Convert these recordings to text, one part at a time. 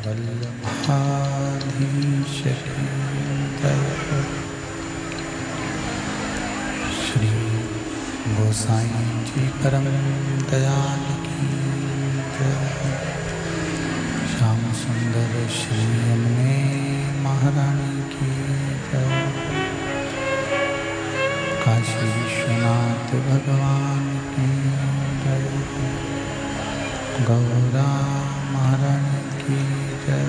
वल्लभाधीश श्री गोसाई जी परम दयाल की श्याम सुंदर श्री यमुने महारानी की काशी विश्वनाथ भगवान की गौरा महारानी की जय।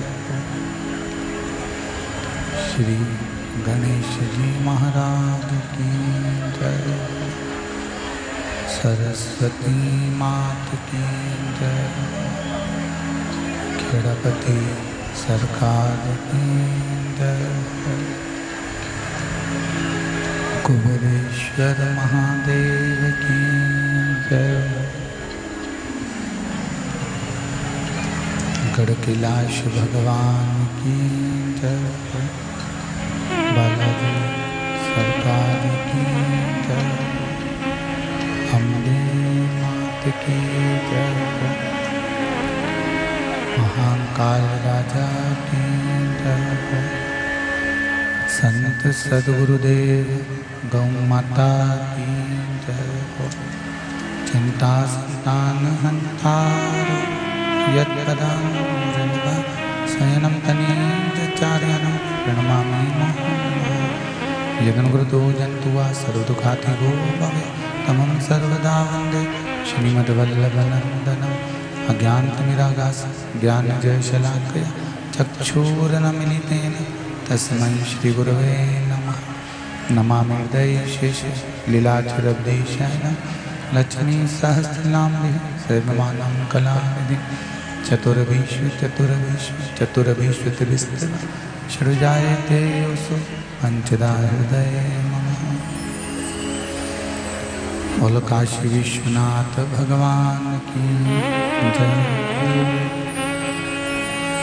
श्री गणेश जी महाराज की जय। सरस्वती मात की जय। खेड़पति सरकार की जय। कुबेरेश्वर महादेव की जय। गढ़किलाश भगवान की जय। बालाजी सरकार की जय। अम्बे मात की जय। महाकाल राजा की जय। संत सद्गुरुदेव गौ माता की जय। चिंता संतान हंतार यत्पदां शयनं तनीचार्यानं प्रणमामि यदनुकृतो जन्तु वा सर्वदुःखातिगो भवे तमं सर्वदा वन्दे श्रीमद्वल्लभनन्दनम् अज्ञानतिमिरागासं ज्ञानजयशलाकया चक्षुरुन्मीलितेन तस्मै श्रीगुरवे नमः। नमामि हृदये शेषलीलाचरब्देशाय लक्ष्मीसहस्रनाम्नि सर्वमानं कलानिधिं चतुरभीष्वतिभिस्तव षड्जायते योऽसो पञ्चदा हृदये मम। बोलो काशी विश्वनाथ भगवान की जय।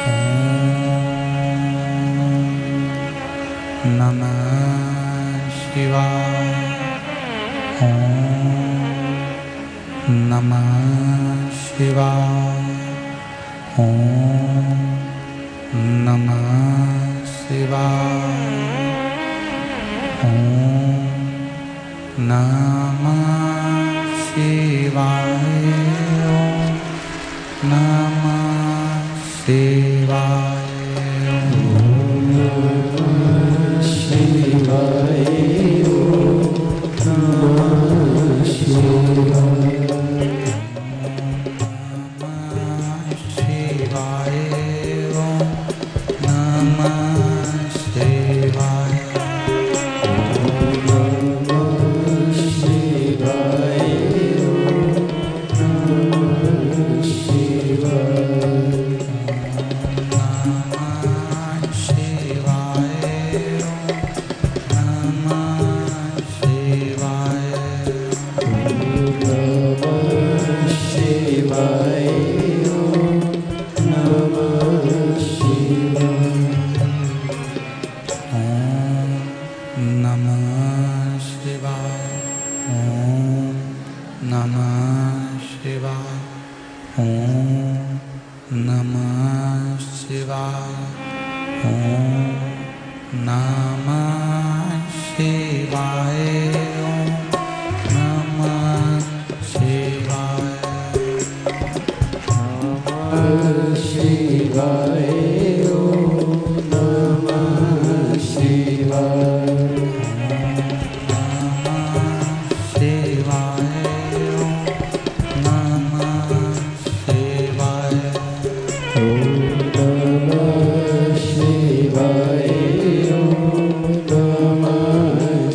ओम नमः शिवाय। ओम नमः शिवाय। ओम नमः शिवाय। ओम नमः शिवाय। ओम नमः शिवाय। ओम नमः शिवाय।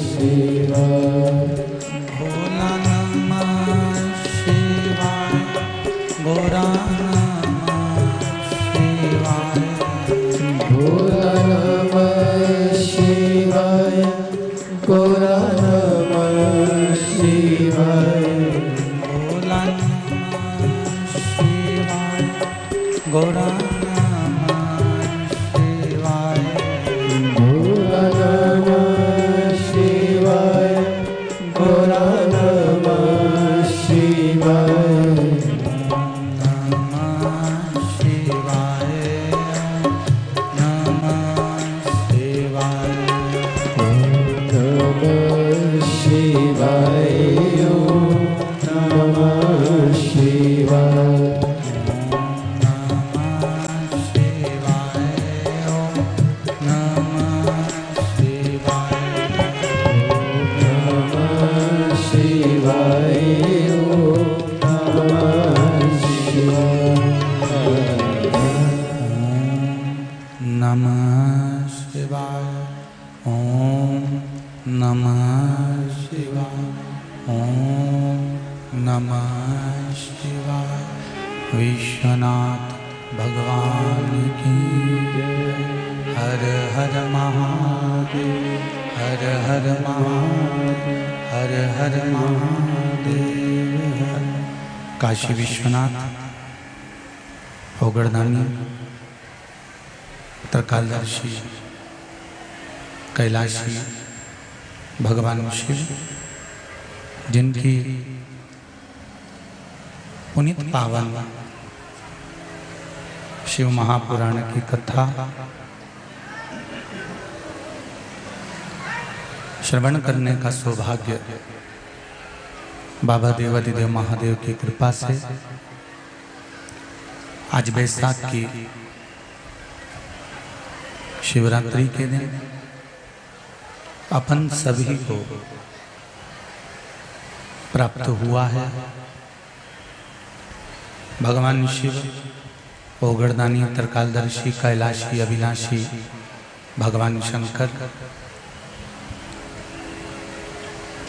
Shiva नमः शिवाय। ओम नमः शिवाय। ओम नमः शिवाय। विश्वनाथ भगवान की जय। हर हर महादेव। हर हर महादेव। हर हर महादेव। काशी विश्वनाथ, ओगड़दानी, त्रिकालदर्शी, कैलाशी भगवान शिव, जिनकी पुनीत पावन शिव महापुराण की कथा श्रवण करने का सौभाग्य बाबा देवाधिदेव महादेव की कृपा से आज बैसाख की शिवरात्रि के दिन अपन सभी को प्राप्त हुआ है। भगवान शिव, ओगड़दानी, त्रिकालदर्शी, कैलाशी, अविनाशी भगवान शंकर,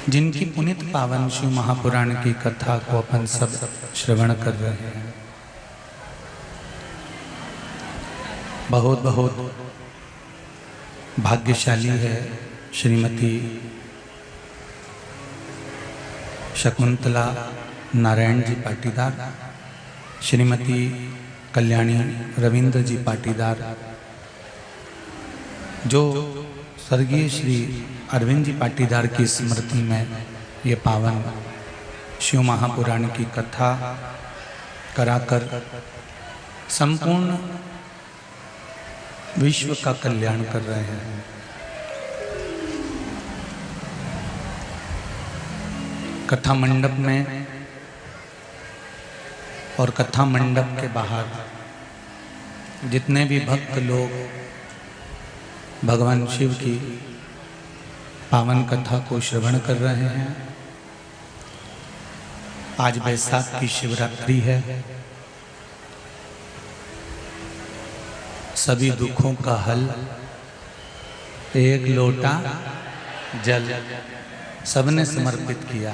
जिनकी पुनीत पावन शिव महापुराण की कथा को अपन सब श्रवण कर रहे हैं। बहुत बहुत भाग्यशाली है श्रीमती शकुंतला नारायण जी पाटीदार, श्रीमती कल्याणी रविंद्र जी पाटीदार, जो स्वर्गीय श्री अरविंद जी पाटीदार की स्मृति में ये पावन शिव महापुराण की कथा कराकर संपूर्ण विश्व का कल्याण कर रहे हैं। कथा मंडप में और कथा मंडप के बाहर जितने भी भक्त लोग भगवान शिव की पावन कथा को श्रवण कर रहे हैं, आज बैसाख की शिवरात्रि है। सभी दुखों का हल, एक लोटा जल सबने समर्पित किया।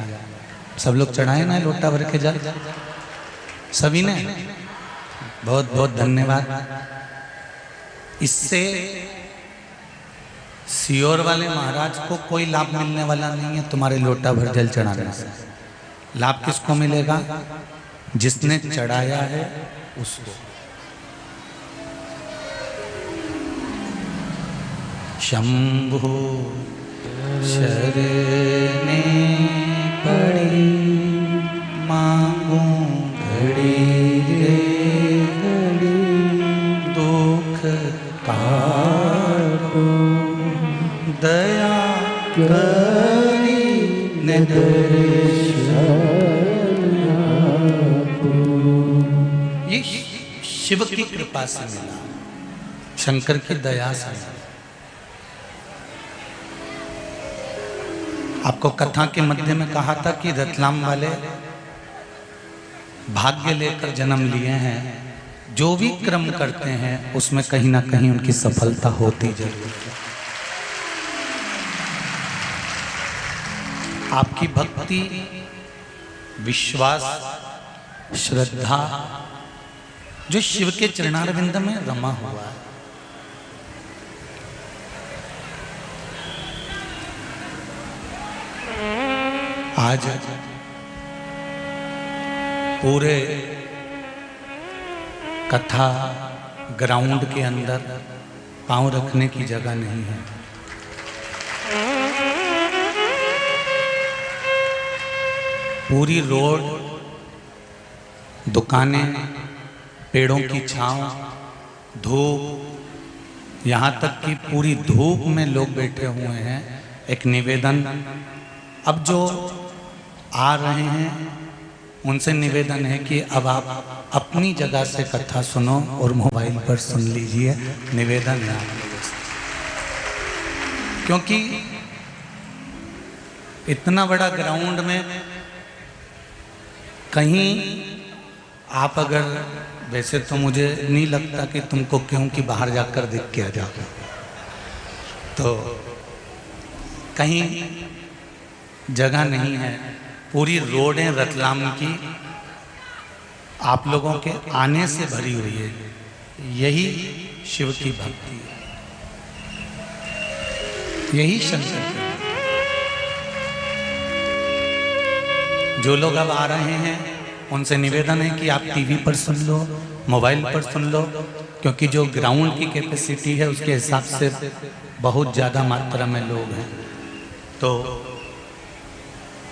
सब लोग चढ़ाए ना लोटा भर के जल, सभी ने। बहुत बहुत धन्यवाद। इससे सियोर वाले महाराज को कोई लाभ मिलने वाला नहीं है तुम्हारे लोटा भर जल चढ़ाने से। लाभ किसको मिलेगा? जिसने चढ़ाया है उसको। शंभो शरणे पड़ी मांगू घड़ी रे घड़ी, दुख काटो दया करी ये शिव की कृपा से मिला, शंकर की दया से। आपको कथा के मध्य में कहा था कि रतलाम वाले भाग्य लेकर जन्म लिए हैं, जो भी क्रम करते हैं उसमें कहीं ना कहीं उनकी सफलता होती जरूर है। आपकी भक्ति, विश्वास, श्रद्धा जो शिव के चरणारविंद में रमा हुआ है, आज पूरे कथा ग्राउंड के अंदर पांव रखने की जगह नहीं है। पूरी रोड, दुकानें, पेड़ों की छांव, धूप, यहाँ तक कि पूरी धूप में लोग बैठे हुए हैं। एक निवेदन, अब जो आ रहे हैं उनसे निवेदन है कि अब आप अपनी जगह से कथा सुनो और मोबाइल पर सुन लीजिए। निवेदन है, क्योंकि इतना बड़ा ग्राउंड में कहीं आप अगर वैसे तो मुझे नहीं लगता कि तुमको क्यों कि बाहर जाकर देख के आ जाओ। तो कहीं जगह नहीं है, पूरी रोडें रतलाम की आप लोगों के आने से भरी हुई है। यही शिव की भक्ति है, यही शंकर की। जो लोग अब आ रहे हैं उनसे निवेदन है कि आप टीवी पर सुन लो, मोबाइल पर सुन लो, क्योंकि जो ग्राउंड की कैपेसिटी है उसके हिसाब से बहुत ज़्यादा मात्रा में लोग हैं। तो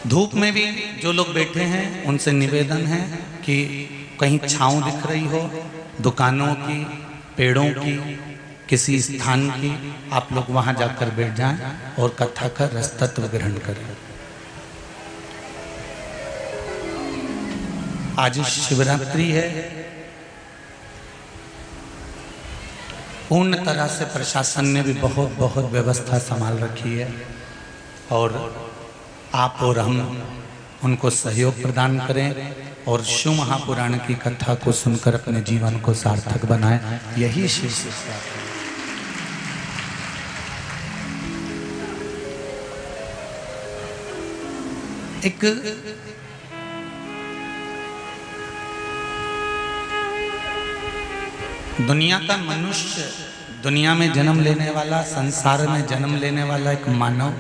धूप में भी जो लोग बैठे हैं उनसे निवेदन है कि कहीं छांव दिख रही हो, दुकानों की, पेड़ों की, किसी स्थान की, आप लोग वहां जाकर बैठ जाएं और कथा का रस तत्व ग्रहण करें। आज शिवरात्रि है। पूर्ण तरह से प्रशासन ने भी बहुत व्यवस्था संभाल रखी है और आप और हम उनको सहयोग प्रदान करें और शिव महापुराण की कथा को सुनकर अपने जीवन को सार्थक बनाएं। यही शिव शिक्षा है। एक दुनिया का मनुष्य, दुनिया में जन्म लेने वाला, संसार में जन्म लेने वाला एक मानव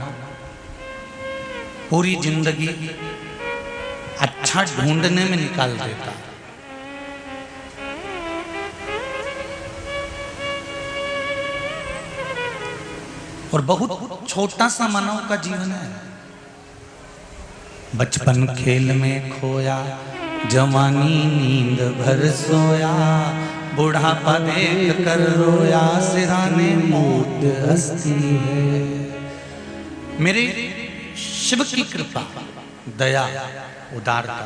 पूरी जिंदगी अच्छा ढूंढने में निकाल देता। और बहुत छोटा सा मानव का जीवन है। बचपन खेल में खोया, जवानी नींद भर सोया, बुढ़ापा देख कर रोया, सिराने मौत हंसती है। मेरे शिव की कृपा, दया, उदारता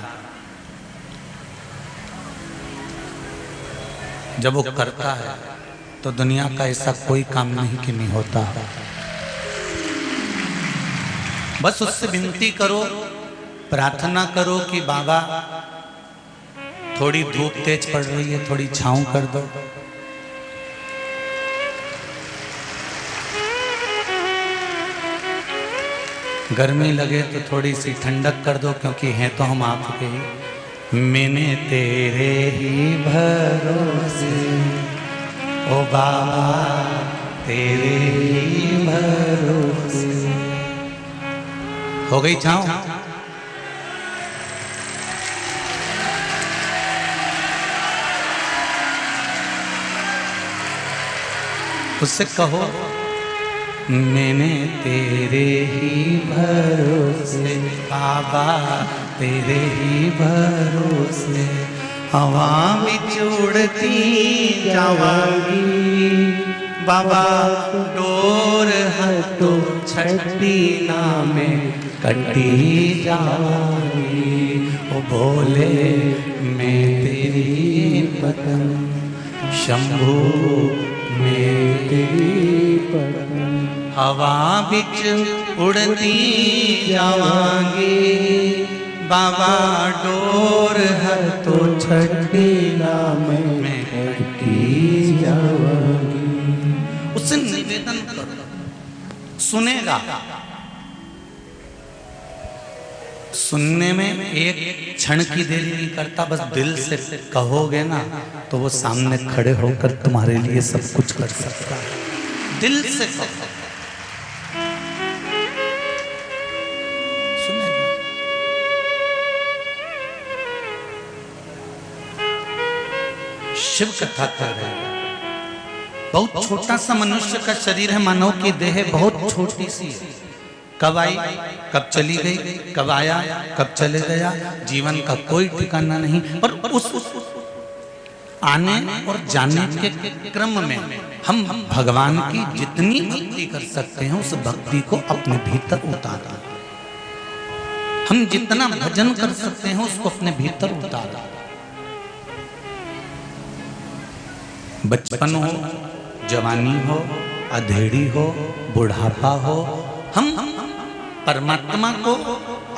जब वो करता है तो दुनिया का ऐसा कोई काम नहीं कि नहीं होता। बस उससे विनती करो, प्रार्थना करो कि बाबा थोड़ी धूप तेज पड़ रही है, थोड़ी छांव कर दो। गर्मी लगे तो थोड़ी सी ठंडक कर दो, क्योंकि हैं तो हम आपके ही। मैंने तेरे ही भरोसे ओ बाबा, तेरे ही भरोसे। हो गई छांव? उससे कहो मैंने तेरे ही भरोसे बाबा, तेरे ही भरोसे हवा में उड़ती जावांगी बाबा, डोर हाथों छठी नामे कटी जावांगी। ओ बोले मैं तेरी पतंग, शंभू मैं तेरी पतंग, हवा बिच उड़ती जावांगी बाबा, डोर है तो छठी नामे मैं कटी जावांगी। उससे निवेदन करो, सुनेगा। सुनने में एक क्षण की देरी नहीं करता, बस दिल से कहोगे ना तो वो सामने खड़े होकर तुम्हारे लिए सब कुछ कर सकता है। दिल से कहो, सुनेगा। शिव कथा कर रहे हैं। बहुत छोटा सा मनुष्य का शरीर है, मानव की देह बहुत छोटी सी है। कब आई, कब चली गई, कब आया, कब चले गया, जीवन का कोई ठिकाना नहीं। पर उस आने और जाने के क्रम में हम भगवान की जितनी भक्ति कर सकते हैं उस भक्ति को अपने भीतर उतारा। हम जितना भजन कर सकते हैं उसको अपने भीतर उतारा। बचपन हो, जवानी हो, अधेड़ी हो, बुढ़ापा हो, हम परमात्मा को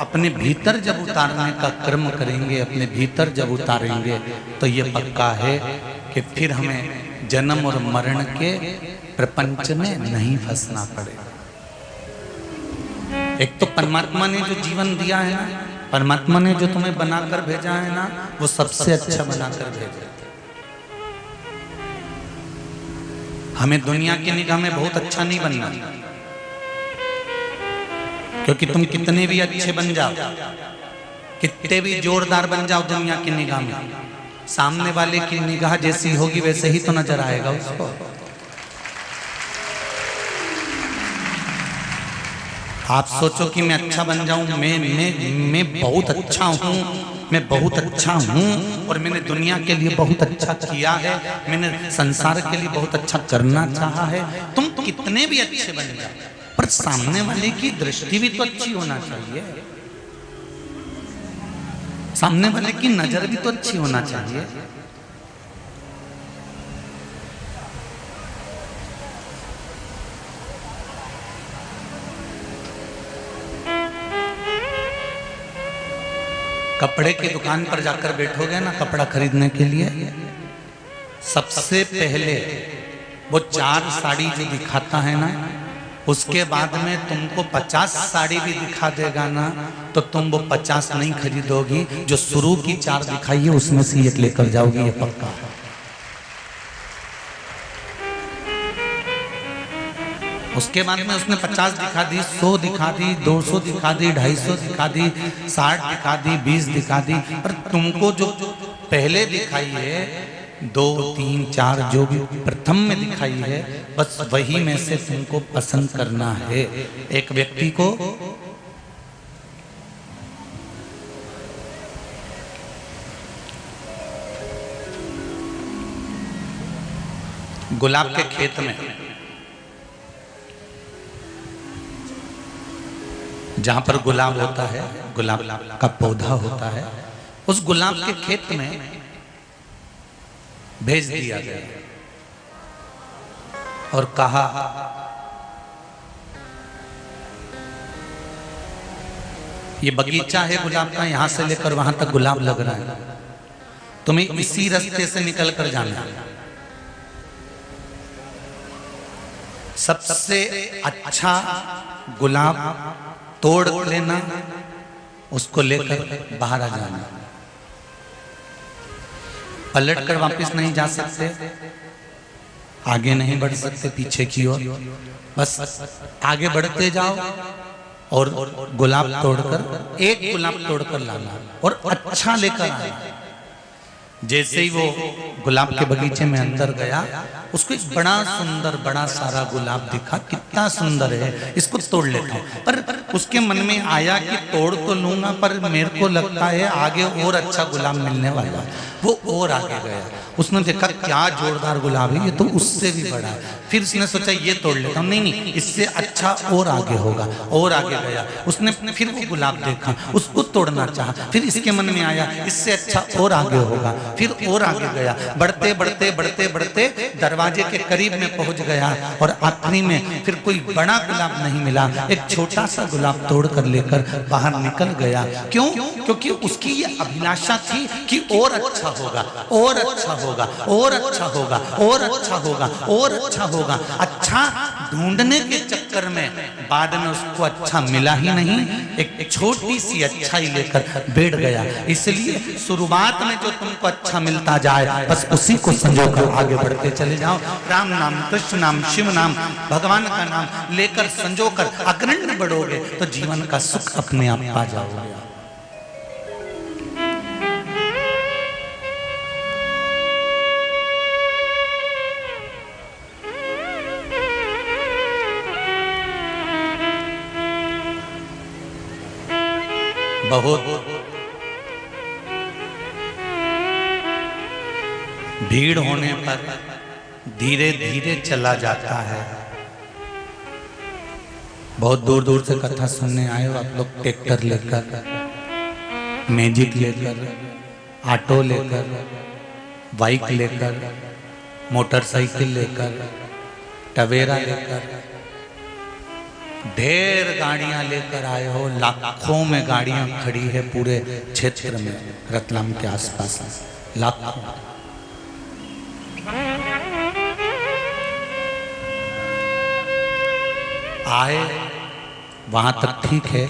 अपने भीतर जब उतारने का कर्म करेंगे, अपने भीतर जब उतारेंगे, तो ये पक्का है कि फिर हमें जन्म और मरण के प्रपंच में नहीं फंसना पड़ेगा। एक तो परमात्मा ने जो जीवन दिया है ना, परमात्मा ने जो तुम्हें बनाकर भेजा है ना, वो सबसे अच्छा बनाकर भेजा है। हमें दुनिया की निगाह में बहुत अच्छा नहीं बनना, क्योंकि तुम कितने भी अच्छे बन जाओ, कितने भी जोरदार बन जाओ दुनिया की निगाह में, सामने वाले की निगाह जैसी होगी वैसे ही तो नजर आएगा उसको। आप सोचो कि मैं अच्छा बन जाऊं, मैं बहुत अच्छा हूं, मैं बहुत अच्छा हूं और मैंने दुनिया के लिए बहुत अच्छा किया है, मैंने संसार के लिए बहुत अच्छा करना चाहा है। तुम कितने भी अच्छे बन जाओ, पर सामने वाले की दृष्टि भी तो अच्छी होना चाहिए, सामने वाले की नजर भी तो अच्छी होना चाहिए। कपड़े की दुकान पर जाकर बैठोगे ना कपड़ा खरीदने के लिए, सबसे पहले वो 4 साड़ी जो दिखाता है ना, उसके बाद में तुमको 50 साड़ी भी दिखा देगा ना, तो तुम वो 50 नहीं खरीदोगी, जो शुरू की 4 दिखाई है उसमें से एक लेकर जाओगी, ये पक्का। उसके बाद में उसने 50 दिखा दी, 100 दिखा दी, 200 दिखा दी, 250 दिखा दी, 60 दिखा दी, 20 दिखा दी, पर तुमको जो पहले दिखाई है 2, 3, 4 जो भी प्रथम में दिखाई है, बस वही में से तुमको पसंद करना है। एक व्यक्ति को गुलाब के खेत में, जहां पर गुलाब होता है, गुलाब का पौधा होता है, उस गुलाब के खेत में भेज दिया गया और कहा ये बगीचा है गुलाब का, यहां से लेकर वहां तक गुलाब लग रहा है, तुम्हें इसी रास्ते से निकल कर जाना है। सबसे अच्छा गुलाब तोड़ लेना, उसको लेकर बाहर आ जाना, पलट कर वापस नहीं जा सकते, आगे नहीं बढ़ सकते पीछे की ओर, बस आगे बढ़ते जाओ और गुलाब तोड़कर, एक गुलाब तोड़कर लाना और अच्छा लेकर आना। जैसे ही वो गुलाब के बगीचे में अंदर गया, उसको एक बड़ा सुंदर बड़ा सारा गुलाब दिखा, कितना सुंदर है, इसको तोड़ लेता हूं। पर उसके मन में आया कि तोड़ तो लूंगा, पर मेरे को लगता है आगे और अच्छा गुलाब मिलने वाला। वो और आगे गया, उसने देखा क्या जोरदार गुलाब है, ये तो उससे भी बड़ा है। फिर उसने सोचा ये तोड़ लेता हूँ, नहीं इससे अच्छा और आगे होगा, और आगे गया। उसने फिर वो गुलाब देखा, उसको तोड़ना चाहा, फिर इसके मन में आया इससे अच्छा और आगे होगा, फिर और आगे गया। बढ़ते बढ़ते बढ़ते बढ़ते दरवाजे के करीब में पहुंच गया और आखिरी में फिर कोई बड़ा गुलाब नहीं मिला, एक छोटा सा गुलाब तोड़ कर लेकर बाहर निकल गया। क्यों? क्योंकि उसकी ये अभिलाषा थी कि और अच्छा होगा, और अच्छा होगा, और अच्छा होगा, और अच्छा होगा, और अच्छा होगा। अच्छा ढूंढने के चक्कर में बाद में उसको अच्छा मिला ही नहीं, एक छोटी सी अच्छाई लेकर बैठ गया। इसलिए शुरुआत में जो तुमको अच्छा मिलता जाए, बस उसी को संजोकर आगे बढ़ते चले जाओ। राम नाम, कृष्ण नाम, शिव नाम, भगवान का नाम लेकर संजोकर अग्रणी बढ़ोगे तो जीवन का सुख अपने आप पा जाओगे। बहुत भीड़ होने पर धीरे धीरे चला जाता है। बहुत दूर दूर से कथा सुनने आए हो आप लोग, ट्रैक्टर लेकर, मैजिक लेकर, ऑटो लेकर, बाइक लेकर, मोटरसाइकिल लेकर, टवेरा लेकर, ढेर गाड़ियां लेकर आए हो, लाखों में गाड़ियां खड़ी है पूरे क्षेत्र में, रतलाम के आसपास लाखों। आए वहां तक ठीक है,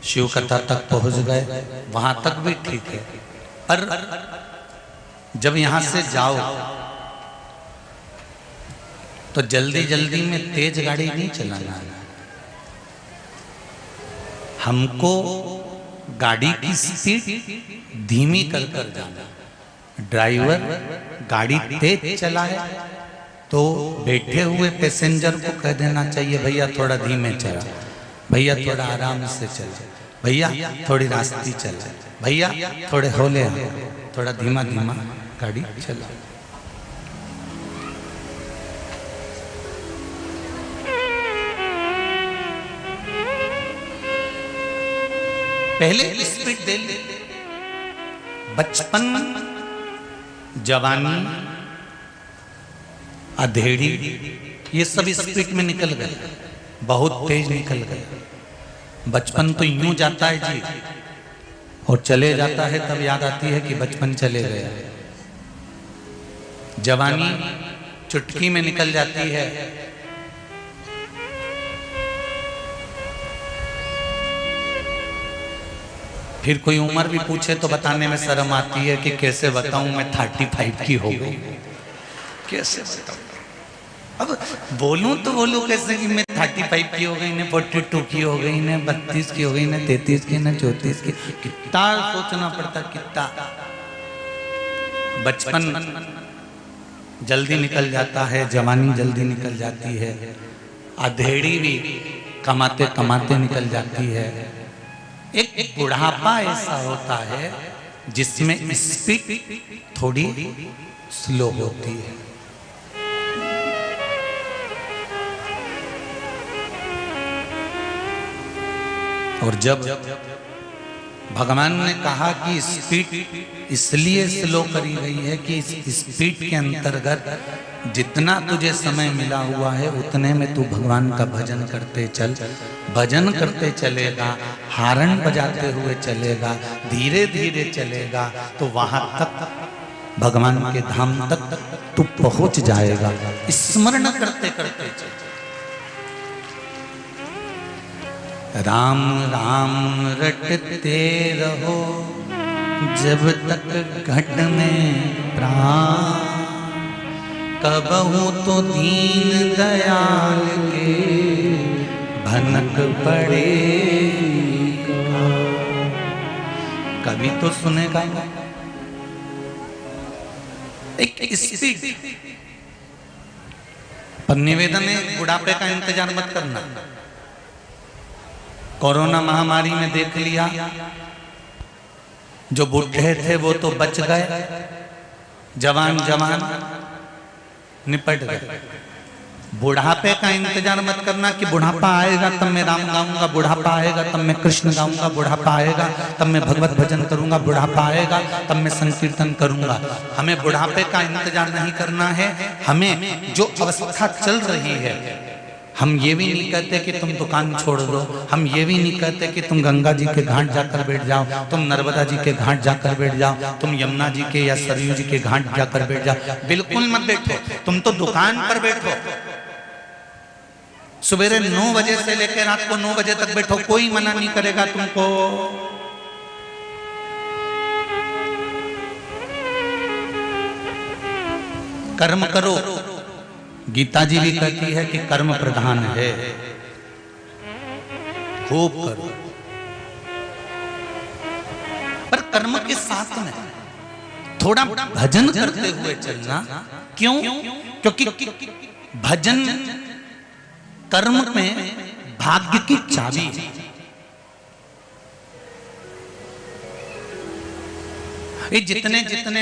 शिव कथा तक पहुंच गए वहां तक भी ठीक है, पर जब यहां से जाओ तो जल्दी जल्दी में तेज गाड़ी नहीं चलाना है। हमको गाड़ी की स्पीड धीमी कर कर जाना। ड्राइवर गाड़ी तेज चलाए तो बैठे हुए पैसेंजर को कह देना चाहिए भैया थोड़ा धीमे चला, भैया थोड़ा आराम से चला, भैया थोड़ी रास्ते चला, भैया थोड़े हौले थोड़ा धीमा धीमा गाड़ी चला। पहले स्पीड दे ले, बचपन जवानी अधेड़ी ये सब स्पीड में निकल गए, बहुत तेज निकल गए। बचपन तो यूं जाता है जी और चले जाता है, तब याद आती है कि बचपन चले गया। जवानी चुटकी में निकल जाती है, फिर कोई उम्र भी पूछे तो बताने में शर्म आती है कि कैसे बताऊं मैं 35 की हो गई, कैसे बताऊं। अब बोलूं तो बोलूं कैसे कि मैं 35 की हो गई, ने 42 की हो गई, ने 32 की हो गई, ने 33 की, ने 34 की। कितना सोचना पड़ता, कितना। बचपन जल्दी निकल जाता है, जवानी जल्दी निकल जाती है, अधेड़ी भी कमाते कमाते निकल जाती है। एक बुढ़ापा ऐसा होता है जिसमें स्पीड थोड़ी स्लो होती है। और जब भगवान ने कहा कि स्पीड इसलिए स्लो करी गई है कि इस स्पीड के अंतर्गत जितना तुझे समय मिला हुआ है उतने में तू भगवान का भजन करते चल। भजन करते चलेगा, हारन बजाते हुए चलेगा, धीरे धीरे चलेगा तो वहां तक भगवान के धाम तक तू पहुंच जाएगा। स्मरण करते करते चल। राम राम रटते रहो जब तक घट में प्राण, कबहू तो दीन दयाल के भनक पड़े। कभी तो सुनेगा एक स्पीड। पर निवेदन है बुढ़ापे का इंतजार मत करना। कोरोना महामारी में देख लिया, जो बूढ़े थे वो तो बच गए, जवान जवान निपट गए। बुढ़ापे का इंतजार मत करना कि बुढ़ापा आएगा तब मैं राम गाऊंगा, बुढ़ापा आएगा तब मैं कृष्ण गाऊंगा, बुढ़ापा आएगा तब मैं भगवत भजन करूंगा, बुढ़ापा आएगा तब मैं संकीर्तन करूंगा। हमें बुढ़ापे का इंतजार नहीं करना है। हमें जो अवस्था चल रही है, हम ये भी नहीं कहते कि तुम दुकान छोड़ दो, हम ये भी नहीं कहते कि तुम गंगा जी के घाट जाकर बैठ जाओ, तुम नर्मदा जी के घाट जाकर बैठ जाओ, तुम यमुना जी के या सरयू जी के घाट जाकर बैठ जाओ। बिल्कुल मत बैठो, तुम तो दुकान पर बैठो। सवेरे 9 बजे से लेकर रात को 9 बजे तक बैठो, कोई मना नहीं करेगा तुमको। कर्म करो। गीता जी भी कहती है कि कर्म प्रधान है, खूब करो। पर कर्म के साथ में थोड़ा भजन करते हुए चलना। क्यों? क्योंकि भजन कर्म में भाग्य की चाबी है। ये जितने जितने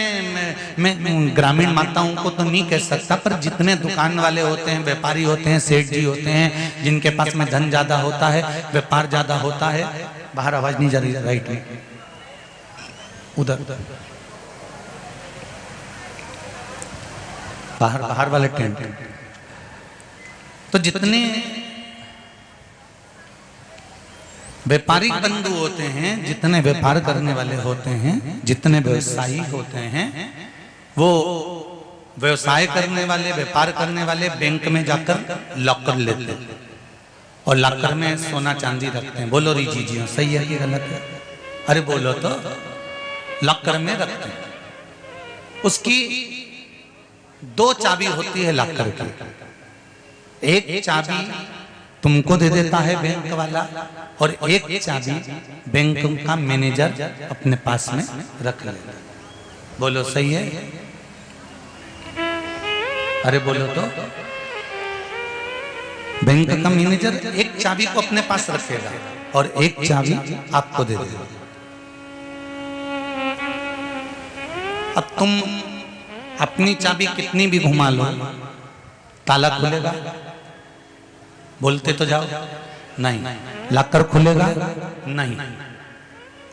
मैं ग्रामीण माताओं को तो नहीं कह सकता, पर जितने दुकान वाले होते हैं, व्यापारी होते हैं, सेठ जी होते हैं, जिनके पास में धन ज्यादा होता है, व्यापार ज्यादा होता है। बाहर आवाज नहीं जा रही, राइट में उधर बाहर बाहर वाले टेंट। तो जितने व्यापारिक बंधु होते हैं, जितने व्यापार करने वाले होते हैं, जितने व्यवसायी होते हैं, वो व्यवसाय करने वाले, व्यापार करने वाले बैंक में जाकर लॉकर लेते हैं और लॉकर में सोना चांदी रखते हैं। बोलो रीजी जी, सही है कि गलत है? अरे बोलो तो। लॉकर में रखते हैं। उसकी 2 चाबी होती है लॉकर की। एक चाबी तुमको दे देता है बैंक वाला और एक चाबी बैंक का मैनेजर अपने पास में रख लेता है। बोलो सही है? अरे बोलो तो। बैंक का मैनेजर एक चाबी को अपने पास रखेगा और एक चाबी आपको दे देगा। अब तुम अपनी चाबी कितनी भी घुमा लो, ताला खुलेगा? बोलते तो जाओ। नहीं। लॉकर खुलेगा? नहीं।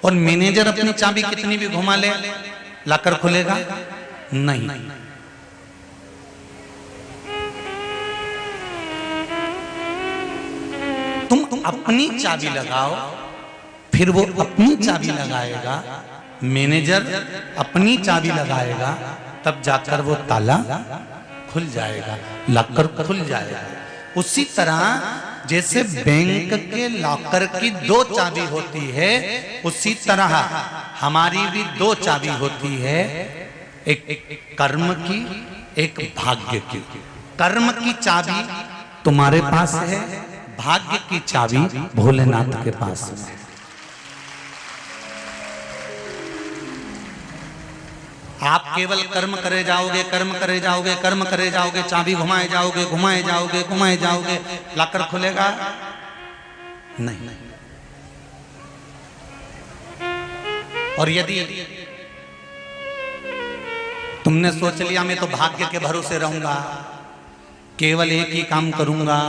और मैनेजर अपनी चाबी कितनी भी घुमा ले, लॉकर खुलेगा? नहीं। तुम अपनी चाबी लगाओ, फिर वो अपनी चाबी लगाएगा, मैनेजर अपनी चाबी लगाएगा, तब जाकर वो ताला खुल जाएगा, लॉकर खुल जाएगा। उसी तरह जैसे बैंक के लॉकर की 2 चाबी होती है, उसी तरह हमारी भी 2 चाबी होती है, एक कर्म की, एक भाग्य की। कर्म की चाबी तुम्हारे पास है, भाग्य की चाबी भोलेनाथ के पास है। आप केवल कर्म करे जाओगे, कर्म करे जाओगे, कर्म करे जाओगे, चाबी घुमाए जाओगे, घुमाए जाओगे, घुमाए जाओगे, लॉकर खुलेगा? नहीं। और यदि तुमने सोच लिया मैं तो भाग्य के भरोसे रहूंगा, केवल एक ही काम करूंगा,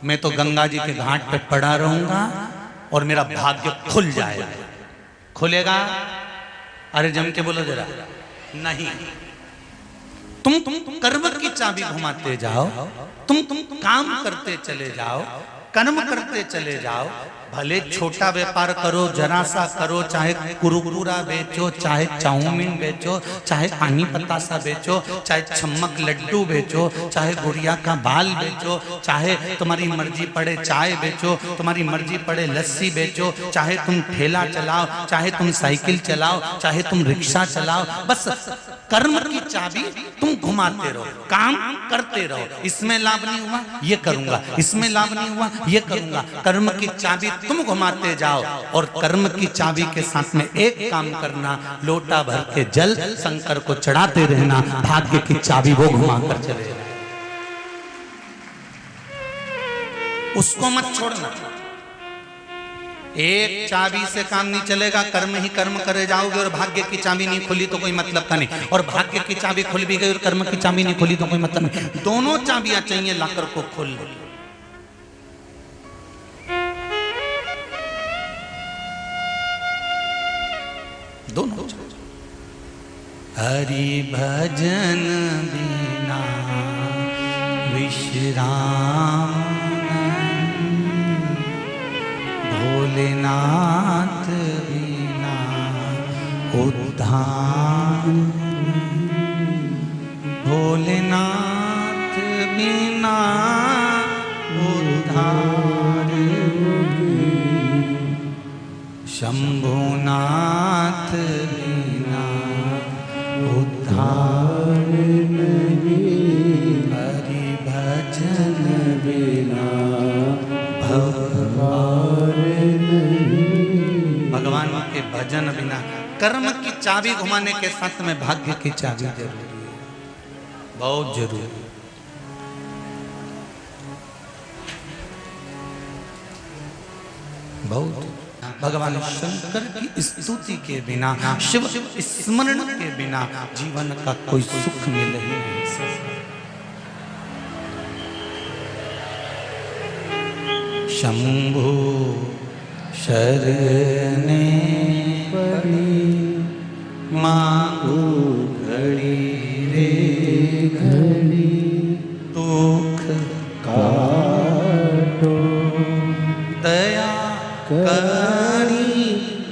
मैं तो गंगा जी के घाट पे पड़ा रहूंगा और मेरा भाग्य खुल जाएगा, खुलेगा? अरे जम के बोलो जरा। नहीं। तुम कर्म की चाबी घुमाते जाओ, तुम काम करते चले जाओ, कर्म करते चले जाओ, भले छोटा व्यापार करो, जरा सा करो, चाहे कुरकुरा बेचो, चाहे चाउमीन बेचो, चाहे पानी पतासा बेचो, चाहे छम्मक लड्डू बेचो, चाहे गुड़िया का बाल बेचो, चाहे तुम्हारी मर्जी पड़े चाय बेचो, तुम्हारी मर्जी पड़े लस्सी बेचो, चाहे तुम ठेला चलाओ, चाहे तुम साइकिल चलाओ, चाहे तुम रिक्शा चलाओ, बस कर्म की चाबी तुम घुमाते रहो, काम करते रहो। इसमें लाभ नहीं हुआ ये करूंगा, इसमें लाभ नहीं हुआ ये करूंगा। कर्म की चाबी तुम घुमाते जाओ और कर्म की चाबी के साथ में एक काम करना, लोटा भर के जल शंकर को चढ़ाते रहना, भाग्य की चाबी वो घुमाकर चले जाए। उसको मत छोड़ना। एक चाबी से काम नहीं चलेगा, कर्म ही कर्म करे जाओगे और भाग्य की चाबी नहीं खुली तो कोई मतलब का नहीं, और भाग्य की चाबी खुल भी गई और कर्म की चाबी नहीं खुली तो कोई मतलब नहीं। दोनों चाबियां चाहिए लॉकर को खोल। दोनों। हरि भजन बिना विश्राम, भोलेनाथ बिना उद्धार, भोलेनाथ बिना उद्धार, शंभुनाथ बिना उद्धार नहीं, हरि भजन बिना भगवान नहीं। भगवान के भजन बिना, कर्म की चाबी घुमाने के साथ में भाग्य की चाबी जरूरी है, बहुत जरूरी। बहुत। भगवान शंकर की स्तुति के बिना, शिव स्मरण के बिना जीवन का कोई सुख मिल ही नहीं सकता। शंभु शरणे पड़ी, मांगू घड़ी रे घड़ी, दुख काटो दया बड़ी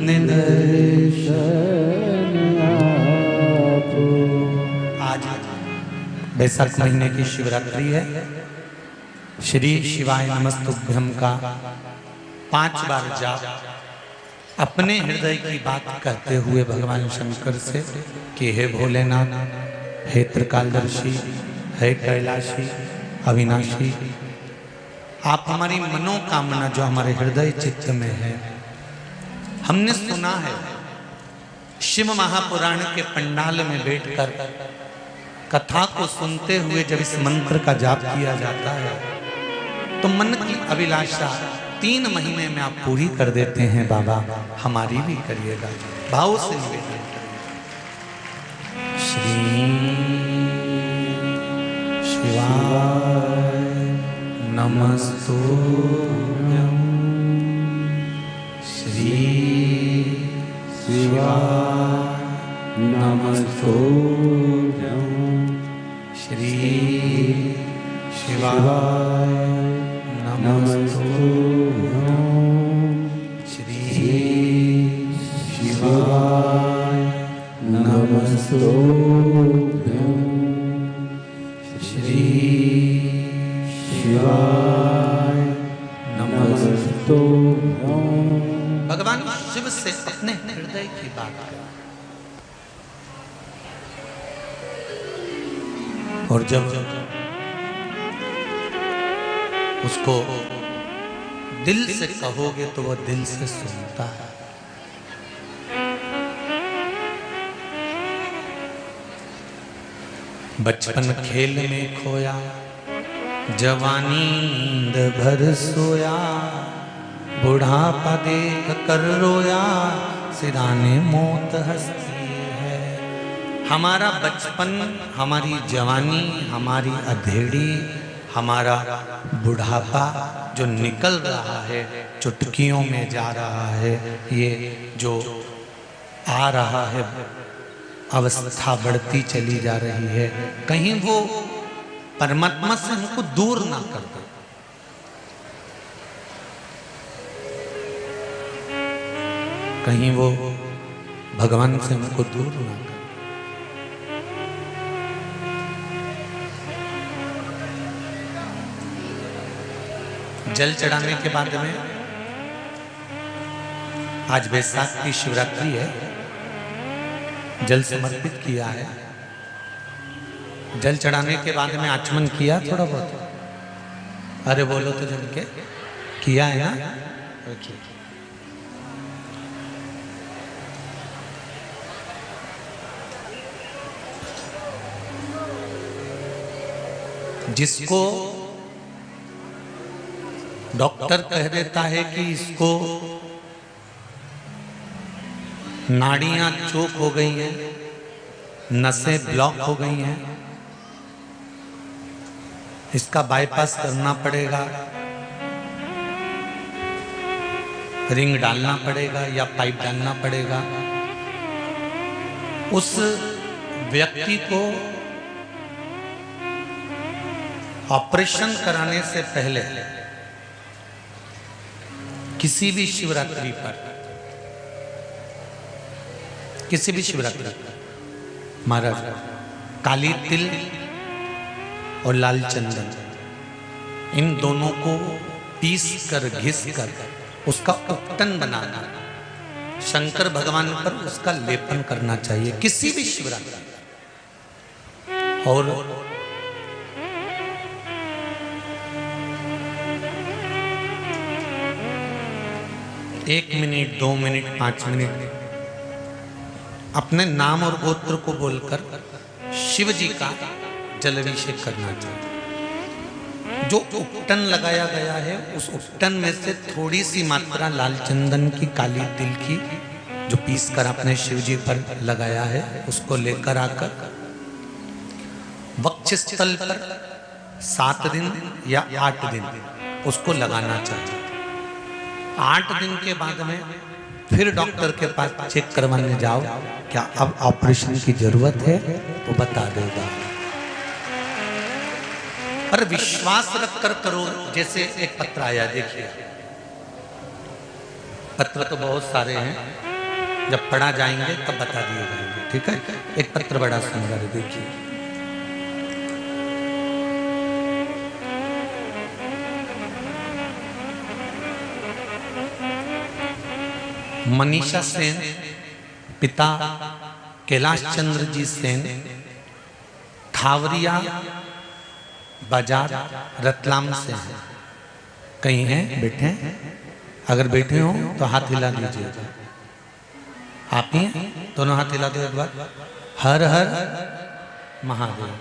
निदर्शन आप। आज बैसाख महीने की शिवरात्रि है। श्री शिवाय नमस्तुभ्यम का 5 बार जाप अपने हृदय की बात कहते हुए भगवान शंकर से कि हे भोलेनाथ, हे त्रिकालदर्शी, हे कैलाशी, अविनाशी, आप हमारी मनोकामना जो हमारे हृदय चित्त में है। हमने सुना है शिव महापुराण के पंडाल में बैठकर कथा को सुनते हुए जब इस मंत्र का जाप किया जाता है तो मन की अभिलाषा 3 महीने में आप पूरी कर देते हैं। बाबा हमारी भी करिएगा, भाव से निवेदन करिए। श्री शिवाय नमस्तुभ्यं, श्री शिवाय नमस्तुभ्यं, श्री शिवाय नमस्तुभ्यं, श्री शिवाय नमस्तुभ्यं, श्री शिवाय नमस्तुभ्यं। भगवान शिव से अपने हृदय की बात करें। और जब उसको दिल से कहोगे तो वह दिल से सुनता है। बचपन खेल में खोया, जवानी नींद भर सोया, बुढ़ापा देख कर रोया, सिराने मौत हंसती है। हमारा बचपन, हमारी जवानी, हमारी अधेड़ी, हमारा बुढ़ापा जो निकल रहा है, चुटकियों में जा रहा है, ये जो आ रहा है, अवस्था बढ़ती चली जा रही है, कहीं वो परमात्मा से हमको दूर ना कर दे। कहीं वो भगवान से हमको दूर ना कर। जल चढ़ाने के बाद में आज बैसाख की शिवरात्रि है, जल समर्पित किया है। जल चढ़ाने के बाद में आचमन किया थोड़ा बहुत? अरे बोलो तो जम के किया है ना? ओके। जिसको डॉक्टर कह देता है कि इसको नाड़ियां चोक हो गई हैं, नसें ब्लॉक हो गई हैं, इसका बाईपास करना पड़ेगा, रिंग डालना पड़ेगा या पाइप डालना पड़ेगा, उस व्यक्ति को ऑपरेशन कराने से पहले किसी भी शिवरात्रि पर, किसी भी शिवरात्रि पर महाराज काली तिल और लाल चंदन इन दोनों को पीस कर घिस कर उसका उपटन बनाना, शंकर भगवान पर उसका लेपन करना चाहिए किसी भी शिवरात्रि। और 1 मिनट, 2 मिनट, 5 मिनट अपने नाम और गोत्र को बोलकर शिव जी का जलाभिषेक करना चाहिए। जो उपटन लगाया गया है उस उपटन में से थोड़ी सी मात्रा लाल चंदन की, काली तिल की जो पीस कर अपने शिव जी पर लगाया है उसको लेकर आकर वक्षस्थल पर 7 दिन या 8 दिन उसको लगाना चाहिए। 8 दिन के बाद में फिर डॉक्टर के पास चेक करवाने जाओ, क्या अब ऑपरेशन की जरूरत है तो बता देगा। पर विश्वास रख कर करो। जैसे एक पत्र आया, देखिए पत्र तो बहुत सारे हैं, जब पढ़ा जाएंगे तब बता दिए जाएंगे, ठीक है। एक पत्र बड़ा सुंदर है, देखिए। मनीषा सेन, पिता कैलाश चंद्र जी सेन, थावरिया बाजार रतलाम से हैं। कहीं हैं, बैठे हैं? अगर बैठे हो तो हाथ हिला दीजिए। आप ही हैं? दोनों हाथ हिला दो एक बार। हर हर महादेव।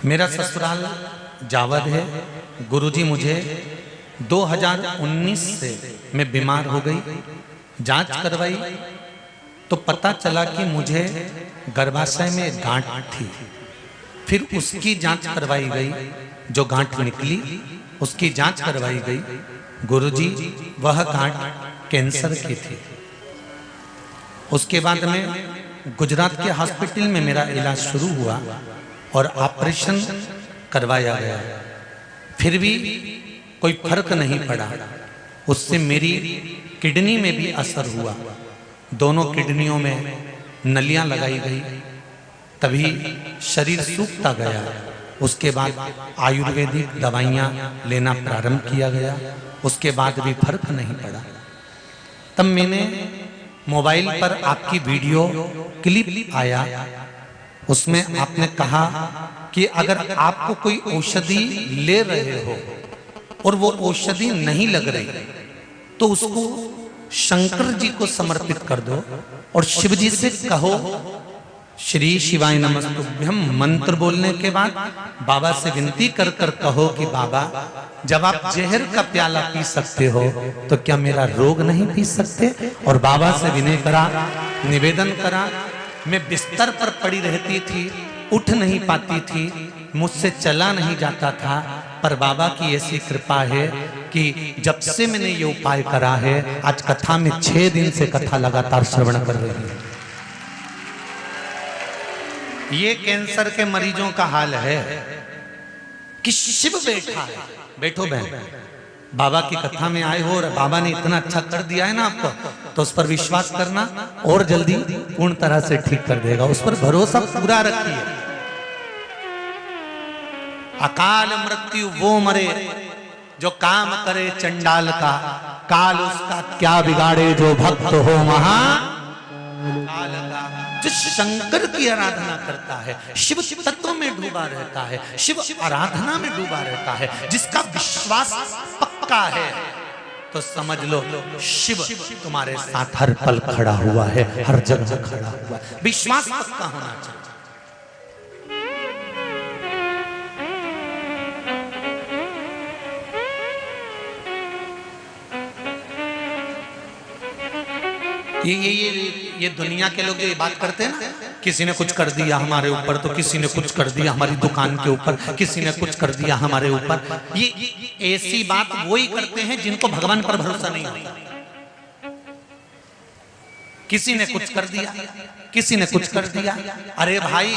मेरा ससुराल जावद है। गुरुजी मुझे 2019 से मैं बीमार हो गई, जांच करवाई तो पता चला कि मुझे गर्भाशय में गांठ थी। फिर उसकी जांच करवाई गई, जो गांठ निकली उसकी जांच करवाई गई। गुरुजी वह गांठ कैंसर की थी। उसके बाद में गुजरात के हॉस्पिटल में मेरा इलाज शुरू हुआ और ऑपरेशन करवाया गया, फिर भी कोई फर्क नहीं पड़ा। उससे मेरी किडनी में भी असर हुआ, दोनों किडनियों में नलियां लगाई गई, तभी शरीर सूखता गया। उसके बाद आयुर्वेदिक दवाइयां लेना प्रारंभ किया गया, उसके बाद भी फर्क नहीं पड़ा। तब मैंने मोबाइल पर आपकी वीडियो क्लिप आया, उसमें आपने कहा कि अगर आपको कोई औषधि ले रहे हो और वो औषधि नहीं लग रही तो उसको शंकर जी को समर्पित कर दो और शिव जी से कहो श्री शिवाय नमस्तुभ्यम मंत्र बोलने के बाद बाबा से विनती कर कर कहो कि बाबा जब आप जहर का प्याला पी सकते हो तो क्या मेरा रोग नहीं पी सकते। और बाबा से विनय करा, निवेदन करा। मैं बिस्तर पर पड़ी रहती थी, उठ नहीं पाती थी, मुझसे चला नहीं जाता था, पर बाबा की ऐसी कृपा है कि जब से मैंने ये उपाय करा है, आज कथा में 6 दिन से कथा लगातार श्रवण कर रही है। ये कैंसर के मरीजों का हाल है कि शिव बैठा है। बैठो बहन, बाबा की कथा में आए हो और बाबा ने इतना अच्छा कर दिया है ना आपको, तो उस पर विश्वास करना और जल्दी पूर्ण तरह से ठीक कर देगा। उस पर भरोसा पूरा रखिए। अकाल मृत्यु वो मरे जो काम करे चंडाल का, काल उसका क्या बिगाड़े जो भक्त हो महाकाल का। जो शंकर की आराधना करता है, शिव तत्व में डूबा रहता है, शिव आराधना में डूबा रहता है, जिसका विश्वास पक्का है, तो समझ लो शिव तुम्हारे साथ हर पल खड़ा हुआ है, हर जगह खड़ा हुआ है। विश्वास पक्का होना चाहिए। ये दुनिया के लोग जो ये बात करते हैं ना, किसी ने कुछ कर दिया हमारे ऊपर, तो किसी ने कुछ कर दिया हमारी दुकान के ऊपर, किसी ने कुछ कर दिया हमारे ऊपर, ये ऐसी बात वही करते हैं जिनको भगवान पर भरोसा नहीं होता। किसी ने कुछ कर दिया, किसी ने कुछ कर दिया। अरे भाई,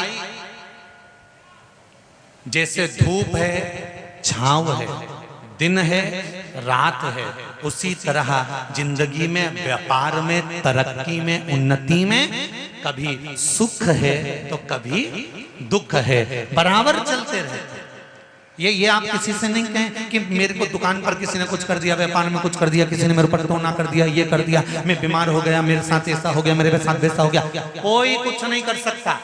जैसे धूप है, छांव है, दिन है, रात है, उसी तरह जिंदगी में, व्यापार में, तरक्की में, उन्नति में कभी सुख है तो कभी दुख है, बराबर चलते रहते। ये आप किसी से नहीं कहें कि मेरे को दुकान पर किसी ने कुछ कर दिया, व्यापार में कुछ कर दिया, किसी ने मेरे ऊपर टोना कर दिया, ये कर दिया, मैं बीमार हो गया, मेरे साथ ऐसा हो गया, मेरे साथ वैसा हो गया। कोई कुछ नहीं कर सकता।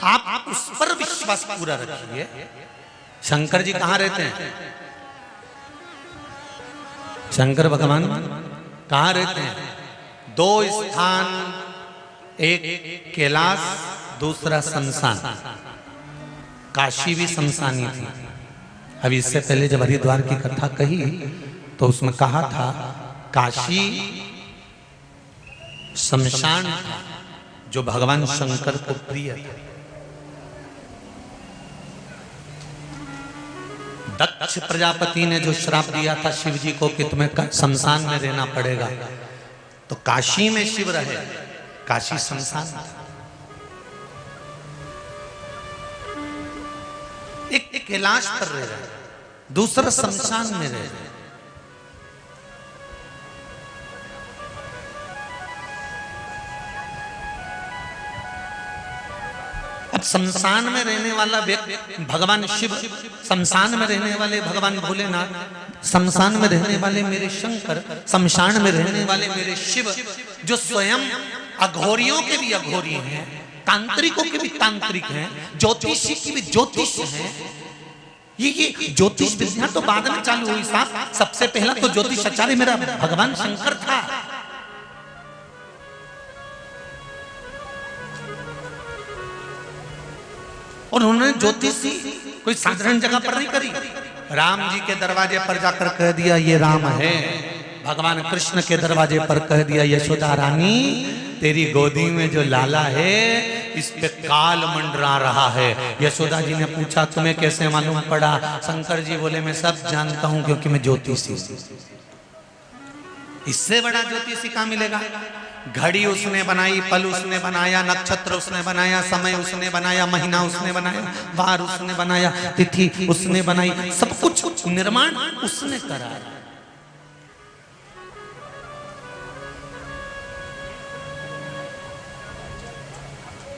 आप उस पर विश्वास पूरा रखिए। शंकर जी कहाँ रहते हैं? शंकर भगवान कहाँ रहते हैं? 2 स्थान, एक कैलाश, दूसरा शमशान। काशी भी शमशानी थी। अभी इससे पहले जब हरिद्वार की कथा कही तो उसमें कहा था काशी शमशान था जो भगवान शंकर को प्रिय था। दक्ष प्रजापति ने जो श्राप दिया था शिव जी को कि तुम्हें शमशान में रहना पड़ेगा, तो काशी में शिव रहे, काशी शमशान था। एक कैलाश पर रह रहे, दूसरा शमशान में रह रहे। अब शमशान में रहने वाला व्यक्ति भगवान शिव, शमशान में रहने वाले भगवान भोलेनाथ, शमशान में रहने वाले मेरे शंकर, शमशान में रहने वाले मेरे शिव, जो स्वयं अघोरियों के भी अघोरी हैं, तांत्रिकों के भी तांत्रिक हैं, ज्योतिषी की भी ज्योतिष हैं। ये ज्योतिष विद्या तो बाद में चालू हुई साहब, सबसे पहला तो ज्योतिष आचार्य मेरा भगवान शंकर था। और उन्होंने ज्योतिषी कोई साधारण जगह पर नहीं करी, राम जी के दरवाजे पर जाकर कह दिया ये राम है, भगवान कृष्ण के दरवाजे पर कह दिया यशोदा रानी तेरी गोदी में जो लाला है इस पे काल मंडरा रहा है। यशोदा जी ने पूछा तुम्हें कैसे मालूम पड़ा? शंकर जी बोले मैं सब जानता हूं क्योंकि मैं ज्योतिषी। इससे बड़ा ज्योतिषी कहां मिलेगा? घड़ी उसने बनाई, पल उसने बनाया, नक्षत्र उसने बनाया, समय उसने बनाया, महीना उसने बनाया, वार उसने बनाया, तिथि उसने बनाई, सब कुछ निर्माण उसने करा।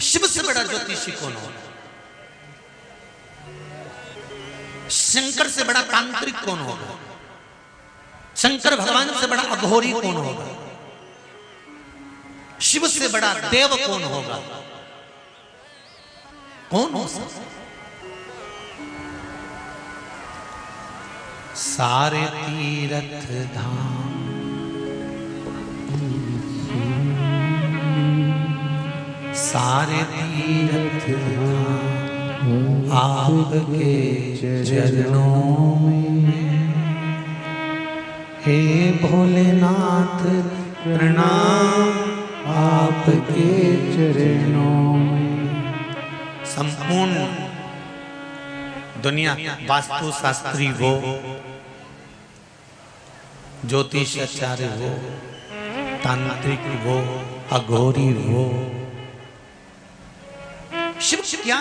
शिव से बड़ा ज्योतिषी कौन होगा? शंकर से बड़ा तांत्रिक कौन होगा? शंकर भगवान से बड़ा अघोरी कौन होगा? शिव से बड़ा देव कौन होगा? कौन हो सकता? सारे तीर्थ धाम सारे तीर्थ धाम आपके चरणों में, हे भोलेनाथ प्रणाम आपके चरणों में। संपूर्ण दुनिया वास्तु शास्त्री हो, ज्योतिष आचार्य हो, तांत्रिक हो, अघोरी हो, शिव क्या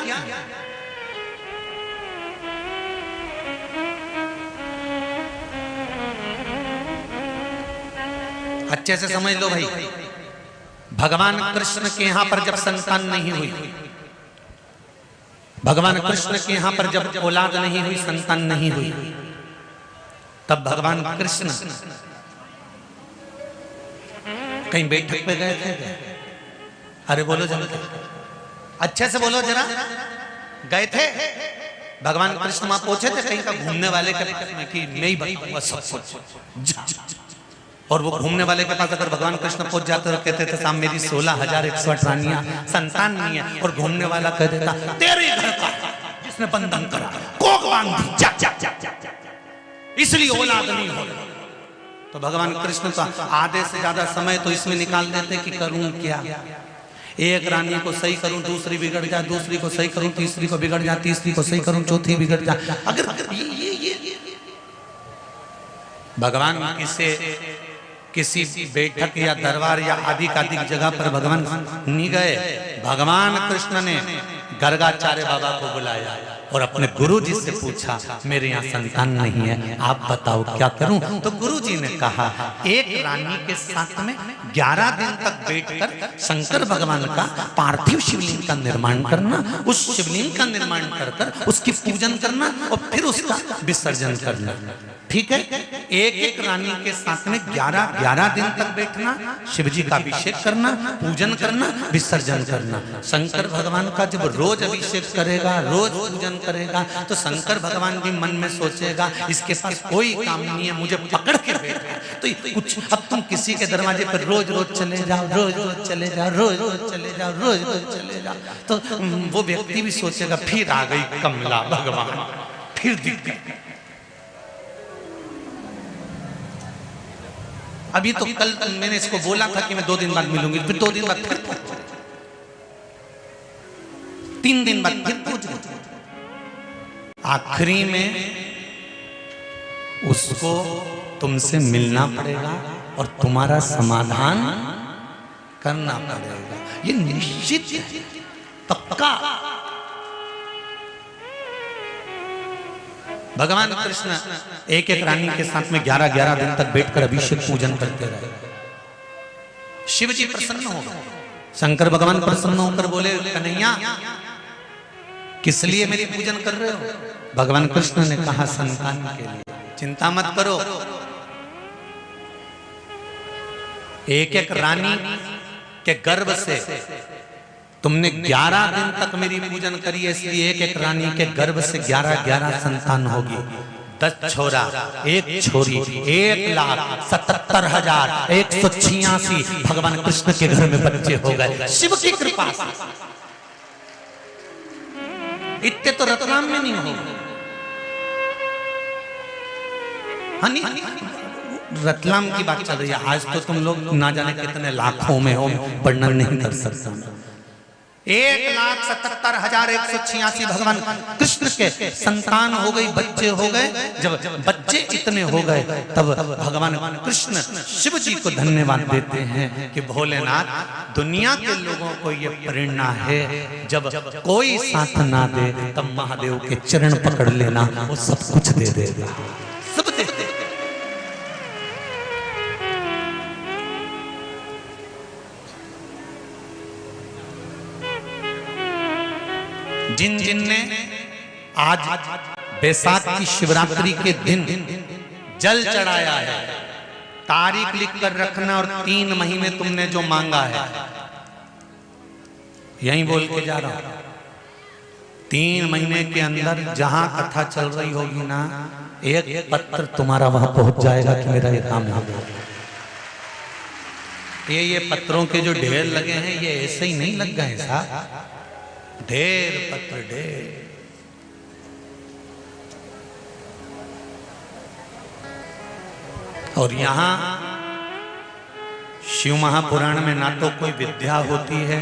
अच्छे से समझ लो भाई। भगवान कृष्ण के यहां पर जब संतान नहीं हुई, भगवान कृष्ण के यहां पर जब औलाद नहीं हुई, संतान नहीं हुई, तब भगवान कृष्ण कहीं बैठक पे गए थे? अरे बोलो जरा, अच्छे से बोलो जरा। गए थे? भगवान कृष्ण वहां पहुंचे थे कहीं का घूमने वाले के कि मैं ही बताऊंगा सब कुछ। और वो घूमने वाले के पास अगर भगवान कृष्ण पहुंच जाते तो कहते थे साहब मेरी 16,108 रानियां, संतान नहीं है। और घूमने वाला कह देता तेरे घर का जिसने बंधन करा कोक बांध दी, जा जा जा जा, इसलिए औलाद नहीं हो। तो भगवान कृष्ण तो आधे से ज्यादा समय तो इसमें निकाल देते कि करूं क्या, एक रानी को सही करूं दूसरी बिगड़ जाए, दूसरी को सही करूं तीसरी को बिगड़ जाए, तीसरी को सही करूं चौथी बिगड़ जाए। अगर ये भगवान किसी बैठक या दरबार या आदि कादिक जगह पर भगवान नहीं गए। भगवान कृष्ण ने गर्गाचार्य बाबा को बुलाया और अपने गुरु जी से पूछा मेरे यहाँ संतान नहीं है, आप बताओ क्या करूं? तो गुरु जी ने कहा एक रानी के साथ में 11 दिन तक बैठकर शंकर भगवान का पार्थिव शिवलिंग का निर्माण करना, उस शिवलिंग का निर्माण कर उसकी पूजन करना और फिर उसका विसर्जन करना। ठीक है, एक रानी के साथ में 11 दिन तक बैठना, शिव जी का अभिषेक करना, पूजन करना, विसर्जन करना। शंकर भगवान का जब रोज अभिषेक करेगा, रोज पूजन करेगा, तो शंकर भगवान भी मन में सोचेगा इसके पास कोई काम नहीं है, मुझे पकड़ के बैठा। तो कुछ अब तुम किसी के दरवाजे पर रोज रोज चले जाओ, रोज रोज चले जाओ, रोज रोज चले जाओ, रोज रोज चले जाओ, तो वो व्यक्ति भी सोचेगा फिर आ गई कमला भगवान, फिर दिख गई। अभी तो कल मैंने इसको बोला था कि मैं 2 दिन बाद मिलूंगी, फिर 2 दिन बाद फिर 3 दिन बाद फिर पूछ। आखिरी में उसको तुमसे मिलना पड़ेगा और तुम्हारा समाधान करना पड़ेगा। ये निश्चित है, पक्का। भगवान कृष्ण एक एक रानी के साथ में 11-11 दिन तक बैठकर अभिषेक पूजन करते रहे। शिव जी प्रसन्न हो गए। शंकर भगवान प्रसन्न होकर बोले, कन्हैया किस लिए मेरी पूजन कर रहे हो? भगवान कृष्ण ने कहा, संतान के लिए। चिंता मत करो, एक एक रानी के गर्भ से तुमने 11 दिन तक मेरी पूजन करी है, इसलिए एक एक रानी के गर्भ से 11-11 संतान होगी। 10 छोरा 1 छोरी, 1,77,186 भगवान कृष्ण के घर में बच्चे हो गए शिव की कृपा से। इतने तो रतलाम में नहीं होंगे। रतलाम की बात चल रही है। आज तो तुम लोग ना जाने कितने लाखों में हो, वर्णन नहीं कर सकता। 1,77,186 भगवान कृष्ण के संतान हो गई, बच्चे हो गए। जब बच्चे इतने हो गए तब भगवान कृष्ण शिव जी को धन्यवाद देते हैं कि भोलेनाथ, दुनिया के लोगों को ये प्रेरणा है, जब कोई साथ ना दे तब महादेव के चरण पकड़ लेना, वो सब कुछ दे दे, सब दे दे। जिन जिन ने आज बैसाख की शिवरात्रि के दिन जल चढ़ाया है, तारीख लिख कर रखना और 3 महीने तुमने जो मांगा है, यही बोल के जा रहा हूं, 3 महीने के अंदर जहां कथा चल रही होगी ना, एक पत्र तुम्हारा वहां पहुंच जाएगा कि मेरा ये काम हो गया। ये पत्रों के जो ढेर लगे हैं, ये ऐसे ही नहीं लग गए साहब, ढेर पत्र ढेर। और यहां शिव महापुराण में ना तो कोई विद्या होती है,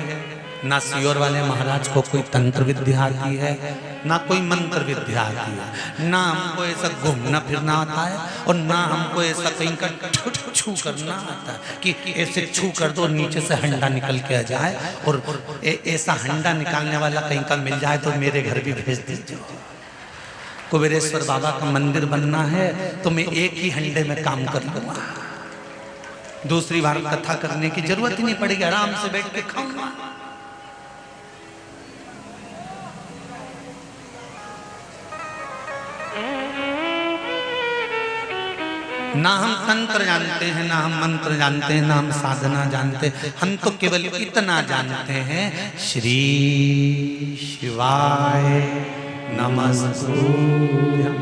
ना सियोर वाले महाराज को कोई तंत्र विद्या आती है, ना कोई मंत्र विद्या आती है, ना हमको ऐसा घूमना फिरना आता है, और ना हमको ऐसा कहीं का छू करना आता है कि ऐसे छू कर दो नीचे से हंडा निकल के आ जाए, और ऐसा हंडा निकालने वाला कहीं का मिल जाए तो मेरे घर भी भेज दीजिए। कुबेरेश्वर बाबा का मंदिर बनना है तो मैं एक ही हंडे में काम कर लूंगा, दूसरी बार कथा करने की जरूरत ही नहीं पड़ेगी, आराम से बैठ के खाऊंगा। ना हम तंत्र जानते हैं, ना हम मंत्र जानते हैं, ना हम साधना जानते हैं, हम तो केवल इतना जानते हैं, श्री शिवाय नमस्तुभ्यं।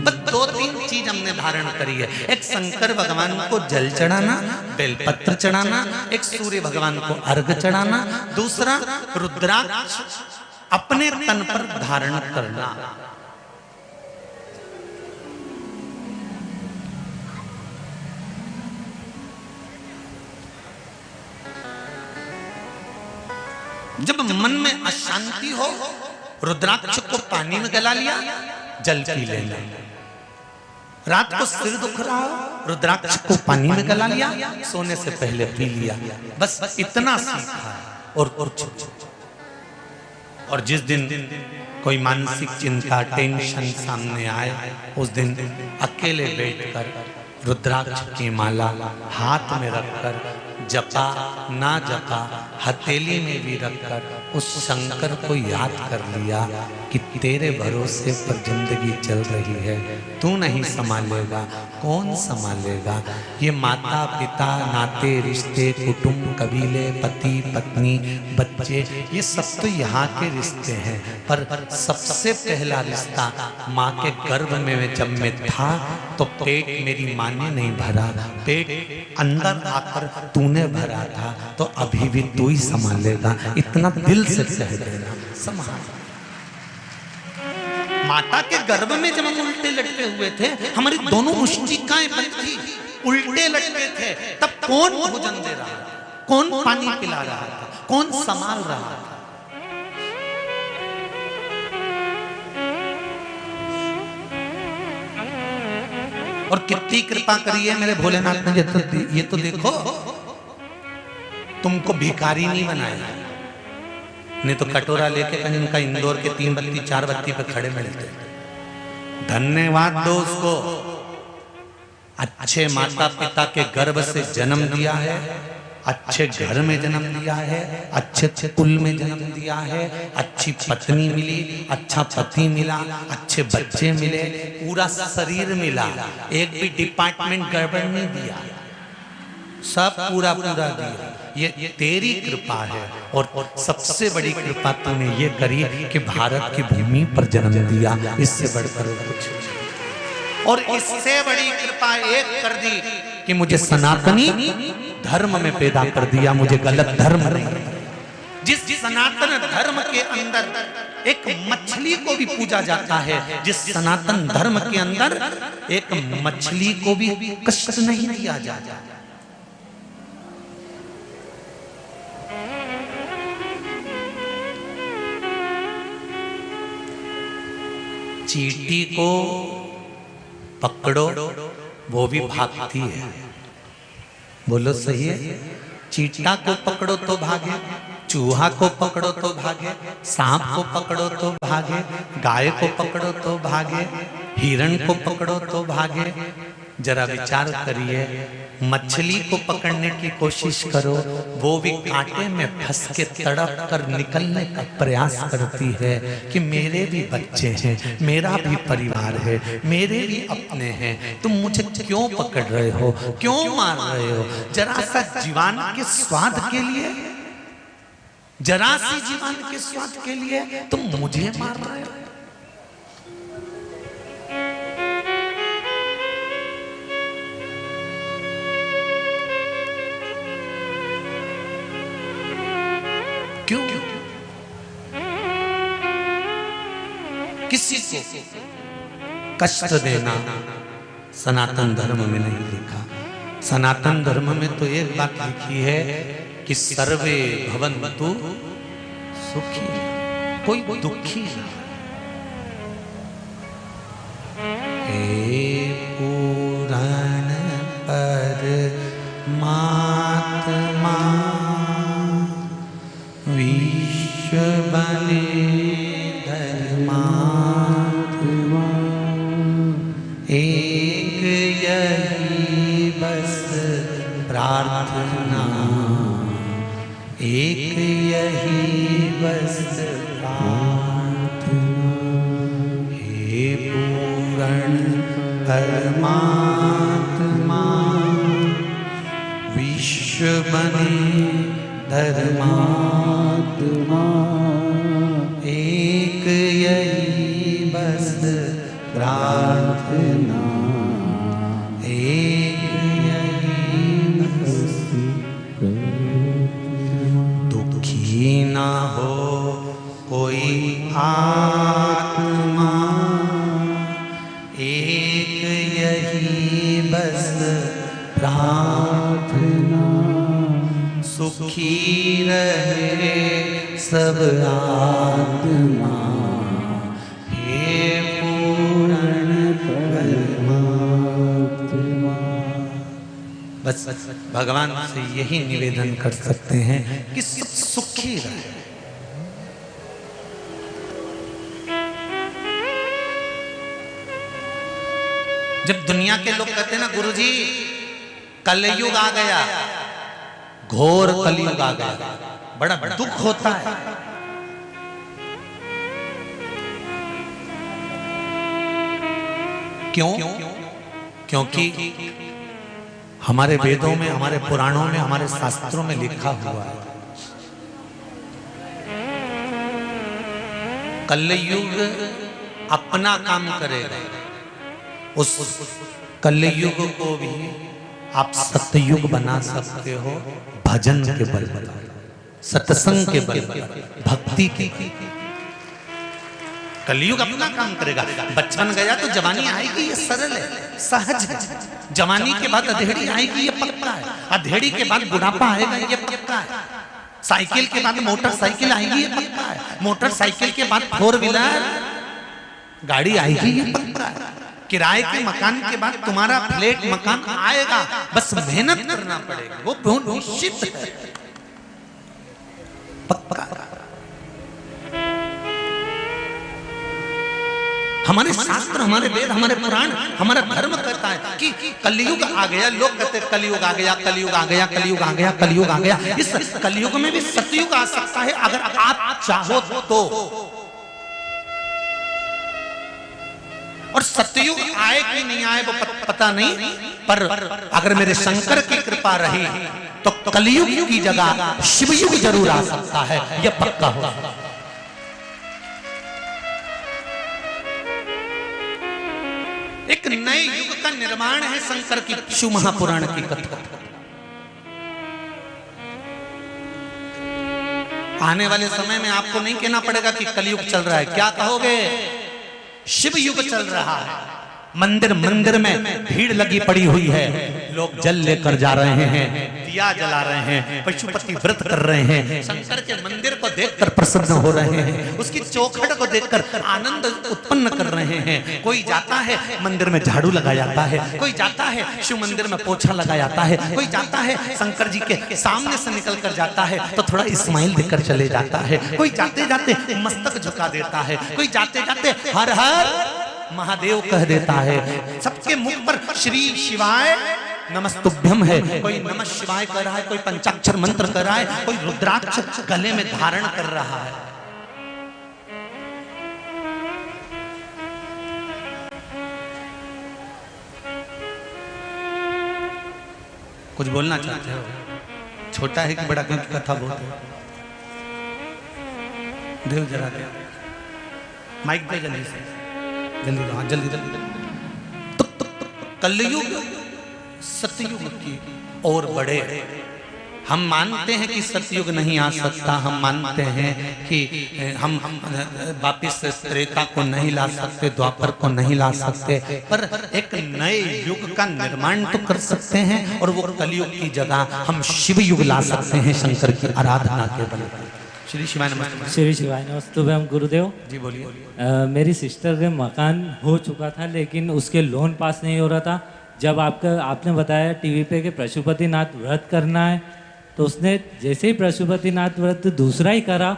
बस 2-3 चीज हमने धारण करी है। एक शंकर भगवान को जल चढ़ाना, बेलपत्र चढ़ाना, एक सूर्य भगवान को अर्घ चढ़ाना, दूसरा रुद्राक्ष अपने तन पर धारण करना। जब मन में अशांति हो, रुद्राक्ष को पानी में गला लिया, जल पी लेना। रात को सिर दुख रहा हो, रुद्राक्ष को पानी में गला लिया, सोने से पहले पी लिया। बस इतना सीखा। और जिस दिन कोई मानसिक चिंता, टेंशन सामने आए, उस दिन अकेले बैठकर रुद्राक्ष की माला हाथ में रखकर, जपा ना जपा हथेली में भी रखकर उस शंकर को याद कर लिया कि तेरे भरोसे पर जिंदगी चल रही है, तू नहीं संभालेगा, कौन संभालेगा? ये माता पिता, नाते रिश्ते, कुटुंब, कबीले, पति पत्नी, बच्चे, ये सब तो यहाँ के रिश्ते हैं, पर सबसे पहला रिश्ता माँ के गर्भ में जब मैं था तो पेट मेरी माँ ने नहीं भरा, पेट अंदर आकर तूने भरा था, तो अभी भी तू ही संभालेगा, इतना दिल से कह देना, संभाल। माता के गर्भ में जब हम उल्टे लटके हुए थे, हमारी दोनों मुष्टिकाएं बंद थी, उल्टे लटके थे, तब कौन भोजन दे रहा था, कौन पानी पिला रहा था, कौन संभाल रहा था? और कितनी कृपा करी है मेरे भोलेनाथ ने। ये तो देखो, तुमको भिखारी नहीं बनाया, नहीं तो कटोरा लेके कहीं उनका इंदौर के 3 बत्ती 4 बत्ती पे खड़े मिलते। धन्यवाद दो उसको, अच्छे माता पिता के गर्भ से जन्म दिया है, अच्छे घर में जन्म दिया है, अच्छे कुल में जन्म दिया है, अच्छी पत्नी मिली, अच्छा पति मिला, अच्छे बच्चे मिले, पूरा शरीर मिला, एक भी डिपार्टमेंट गड़बड़ नहीं दिया, सब पूरा पूरा दिया। ये तेरी कृपा है। और सबसे बड़ी कृपा तूने ये करी कि भारत की भूमि पर जन्म दिया, इससे बढ़कर कुछ। और इससे बड़ी कृपा एक कर दी कि मुझे सनातनी धर्म में पैदा कर दिया, मुझे गलत धर्म नहीं। जिस सनातन धर्म के अंदर एक मछली को भी पूजा जाता है, जिस सनातन धर्म के अंदर एक मछली को भी कष्ट नहीं दिया जाता। चींटी को पकड़ो वो भी भागती है, बोलो सही है। चींटा को पकड़ो तो भागे, चूहा को पकड़ो तो भागे, सांप को पकड़ो तो भागे, गाय को पकड़ो तो भागे, हिरण को पकड़ो तो भागे। जरा विचार करिए, मछली को पकड़ने की कोशिश करो, वो भी कांटे में फंस के तड़प कर निकलने का प्रयास करती है कि मेरे भी बच्चे हैं, मेरा भी परिवार है, मेरे भी अपने हैं, तुम मुझे क्यों पकड़ रहे हो, क्यों मार रहे हो? जरा सा जीवन के स्वाद के लिए, जरा सी जीवन के स्वाद के लिए तुम मुझे मार रहे हो। क्यों? किसी को कष्ट देना सनातन धर्म में नहीं लिखा। सनातन धर्म में तो एक बात लिखी है कि सर्वे भवन्तु सुखी, कोई दुखी ना। हे पुराण परमात्मा विश्व बने धर्मात्मा, एक यही बस प्रार्थना, एक यही बस प्रार्थना। हे पूर्ण परमात्मा विश्व बने धर्मात्मा, एक यही बस प्रार्थना, एक यही बस। दुखी ना हो कोई आत्मा, एक यही बस प्रार्थना, सुखी रहे सब आत्मा। हे पूर्ण परमात्मा। बस भगवान से यही निवेदन कर सकते हैं कि सुखी रहे। जब दुनिया के लोग कहते हैं ना गुरुजी कलयुग आ गया, घोर कलयुग आ गया, बड़ा दुख होता है। क्यों? क्योंकि हमारे वेदों में, हमारे पुराणों में, हमारे शास्त्रों में लिखा हुआ है कलयुग अपना काम करेगा। उस कलयुग को भी आप सतयुग बना सकते हो भजन के बल पर, सत्संग के बल पर, भक्ति के। कलयुग अपना काम करेगा। बचपन गया तो जवानी आएगी, ये सरल है, सहज है। जवानी के बाद अधेड़ी आएगी, ये पक्का है। अधेड़ी के बाद बुढ़ापा आएगा, ये पक्का है। साइकिल के बाद मोटरसाइकिल आएगी, ये पक्का है। मोटरसाइकिल के बाद 4 व्हीलर गाड़ी आएगी, ये पक्का है। किराए के मकान के बाद तुम्हारा फ्लैट मकान आएगा, बस मेहनत करना पड़ेगा, वो बहुत निश्चित है, पक्का। हमारे शास्त्र, हमारे वेद, हमारे पुराण, हमारा धर्म कहता है कि कलयुग आ गया। लोग कहते हैं कलयुग आ गया, कलयुग आ गया, कलयुग आ गया, कलयुग आ गया। इस कलयुग में भी सतयुग आ सकता है अगर आप चाहो तो। और सतयुग आए कि नहीं आए वो पता नहीं, पर अगर मेरे शंकर की कृपा रही तो कलयुग की जगह शिवयुग जरूर आ सकता है, यह पक्का हो। एक नए युग का निर्माण है शंकर की शिव महापुराण की कथा। आने वाले समय में आपको नहीं कहना पड़ेगा कि कलयुग चल रहा है, क्या कहोगे? शिव युग चल रहा है। मंदिर मंदिर में भीड़ लगी पड़ी हुई है, लोग जल लेकर जा रहे हैं, दिया जला रहे हैं, पशुपति व्रत कर रहे हैं, शंकर के मंदिर को देखकर प्रसन्न हो रहे हैं, उसकी चौखट को देखकर आनंद उत्पन्न कर रहे हैं। कोई जाता है मंदिर में झाड़ू लगा जाता है, कोई जाता है शिव मंदिर में पोछा लगा जाता है, कोई जाता है शंकर जी के सामने से निकल कर जाता है तो थोड़ा इस्माइल देकर चले जाता है, कोई जाते जाते मस्तक झुका देता है, कोई जाते जाते हर हर महादेव कह देता है। सबके मुख पर श्री शिवाय नमस्तुभ्यम है, कोई नमः शिवाय कह रहा है, कोई पंचाक्षर मंत्र कर रहा है, कोई रुद्राक्ष गले में धारण कर रहा है। कुछ बोलना चाहते हो? छोटा है कि बड़ा, क्योंकि कथा बहुत है। देव जरा दे माइक पे जल्दी से, जल्दी हाँ जल्दी जल्दी। तो कलयुग सतयुग की और बड़े। हम मानते हैं कि सतयुग नहीं आ सकता, हम मानते हैं कि हम वापिस त्रेता को नहीं ला सकते, द्वापर को नहीं ला सकते, पर एक नए युग का निर्माण तो कर सकते हैं। और वो कलयुग की जगह हम शिव युग ला सकते हैं शंकर की आराधना के बल। श्री शिवाय नमस्ते। श्री शिवाय नमस्ते। हम गुरुदेव जी बोलिए। मेरी सिस्टर के मकान हो चुका था लेकिन उसके लोन पास नहीं हो रहा था। जब आपने बताया टीवी पे कि पशुपतिनाथ व्रत करना है, तो उसने जैसे ही पशुपतिनाथ व्रत दूसरा ही करा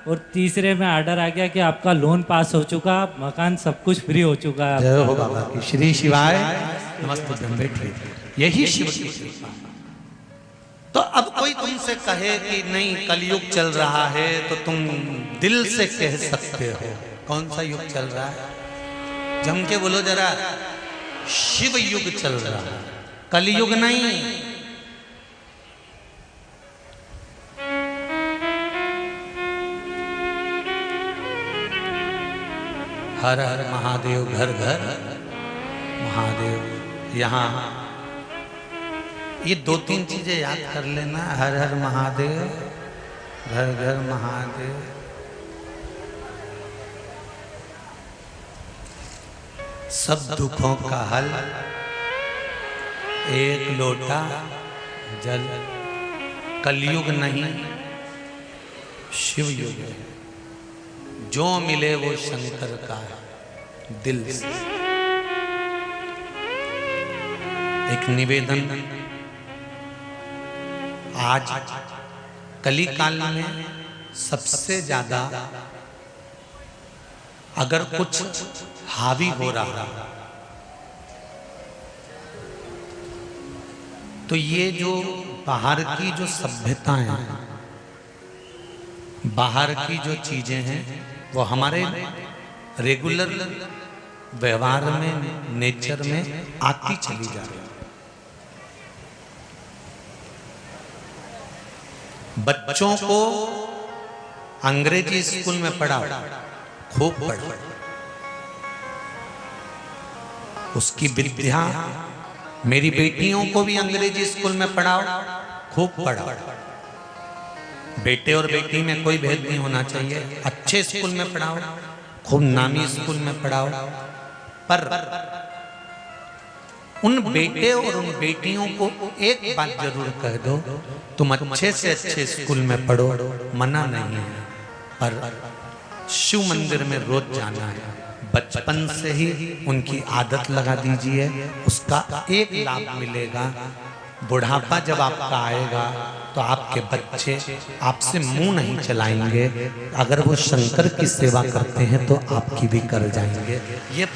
और तीसरे में आर्डर आ गया कि आपका लोन पास हो चुका, मकान सब कुछ फ्री हो चुका है। जय हो बाबा की। श्री शिवाय नमस्ते। यही शिव की कृपा। तो अब कोई तुमसे कहे कि नहीं कलयुग चल रहा है तो तुम दिल से कह सकते हो कौन सा युग चल रहा है? जम के बोलो जरा, शिव युग चल रहा है, कलयुग नहीं। हर हर महादेव, घर घर महादेव। यहाँ ये दो तीन चीजें याद कर लेना, हर हर महादेव, घर घर महादेव। सब दुखों का हल, एक लोटा जल। कलयुग नहीं, शिव युग है। जो मिले वो शंकर का है, दिल से। एक निवेदन, आज कली काल में सबसे ज्यादा अगर कुछ हावी हो रहा तो ये जो बाहर की जो सभ्यताएं हैं, बाहर की जो चीजें हैं, वो हमारे रेगुलर व्यवहार में, नेचर में आती चली जा रही है। बच्चों को अंग्रेजी स्कूल में पढ़ाओ, खूब पढ़ो, उसकी विद्या। मेरी बेटियों को भी अंग्रेजी स्कूल में पढ़ाओ, खूब पढ़ाओ। बेटे और बेटी में कोई भेद नहीं होना चाहिए। अच्छे स्कूल में पढ़ाओ, खूब नामी स्कूल में पढ़ाओ। पर उन बेटे और उन बेटियों को एक बात जरूर कह दो, तुम अच्छे से अच्छे स्कूल में पढ़ो, मना नहीं है, पर शिव मंदिर में रोज जाना है। बचपन से ही उनकी आदत लगा दीजिए, उसका एक लाभ मिलेगा। बुढ़ापा जब आपका आएगा तो आपके बच्चे आपसे मुंह नहीं चलाएंगे। अगर वो शंकर की सेवा करते हैं तो आपकी भी कर जाएंगे। ये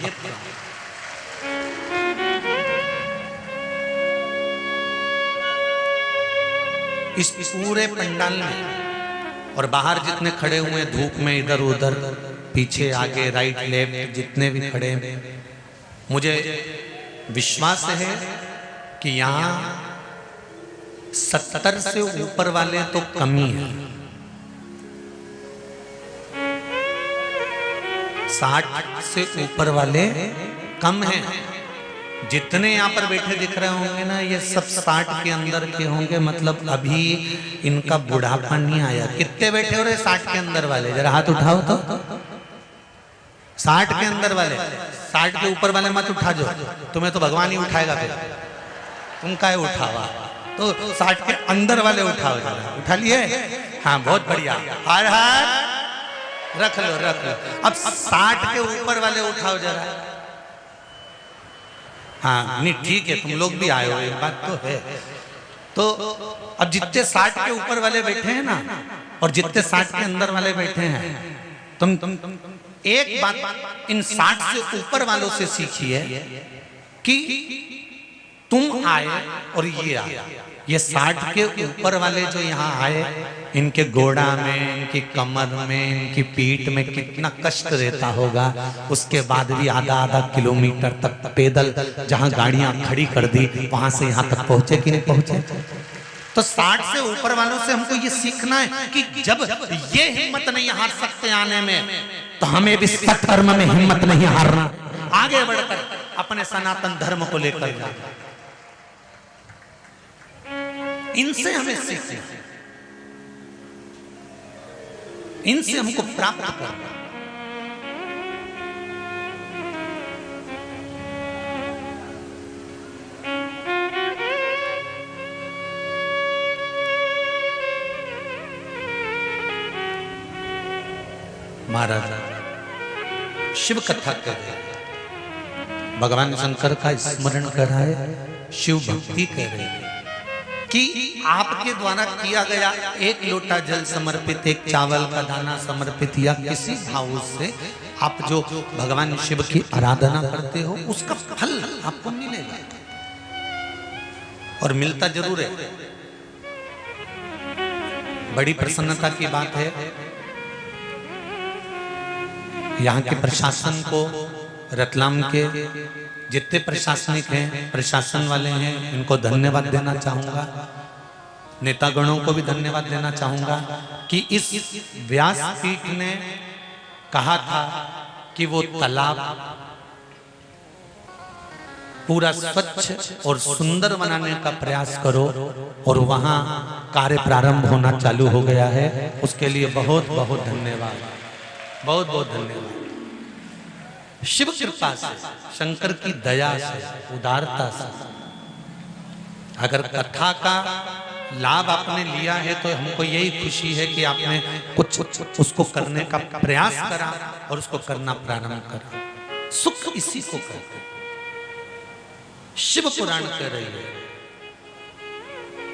इस पूरे पंडाल में और बाहर जितने खड़े हुए हैं धूप में, इधर उधर, पीछे आगे, राइट लेफ्ट, जितने भी खड़े हैं, मुझे विश्वास है कि यहाँ 70 से ऊपर वाले तो कम ही है। 60 से ऊपर वाले कम हैं। जितने यहाँ पर बैठे दिख रहे होंगे ना, ये सब 60 के अंदर के होंगे, मतलब अभी इनका बुढ़ापा नहीं आया। कितने बैठे हो रहे 60 के अंदर वाले? जरा हाथ उठाओ तो। 60 के अंदर वाले, 60 के ऊपर वाले मत उठा जो, तुम्हें तो भगवान ही उठाएगा फिर, तुम काहे उठावा। तो 60 के अंदर वाले उठाओ जरा। उठा लिए? हाँ, बहुत बढ़िया। हर हर रख लो, रख लो। अब 60 के ऊपर वाले उठाओ जरा। हाँ, नहीं ठीक है, तुम लोग भी आए हो, एक बात तो है। तो अब जितने 60 के ऊपर वाले बैठे हैं ना, और जितने 60 के अंदर वाले बैठे हैं, तुम एक बात इन 60 से ऊपर वालों से सीखिए कि तुम आए और ये आए। ये 60 के ऊपर वाले जो यहाँ आए, इनके गोड़ा में, इनकी कमर में, इनकी पीठ में कितना कष्ट रहता होगा। उसके बाद भी आधा आधा किलोमीटर तक पैदल, जहाँ गाड़ियां खड़ी कर दी, वहां से यहाँ तक पहुंचे कि नहीं पहुंचे। तो 60 से ऊपर वालों से हमको ये सीखना है कि जब ये हिम्मत नहीं हार सकते आने में, तो हमें भी सत्कर्म में हिम्मत नहीं हारना, आगे बढ़कर अपने सनातन धर्म को लेकर जाना। इनसे हमें सीखना, इनसे हमको प्राप्त करना। महाराज शिव कथा कर रहे, भगवान शंकर का स्मरण कर रहे, शिव भक्ति कर रहे हैं कि आपके द्वारा किया गया एक लोटा जल समर्पित, एक चावल का दाना समर्पित, या किसी भाव से आप जो भगवान शिव की आराधना करते हो, उसका फल आपको मिलेगा और मिलता जरूर है। बड़ी प्रसन्नता की बात है, यहाँ के प्रशासन को, रतलाम के जितने प्रशासनिक हैं, प्रशासन वाले हैं, इनको धन्यवाद देना चाहूंगा। नेतागणों को भी धन्यवाद देना चाहूंगा कि इस व्यासपीठ ने कहा था कि वो तालाब पूरा स्वच्छ और सुंदर बनाने का प्रयास करो, और वहां कार्य प्रारंभ होना चालू हो गया है। उसके लिए बहुत बहुत धन्यवाद, बहुत बहुत धन्यवाद। शिव कृपा से, शंकर की दया से, उदारता से, अगर कथा का लाभ आपने लिया है तो हमको यही खुशी है कि आपने कुछ उसको करने का प्रयास करा और उसको करना प्रारंभ करा। सुख इसी को कहते हैं। शिव पुराण कह रही है,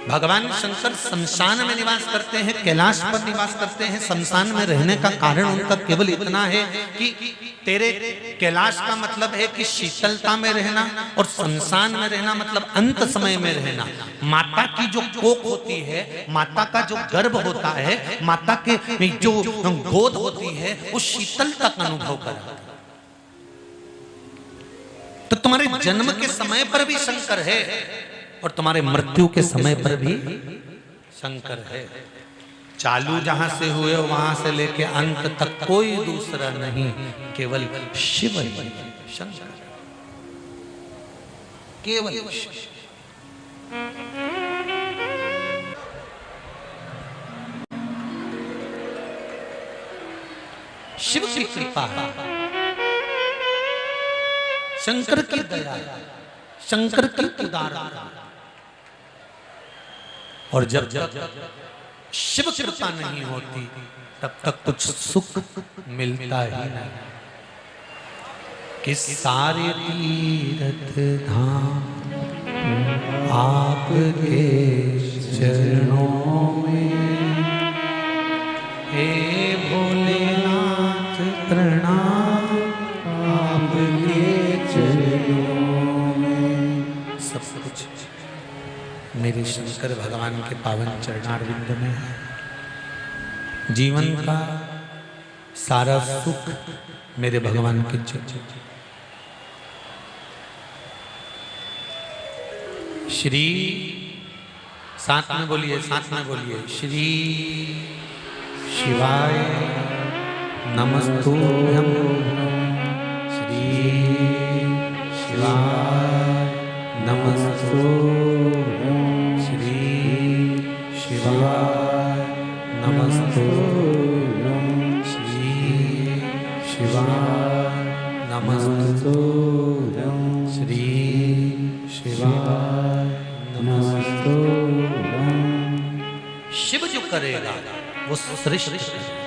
भगवान शंकर शमशान में निवास करते हैं, कैलाश पर निवास करते हैं। शमशान में रहने का कारण उनका केवल इतना है कि तेरे कैलाश का मतलब है कि शीतलता में रहना, और शमशान में रहना मतलब अंत समय में रहना। माता की जो कोख होती है, माता का जो गर्भ होता है, माता के जो गोद होती है, वो शीतलता का अनुभव कराता है। तो तुम्हारे जन्म के समय पर भी शंकर है और तुम्हारे मृत्यु के समय पर भी शंकर है। चालू जहां से हुए वहां से लेके अंत तक कोई दूसरा नहीं, केवल शिव ही, शंकर, केवल शिव। शिव की कृपा है, शंकर की दया, शंकर की उदारता। और जब जब शिव कृपा नहीं होती तब तक कुछ सुख मिलता ही नहीं। कि सारे तीर्थ धाम आपके चरणों में, हे भोलेनाथ प्रणाम आपके चरणों में। सब कुछ मेरे शंकर भगवान के पावन चरणारविंद में है। जीवन का सारा सुख मेरे भगवान के चरण। श्री, साथ में बोलिए, साथ में बोलिए, श्री शिवाय नमस्तुभ्यं, श्री शिवाय नमस्तुभ्यं, श्री शिवाय नमस्तुभ्यं, श्री शिवाय नमस्तुभ्यं, श्री शिवाय नमस्तुभ्यं। शिव जो करेगा वो सृष्टि करेगा।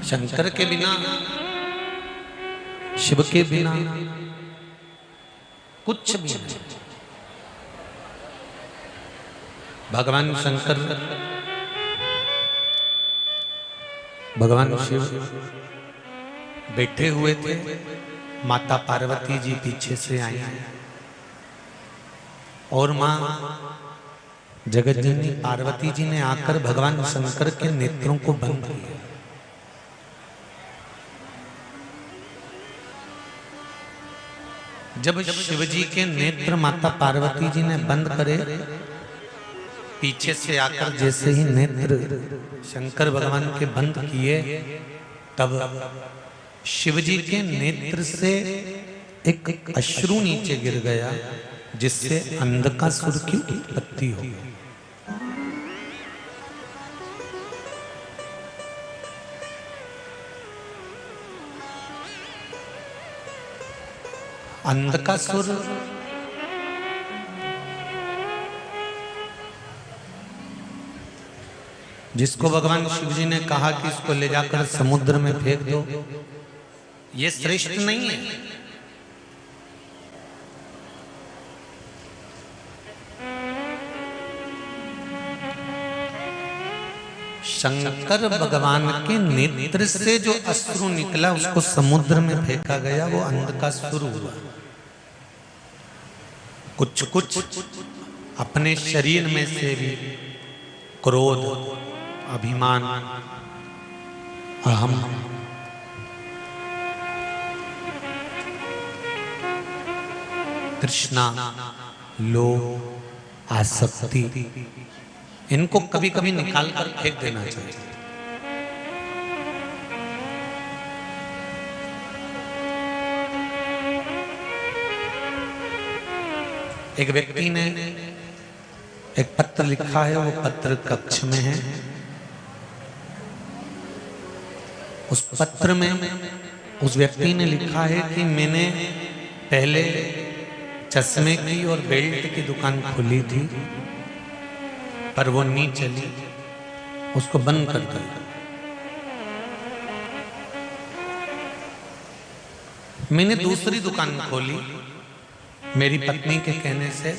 शंकर के बिना, शिव के बिना कुछ भी नहीं। भगवान शंकर, भगवान शिव बैठे हुए थे, माता पार्वती जी पीछे से आई और मां जगज्जननी पार्वती जी ने आकर भगवान शंकर के नेत्रों को बंद किया। जब शिवजी के नेत्र माता पार्वती जी ने बंद करे, पीछे से आकर जैसे ही नेत्र शंकर भगवान के बंद किए, तब शिवजी के नेत्र से एक अश्रु नीचे गिर गया, जिससे अंधकासुर की उत्पत्ति हो गई। अंधकासुर जिसको भगवान शिवजी ने कहा कि इसको ले जाकर समुद्र में फेंक दो, ये श्रेष्ठ नहीं है। शंकर भगवान के नेत्र से जो अश्रु निकला उसको समुद्र में फेंका गया, वो अंधकासुर हुआ। कुछ कुछ अपने शरीर में से भी क्रोध, अभिमान, अहम, तृष्णा, लोभ, आसक्ति, इनको कभी कभी निकाल कर फेंक देना चाहिए। एक व्यक्ति ने एक पत्र लिखा है, वो पत्र कक्ष में है। उस पत्र में उस व्यक्ति ने लिखा है कि मैंने पहले चश्मे की और बेल्ट की दुकान खोली थी, पर वो नहीं चली, उसको बंद कर दिया। मैंने दूसरी दुकान खोली, मेरी पत्नी के कहने से।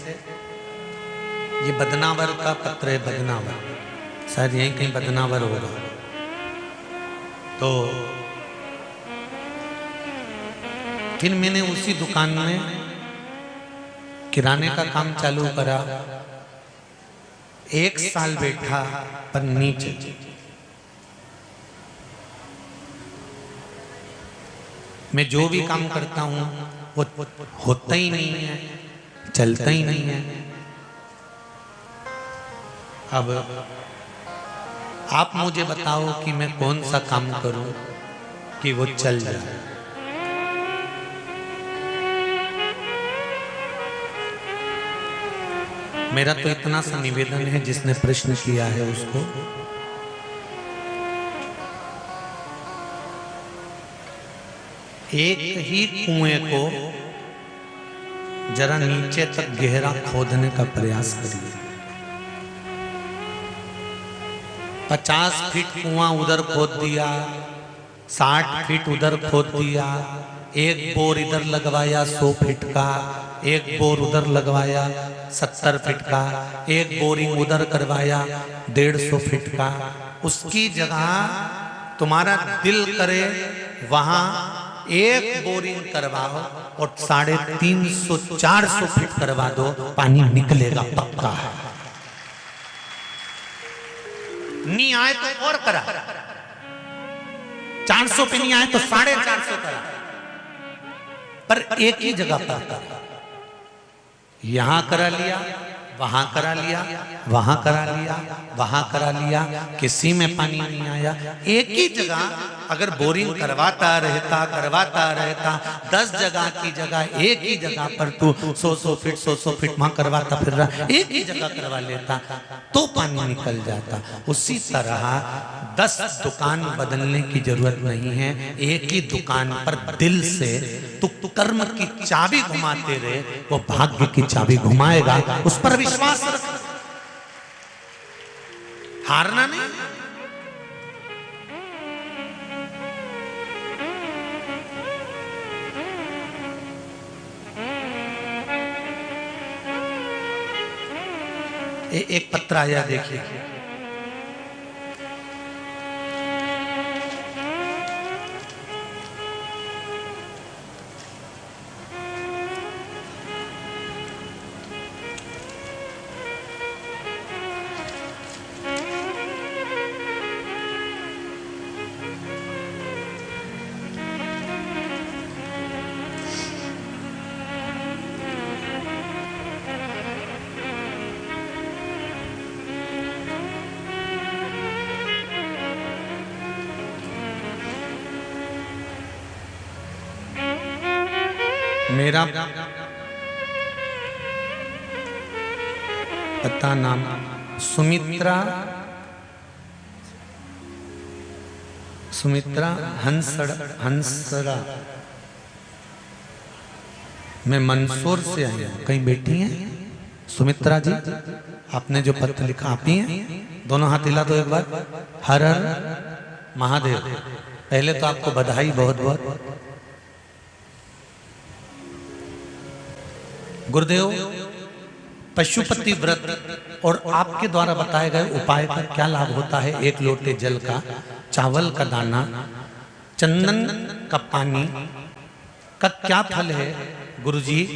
ये बदनावर का पत्र है, बदनावर, शायद यहीं कहीं बदनावर होगा। तो फिर मैंने उसी दुकान में किराने का काम चालू करा। 1 साल बैठा पर नीचे। मैं जो भी काम करता हूं वो होता ही नहीं है, चलता ही नहीं है। अब आप मुझे बताओ कि मैं कौन सा काम करूं कि वो चल जाए। मेरा तो इतना सा निवेदन है, जिसने प्रश्न किया है उसको एक ही कुएं को जरा नीचे तक गहरा खोदने का प्रयास करिए। 50 फीट कुआं उधर खोद दिया, 60 फीट उधर खोद दिया, एक बोर इधर लगवाया 100 फीट का, एक बोर उधर लगवाया 70 फीट का, एक बोरिंग उधर करवाया 150 फीट का। उसकी जगह तुम्हारा दिल करे वहां एक बोरिंग करवाओ और 350-400 फीट करवा दो, पानी निकलेगा पक्का है। नहीं आए तो और करा, 400 पे नहीं आए तो 450 करा, पर एक ही जगह पर करा। यहां करा लिया, वहां करा लिया, वहां करा लिया, वहां करा लिया, किसी में पानी नहीं आया। एक ही जगह अगर बोरिंग करवाता रहता 10 जगह की जगह एक ही जगह पर तू 100 फीट वहां करवाता फिर रहा, एक ही जगह करवा लेता तो पानी निकल जाता। उसी तरह 10 दुकान बदलने की जरूरत नहीं है, एक ही दुकान पर दिल से तू कर्म की चाबी घुमाते रहे, वो भाग्य की चाबी घुमाएगा। उस पर विश्वास रख, हारना नहीं। एक पत्र आया देखिए, मेरा पता नाम सुमित्रा हंसरा। मैं मंदसौर से आई हूँ। कहीं बैठी हैं सुमित्रा जी? आपने जो पत्र लिखा आप ही हैं? दोनों हाथ हिला दो एक बार। हर हर महादेव। पहले तो आपको बधाई बहुत बहुत। गुरुदेव, पशुपति व्रत और आपके द्वारा बताए गए उपाय का क्या लाभ होता है? 1 लोटे जल का, चावल का दाना, चंदन का पानी का क्या फल है? गुरुजी,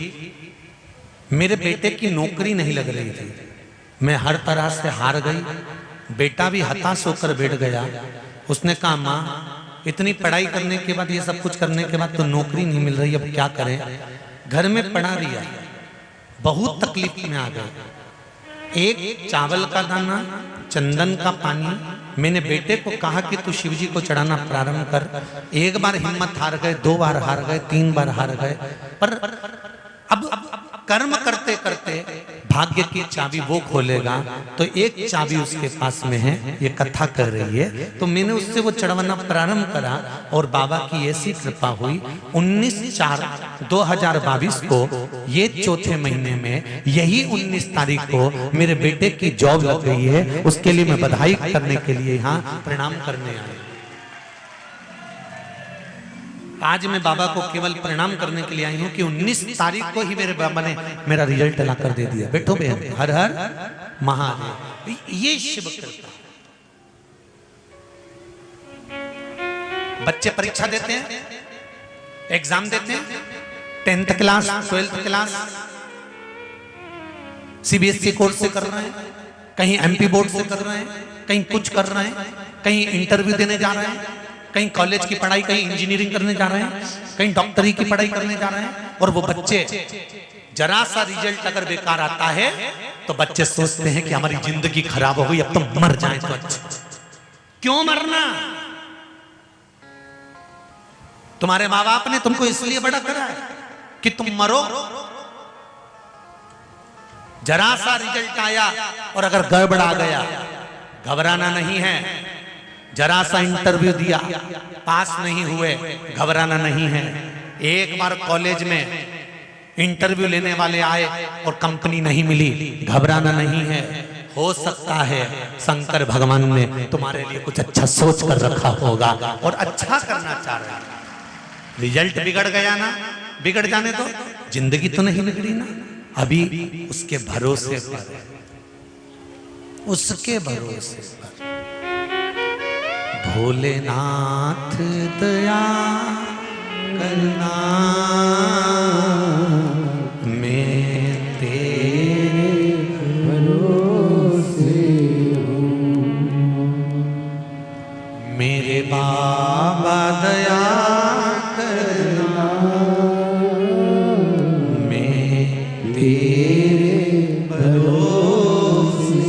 मेरे बेटे की नौकरी नहीं लग रही थी, मैं हर तरह से हार गई। बेटा भी हताश होकर बैठ गया। उसने कहा माँ, इतनी पढ़ाई करने के बाद, ये सब कुछ करने के बाद तो नौकरी नहीं मिल रही, अब क्या करें? घर में पड़ा दिया, बहुत तकलीफ में आ गए। एक चावल का दाना, चंदन का पानी। मैंने बेटे को कहा कि तू शिव जी को चढ़ाना प्रारंभ कर। एक बार हिम्मत हार गए, 2 बार हार गए, 3 बार हार गए, पर अब कर्म करते करते भाग्य की चाबी वो खोलेगा। तो एक चाबी उसके पास में है, ये कथा कर रही है। तो मैंने उससे वो चढ़वाना प्रारंभ करा और बाबा की ऐसी कृपा हुई। 19/4/2022 को, ये चौथे महीने में, यही 19 तारीख को मेरे बेटे की जॉब लग गई है। उसके लिए मैं बधाई करने के लिए यहाँ प्रणाम करने आया। आज मैं बाबा को केवल प्रणाम करने के लिए आई हूं कि 19 तारीख को ही मेरे बाबा ने मेरा रिजल्ट ला कर दे दिया। बैठो बहन, हर हर महादेव। ये शिव कृपा। बच्चे परीक्षा देते हैं, एग्जाम देते हैं, 10th class, 12th class, CBSE course से कर रहे हैं, कहीं MP बोर्ड से कर रहे हैं, कहीं कुछ कर रहे हैं, कहीं इंटरव्यू देने जा रहे हैं, कहीं कॉलेज की पढ़ाई, कहीं इंजीनियरिंग करने जा रहे हैं, कहीं डॉक्टरी की पढ़ाई करने जा रहे हैं। और वो बच्चे, जरा सा रिजल्ट अगर बेकार आता है तो बच्चे सोचते हैं कि हमारी जिंदगी खराब हो गई, अब तो मर जाए तो अच्छा। क्यों मरना? तुम्हारे माँ बाप ने तुमको इसलिए बड़ा करा है कि तुम मरो। जरा सा रिजल्ट आया और अगर गड़बड़ आ गया, घबराना नहीं है। जरा सा इंटरव्यू दिया, पास नहीं हुए, घबराना नहीं है। एक बार कॉलेज में इंटरव्यू लेने वाले आए और कंपनी नहीं मिली, घबराना नहीं है। हो सकता है शंकर भगवान ने तुम्हारे लिए कुछ अच्छा सोच कर रखा होगा और अच्छा करना चाह रहे हैं। रिजल्ट बिगड़ गया ना, बिगड़ जाने तो जिंदगी तो नहीं बिगड़ी ना। अभी उसके भरोसे पर, उसके भरोसे पर। भोलेनाथ दया करना, मैं तेरे भरोसे हूँ। मेरे बाबा दया करना, मैं तेरे भरोसे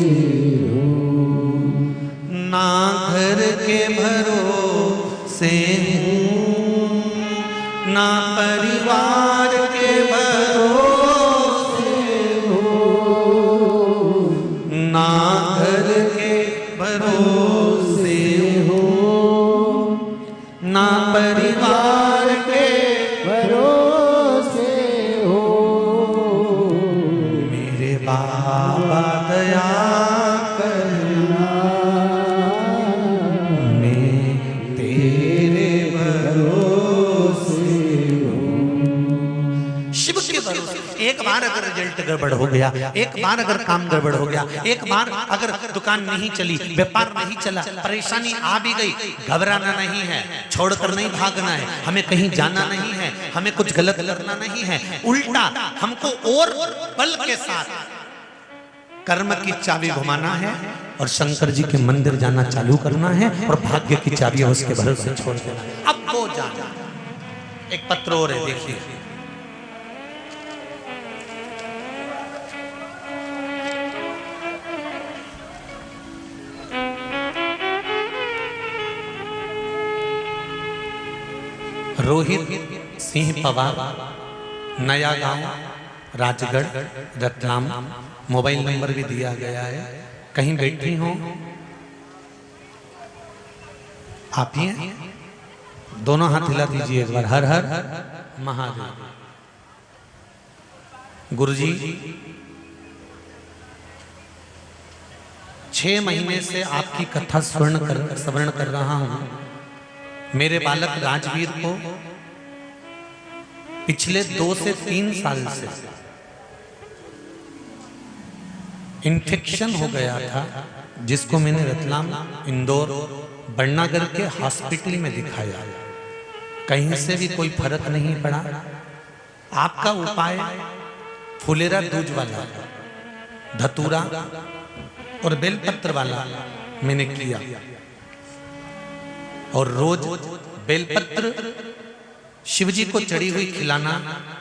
हूँ। ना घर के भरोसे हूँ, ना परिवार के भरोसे हूँ, ना घर के भरोसे हूँ, ना परिवार के भरोसे हूँ। मेरे बाबा दया करना, मैं तेरे भरोसे हूँ। शिव के भरोसे। एक बार अगर रिजल्ट गड़बड़ हो गया, एक बार अगर काम गड़बड़ हो गया, एक बार अगर दुकान नहीं चली, व्यापार नहीं चला, परेशानी आ भी गई, घबराना नहीं है, छोड़कर नहीं भागना है, हमें कहीं जाना नहीं है, हमें कुछ गलत करना नहीं है, उल्टा हमको और बल के साथ कर्म की चाबी घुमाना है और शंकर जी के मंदिर जाना चालू करना है और भाग्य की चाबी उसके भरोसे छोड़ देना है। अब वो जाना। एक पत्र और है, देखिए। रोहित सिंह पवार, नया गांव, राजगढ़, रतलाम। मोबाइल नंबर भी दिया गया है। कहीं बैठी हो आप ही हैं? दोनों हाथ हिला दीजिए एक बार। हर हर महादेव। गुरुजी 6 महीने से आपकी कथा श्रवण कर रहा हूं। मेरे बालक राजवीर को पिछले 2 से 3 साल से इन्फेक्शन हो गया था, जिसको मैंने रतलाम, इंदौर, बड़नागर के हॉस्पिटल में दिखाया। कहीं से भी कोई फर्क नहीं पड़ा। आपका उपाय फुलेरा दूज वाला, धतूरा और बेलपत्र वाला मैंने किया और रोज बेलपत्र शिवजी को चढ़ी हुई खिलाना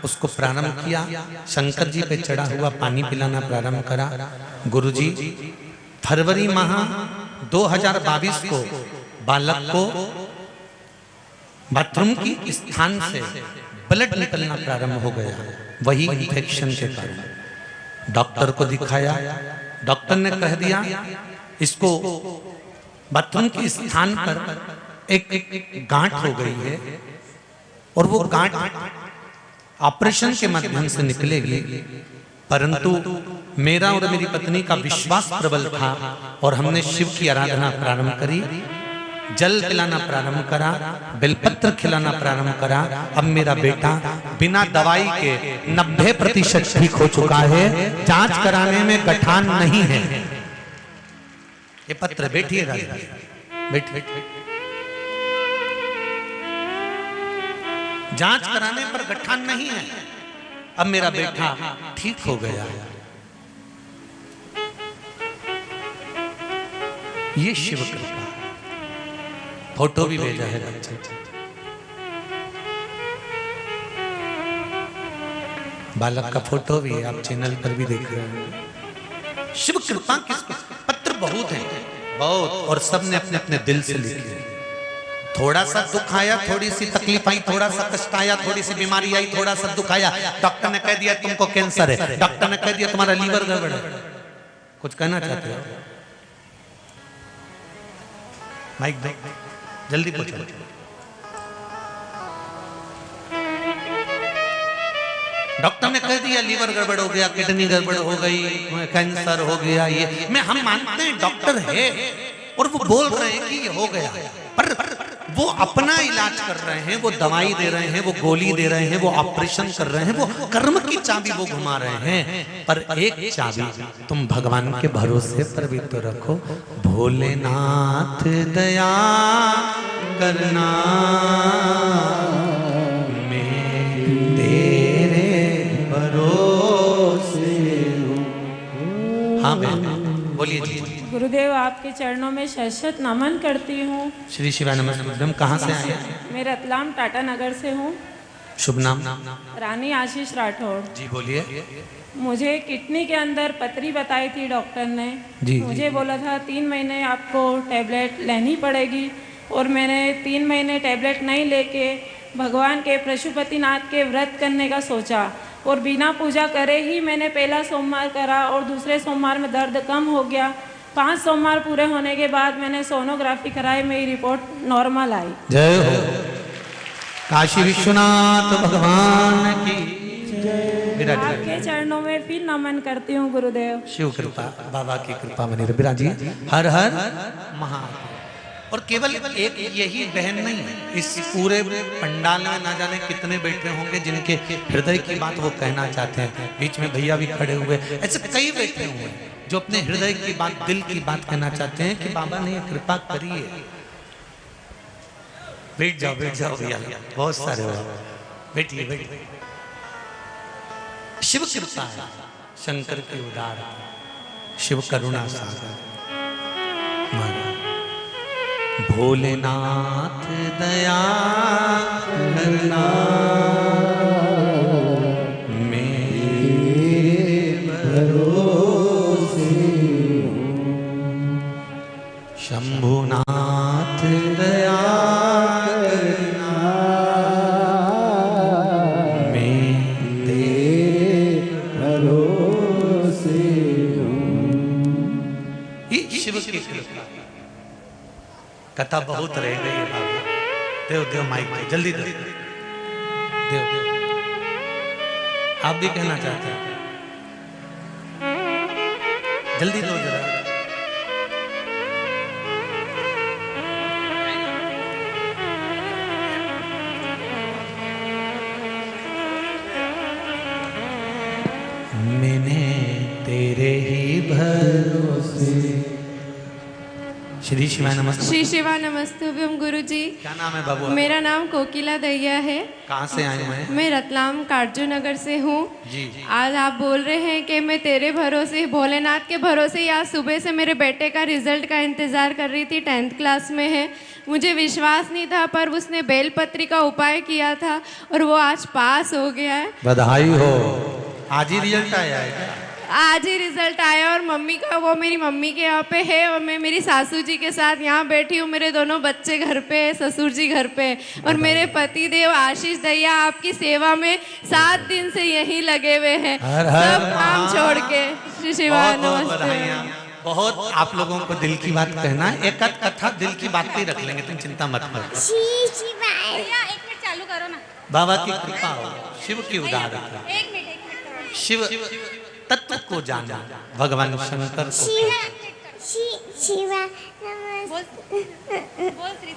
उसको प्रारंभ किया। शंकर जी पे चढ़ा हुआ पानी पिलाना प्रारंभ करा। गुरुजी फरवरी माह 2022 को बालक को बाथरूम की स्थान से ब्लड निकलना प्रारंभ हो गया, वही इन्फेक्शन के कारण। डॉक्टर को दिखाया, डॉक्टर ने कह दिया इसको बाथरूम के स्थान पर एक गांठ हो गई है और वो गांठ ऑपरेशन के माध्यम से निकलेगी। परंतु मेरा और मेरी पत्नी का विश्वास प्रबल था और हमने शिव की आराधना प्रारंभ करी, जल पिलाना प्रारंभ करा, बेलपत्र खिलाना प्रारंभ करा। अब मेरा बेटा बिना दवाई के 90% ठीक हो चुका है। जांच कराने में गठान नहीं है। ये पत्र बैठिए बैठिए। जांच कराने पर गठान नहीं है। अब मेरा बेटा ठीक हो गया। ये शिव कृपा। फोटो भी भेजा है बच्चे। बालक का फोटो भी है, आप चैनल पर भी देख रहे हैं। शिव कृपा किसको? पत्र बहुत हैं, बहुत, और सबने अपने अपने दिल से लिखे। थोड़ा सा दुख आया, थोड़ी सी तकलीफ आई, थोड़ा सा कष्ट आया, थोड़ी सी बीमारी आई, थोड़ा सा दुख आया, डॉक्टर ने कह दिया तुमको कैंसर है, डॉक्टर ने कह दिया तुम्हारा लीवर गड़बड़ है। कुछ कहना चाहते हो? माइक दो, जल्दी पूछो। डॉक्टर ने कह दिया लीवर गड़बड़ हो गया, किडनी गड़बड़ हो गई, कैंसर हो गया, ये मैं हम मानते हैं डॉक्टर है और वो बोल रहे हैं कि ये हो गया, पर वो अपना इलाज कर रहे हैं, वो दवाई दे रहे हैं, वो गोली दे रहे हैं, वो ऑपरेशन कर रहे हैं, वो कर्म की चाबी वो घुमा रहे हैं। पर एक चाबी तुम भगवान के भरोसे पर भी तो रखो, भोलेनाथ दया करना मैं तेरे भरोसे हूँ। हाँ बोलिए जी। गुरुदेव आपके चरणों में शत नमन करती हूँ। श्री शिवाय नमस्ते। कहाँ से आए हैं? मैं रतलाम टाटा नगर से हूँ। शुभ नाम? रानी आशीष राठौड़ जी बोलिए। मुझे किडनी के अंदर पथरी बताई थी डॉक्टर ने जी, मुझे बोला था 3 महीने आपको टैबलेट लेनी पड़ेगी, और मैंने 3 महीने टैबलेट नहीं लेके भगवान के पशुपतिनाथ के व्रत करने का सोचा, और बिना पूजा करे ही मैंने पहला सोमवार करा और दूसरे सोमवार में दर्द कम हो गया। 5 सोमवार पूरे होने के बाद मैंने सोनोग्राफी कराई, मेरी रिपोर्ट नॉर्मल आई। जय हो काशी विश्वनाथ भगवान की जय। आपके चरणों में फिर नमन करती हूँ गुरुदेव। शिव कृपा, बाबा की कृपा बनी रहे। बिराजी हर हर महादेव। और केवल एक यही बहन नहीं, इस पूरे पंडाल में ना जाने कितने बैठे होंगे जिनके हृदय की बात वो कहना चाहते हैं। बीच में भैया भी खड़े हुए, ऐसे कई बैठे हुए हैं जो अपने हृदय की बात, दिल की बात कहना चाहते हैं कि बाबा ने कृपा करिए। बैठ जाओ भैया, बहुत सारे हो, बैठिए बैठिए। शिव कृपा है, शंकर की उदार, शिव करुणा सागर। भोलेनाथ दया करना मेरे भरोसे हूँ। शंभुनाथ दया करना मैं तेरे भरोसे हूँ। शिव की कृपा। कथा बहुत रह गई है बाबू। देव देव माइक में जल्दी दो। देव आप भी कहना चाहते हैं? जल्दी दो जरा। मैंने तेरे ही भरोसे। श्री शिवाय नमस्ते। श्री शिवाय नमस्तुभ्यम गुरुजी। क्या नाम है बाबू? मेरा नाम कोकिला दैया है। कहाँ से आए हुए हैं? मैं रतलाम काटजू नगर से हूँ। जी। आज आप बोल रहे हैं कि मैं तेरे भरोसे, भोलेनाथ के भरोसे ही आज सुबह से मेरे बेटे का रिजल्ट का इंतज़ार कर रही थी। 10th क्लास में है। मुझे विश्वास नहीं था, पर उसने बेलपत्री का उपाय किया था और वो आज पास हो गया है। बधाई हो। आज ही रिजल्ट आया है क्या? आज ही रिजल्ट आया, और मम्मी का, वो मेरी मम्मी के यहाँ पे है और मैं मेरी सासू जी के साथ यहाँ बैठी हूँ। मेरे दोनों बच्चे घर पे है, ससुर जी घर पे है, और मेरे पति देव आशीष दैया आपकी सेवा में 7 दिन से यहीं लगे हुए हैं, सब काम छोड़ के। श्री शिवाय नमस्ते। बहुत आप लोगों को दिल की बात कहना, एक कथा दिल की बात ही रख लेंगे, तुम चिंता मत करो। भैया 1 मिनट चालू करो ना। बाबा की कृपा हो, शिव की उदारता, 1 मिनट शिव तत्व को जाना, भगवान शंकर को। शिवा नमस्ते। बोल श्री शिवा नमस्ते।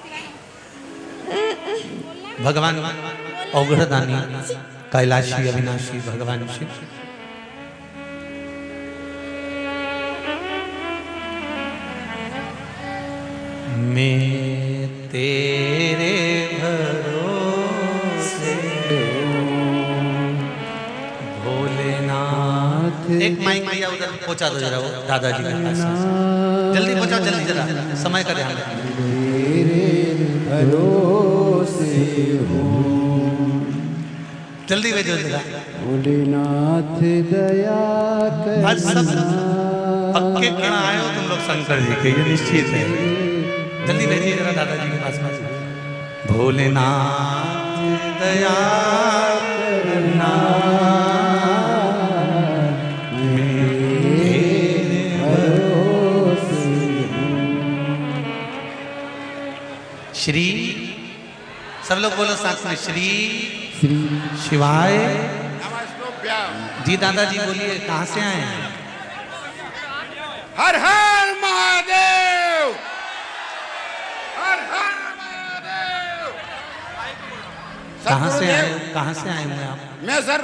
भगवान औघड़दानी, कैलाशी, अविनाशी भगवान शिव। मैं तेरे भरोसे भोलेनाथ। एक माइक भैया उधर पहुंचा दो जरा, वो दादाजी के पास जल्दी पहुंचाओ, जल्दी जरा, समय का ध्यान रखना। जल्दी भेजो जरा। भोलेनाथ दया आज सब पक्के खड़ा आए हो तुम लोग शंकर जी के, ये निश्चित है। जल्दी भेजिए जरा दादाजी के पास में। भोलेनाथ दया करना मेरे भरोसे हूँ। श्री, सब लोग बोलो साथ में, श्री शिवाय जी दादाजी बोलिए, कहाँ से आए हैं? हर हर महादेव, हर हर महादेव। कहाँ से सदगुरुदेव, आए, कहाँ से आए हुए आप? मैं सर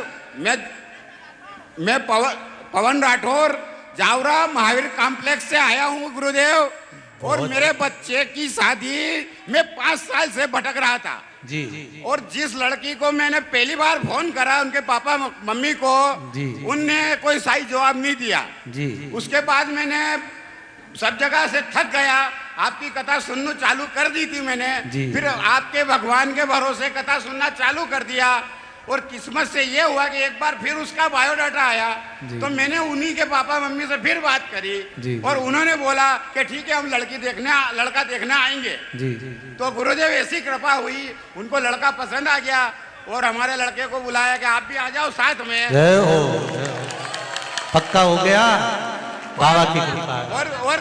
मैं पवन राठौर जावरा महावीर कॉम्प्लेक्स से आया हूँ गुरुदेव। और मेरे बच्चे की शादी में 5 साल से भटक रहा था जी। और जिस लड़की को मैंने पहली बार फोन करा उनके पापा मम्मी को, जी। उनने कोई सही जवाब नहीं दिया जी। उसके बाद मैंने सब जगह से थक गया, आपकी कथा सुनना चालू कर दी थी मैंने। जी। फिर आपके भगवान के भरोसे कथा सुनना चालू कर दिया और किस्मत से ये हुआ कि एक बार फिर उसका बायोडाटा आया तो मैंने उन्हीं के पापा मम्मी से फिर बात करी जी। और उन्होंने बोला कि ठीक है हम लड़का देखने आएंगे। जी। तो गुरुदेव ऐसी कृपा हुई, उनको लड़का पसंद आ गया और हमारे लड़के को बुलाया कि आप भी आ जाओ साथ में। जय हो, पक्का हो गया, बाबा की कृपा है। और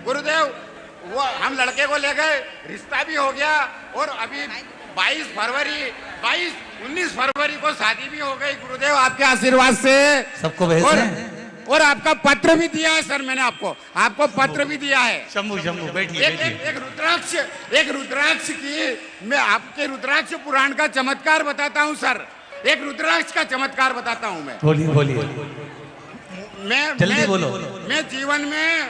गुरुदेव वो हम लड़के को ले गए, रिश्ता भी हो गया और अभी 19 फरवरी को शादी भी हो गई गुरुदेव आपके आशीर्वाद से। सबको भेज दें। और आपका पत्र भी दिया है सर, मैंने आपको पत्र भी दिया है। शंभू बैठिए। एक रुद्राक्ष की मैं आपके रुद्राक्ष पुराण का चमत्कार बताता हूँ सर। एक रुद्राक्ष का चमत्कार बताता हूँ मैं। बोलिए। जल्दी बोलो। मैं जीवन में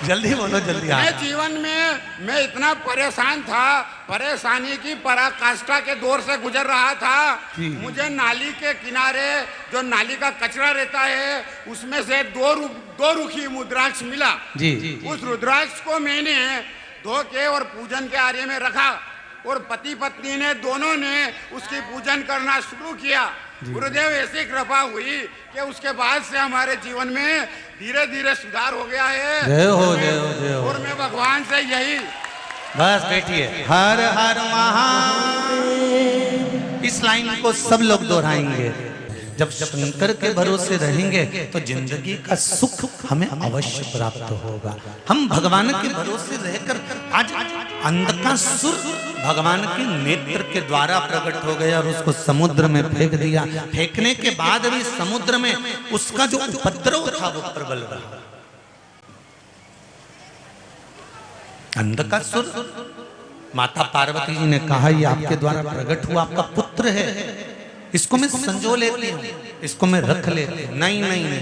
जल्दी बोलो, जल्दी। मैं जीवन में मैं इतना परेशान था, परेशानी की पराकाष्ठा के दौर से गुजर रहा था। मुझे नाली के किनारे जो नाली का कचरा रहता है उसमें से दो रुखी रुद्राक्ष मिला। जी। उस रुद्राक्ष को मैंने धो के और पूजन के आर्य में रखा और पति पत्नी ने दोनों ने उसकी पूजन करना शुरू किया। गुरुदेव ऐसी कृपा हुई कि उसके बाद से हमारे जीवन में धीरे धीरे सुधार हो गया है। जय हो, जय हो, जय हो। और मैं भगवान से यही बस बैठिए। हर हर महादेव, इस लाइन को सब लोग दोहराएंगे। जब शंकर के भरोसे रहेंगे तो जिंदगी का सुख हमें अवश्य प्राप्त होगा। हम भगवान के भरोसे रहकर आज अंधकासुर भगवान के नेत्र के द्वारा प्रकट हो गया और उसको समुद्र में फेंक दिया। फेंकने के बाद भी समुद्र में उसका जो उपद्रव था वो प्रबल रहा। अंधकासुर, माता पार्वती जी ने कहा ये आपके द्वारा प्रकट हुआ आपका पुत्र है, इसको मैं संजो लेती हूँ, इसको मैं रख लेती हूँ। नहीं।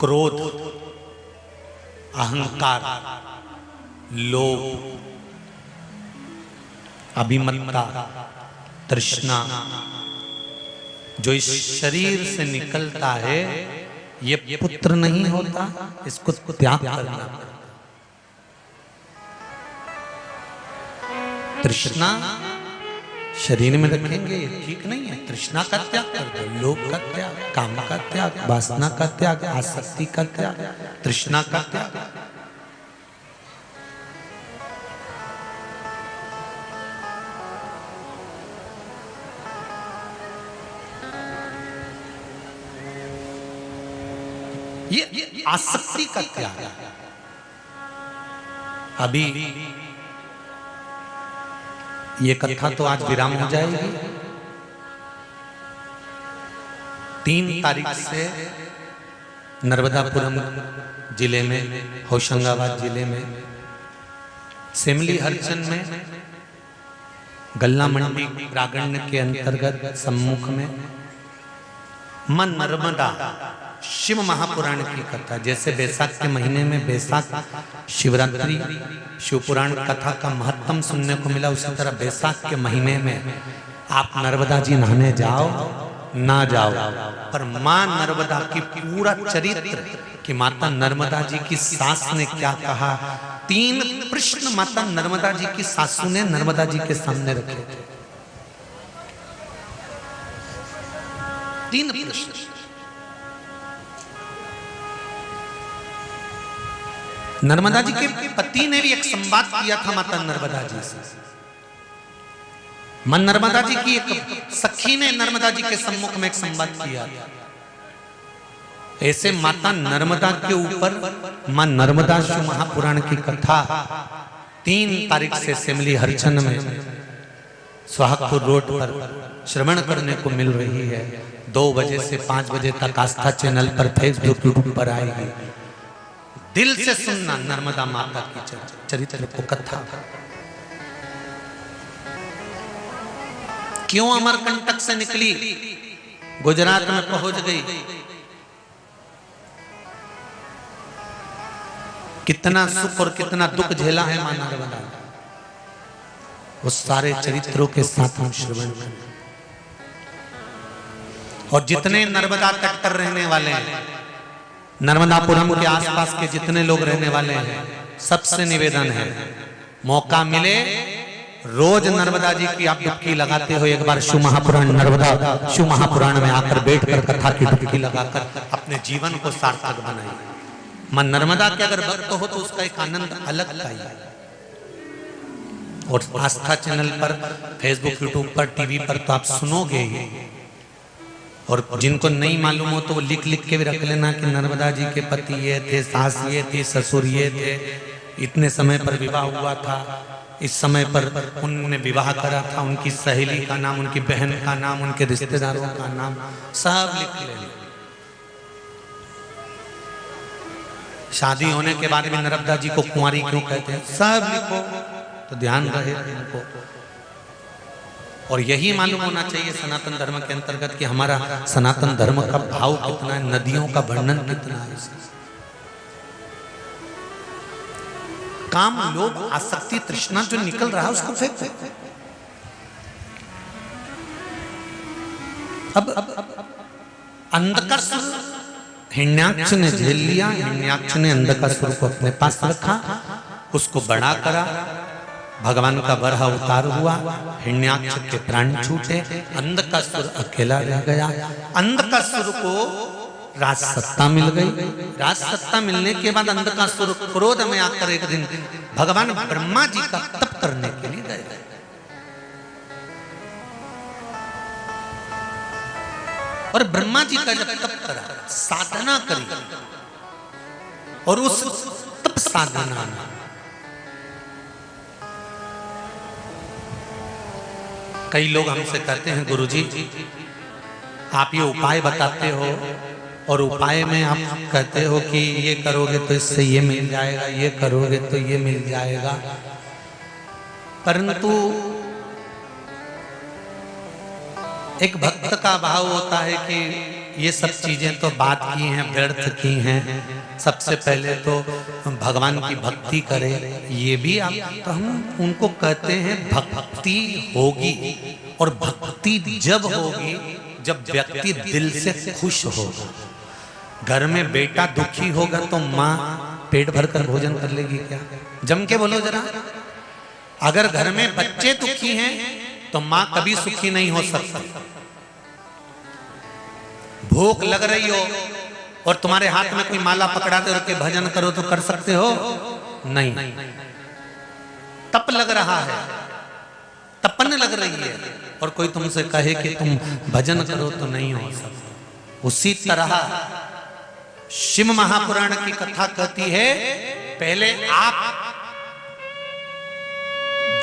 क्रोध, अहंकार, लोभ, अभिमत्ता, तृष्णा जो इस शरीर से निकलता है ये पुत्र नहीं होता, इसको त्याग करना। तृष्णा शरीर में रखेंगे ये ठीक नहीं है। तृष्णा का त्याग कर दो, लोभ का त्याग, काम का त्याग, वासना का त्याग, आसक्ति का त्याग, तृष्णा का त्याग। ये आसक्ति का त्याग। अभी ये कथा तो आज विराम हो जाएगी। 3 तारीख से नर्मदापुरम जिले में, होशंगाबाद जिले में, सेमली हरचंद में, गल्ला मंडी प्रागण्य के अंतर्गत सम्मुख में मां नर्मदा शिव महापुराण की कथा। जैसे बैसाख के महीने में बैसाख शिवरात्रि शिव पुराण कथा का महत्तम सुनने को मिला, उसी तरह बैसाख के महीने में आप नर्मदा जी नहाने जाओ ना जाओ, पर मां नर्मदा की पूरा चरित्र कि माता नर्मदा जी की सास ने क्या कहा। 3 प्रश्न माता नर्मदा जी की सासू ने नर्मदा जी के सामने रखे थे। 3 प्रश्न। नर्मदा जी के पति ने भी एक संवाद किया था माता नर्मदा जी से। मां नर्मदा जी की एक सखी ने नर्मदा जी के सम्मुख में एक संवाद किया था। ऐसे माता नर्मदा के ऊपर मां नर्मदा शिव महापुराण की कथा 3 तारीख से सिमली हरिचंद में सुहागपुर रोड पर श्रवण करने को मिल रही है। 2 बजे से 5 बजे तक आस्था चैनल पर, फेसबुक, यूट्यूब पर आएगी। दिल से सुनना नर्मदा माता की चरित्र को, कथा। क्यों अमरकंटक से निकली, गुजरात में पहुंच गई, कितना सुख और कितना दुख झेला है मां नर्मदा, उस सारे चरित्रों के साथ हम श्रवण करें। और जितने नर्मदा तट पर रहने वाले हैं, नर्मदापुरम के आसपास के जितने लोग रहने वाले हैं, सबसे निवेदन है, मौका मिले रोज नर्मदा जी की आप डुबकी लगाते हो। एक बार शिव महापुराण, नर्मदा शिव महापुराण में आकर बैठकर कथा की डुबकी लगाकर अपने जीवन को सार्थक बनाइए। मां नर्मदा के अगर भक्त हो तो उसका एक आनंद अलग पाइए। और आस्था चैनल पर, फेसबुक, यूट्यूब पर, टीवी पर तो आप सुनोगे ही। और जिनको नहीं मालूम हो तो वो लिख लिख के भी रख लेना कि नर्मदा जी के पति ये थे, सास ये थी, ससुर ये थे, इतने समय पर विवाह हुआ था, इस समय पर उन्होंने विवाह करा था, उनकी सहेली का नाम, उनकी बहन का नाम, उनके रिश्तेदारों का नाम सब लिख लेना। शादी होने के बाद भी नर्मदा जी को कुंवारी क्यों कहते हैं, सब लिखो तो ध्यान रहे इनको। और यही मालूम होना चाहिए सनातन धर्म के अंतर्गत कि हमारा सनातन धर्म का भाव कितना है, नदियों का वर्णन कितना है। काम, लोभ, आसक्ति, तृष्णा जो निकल रहा है उसको फेंको। अब अंधकासुर हिरण्याक्ष ने झेल लिया। हिरण्याक्ष ने अंधकासुर को अपने पास रखा, उसको बड़ा करा, भगवान का वरह अवतार हुआ, हिरण्याक्ष के प्राण छूटे, अंधकासुर अकेला रह गया। अंधकासुर को राजसत्ता मिल गई। राजसत्ता मिलने के बाद अंधकासुर क्रोध में आकर एक दिन भगवान ब्रह्मा जी का तप करने के लिए गए। और ब्रह्मा जी का जब तप करा, साधना करी, और उस तप साधना में कई लोग हमसे कहते हैं, गुरुजी आप ये उपाय बताते हो और उपाय में आप कहते हो कि ये करोगे तो इससे ये मिल जाएगा, ये करोगे तो ये मिल जाएगा, परंतु एक भक्त का भाव होता है कि ये सब चीजें तो बात की हैं, व्यर्थ की हैं, सबसे पहले तो भगवान की भक्ति करें। ये भी आप, तो हम उनको कहते हैं भक्ति होगी। और भक्ति जब होगी जब व्यक्ति दिल से खुश होगा। घर में बेटा दुखी होगा तो माँ पेट भरकर भोजन कर लेगी क्या? जम के बोलो जरा। अगर घर में बच्चे दुखी हैं तो माँ कभी सुखी नहीं हो सकती। भूख लग रही हो और तुम्हारे हाथ में कोई माला पकड़ा दे और के भजन करो तो कर सकते हो? नहीं। तप लग रहा है, तपन लग रही है, और कोई तुमसे कहे कि तुम भजन करो तो नहीं हो सकता। उसी तरह शिव महापुराण की कथा कहती है, पहले आप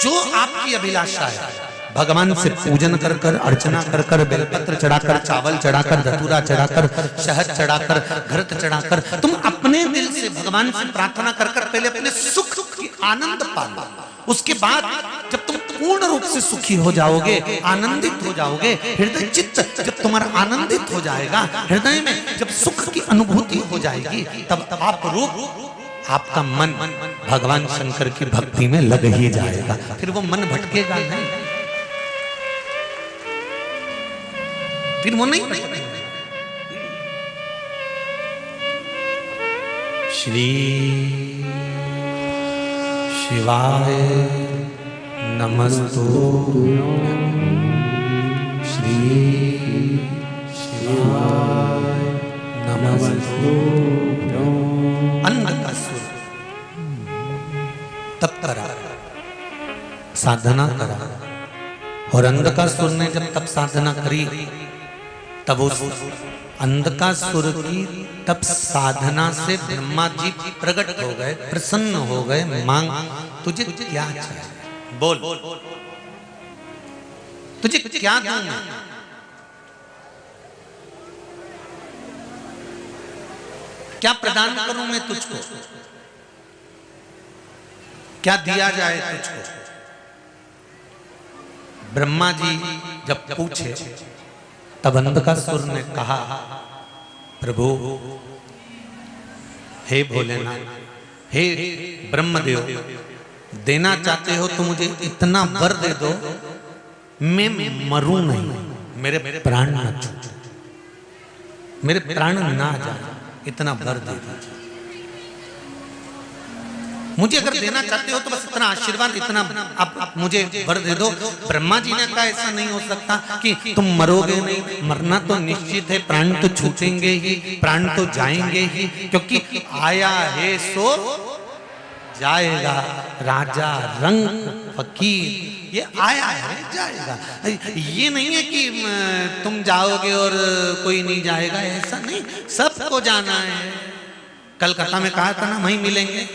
जो आपकी अभिलाषा है भगवान से पूजन कर कर, अर्चना कर कर, बेलपत्र चढ़ाकर, चावल चढ़ाकर, धतूरा चढ़ाकर, शहद चढ़ाकर, घृत चढ़ाकर, तुम अपने दिल से भगवान से प्रार्थना कर कर पहले अपने सुख की आनंद पालो। उसके बाद जब तुम पूर्ण रूप से सुखी हो जाओगे, आनंदित हो जाओगे, हृदय चित्त जब तुम्हारा आनंदित हो जाएगा, हृदय में जब सुख की अनुभूति हो जाएगी, तब आप रूप आपका मन भगवान शंकर की भक्ति में लग ही जाएगा। फिर वो मन भटकेगा नहीं, फिर वो नहीं भटकेगा। श्री शिवाय नमस्तुभ्यं। श्री शिवाय नमस्तुभ्यं। अंधकासुर तप करा, साधना करा, और अंधकासुर ने जब तप साधना करी तब उस अंधकासुर की तब साधना से ब्रह्मा जी प्रकट हो गए, प्रसन्न हो गए। मांग, तुझे क्या चाहिए, बोल, तुझे क्या दूं मैं? क्या प्रदान करूं मैं तुझको, क्या दिया जाए तुझको? ब्रह्मा जी जब पूछे तब अंधकासुर ने कहा, प्रभु, हे भोलेनाथ, हे ब्रह्मदेव, देना चाहते हो तो मुझे इतना वर दे दो, मैं मरूं नहीं, मेरे प्राण ना छूटे, मेरे प्राण ना जाए, इतना वर दे दीजिए। मुझे अगर देना चाहते हो तो बस इतना आशीर्वाद, इतना आप मुझे वर दे दो। ब्रह्मा जी ने कहा ऐसा नहीं हो सकता कि तुम मरोगे नहीं, मरना तो निश्चित है, प्राण तो छूटेंगे ही, प्राण तो जाएंगे ही, क्योंकि आया है सो जाएगा, राजा रंग फकीर, ये आया है जाएगा। ये नहीं है कि तुम जाओगे और कोई नहीं जाएगा, ऐसा नहीं, सबको जाना है। कलकत्ता में कहा था ना, वहीं मिलेंगे।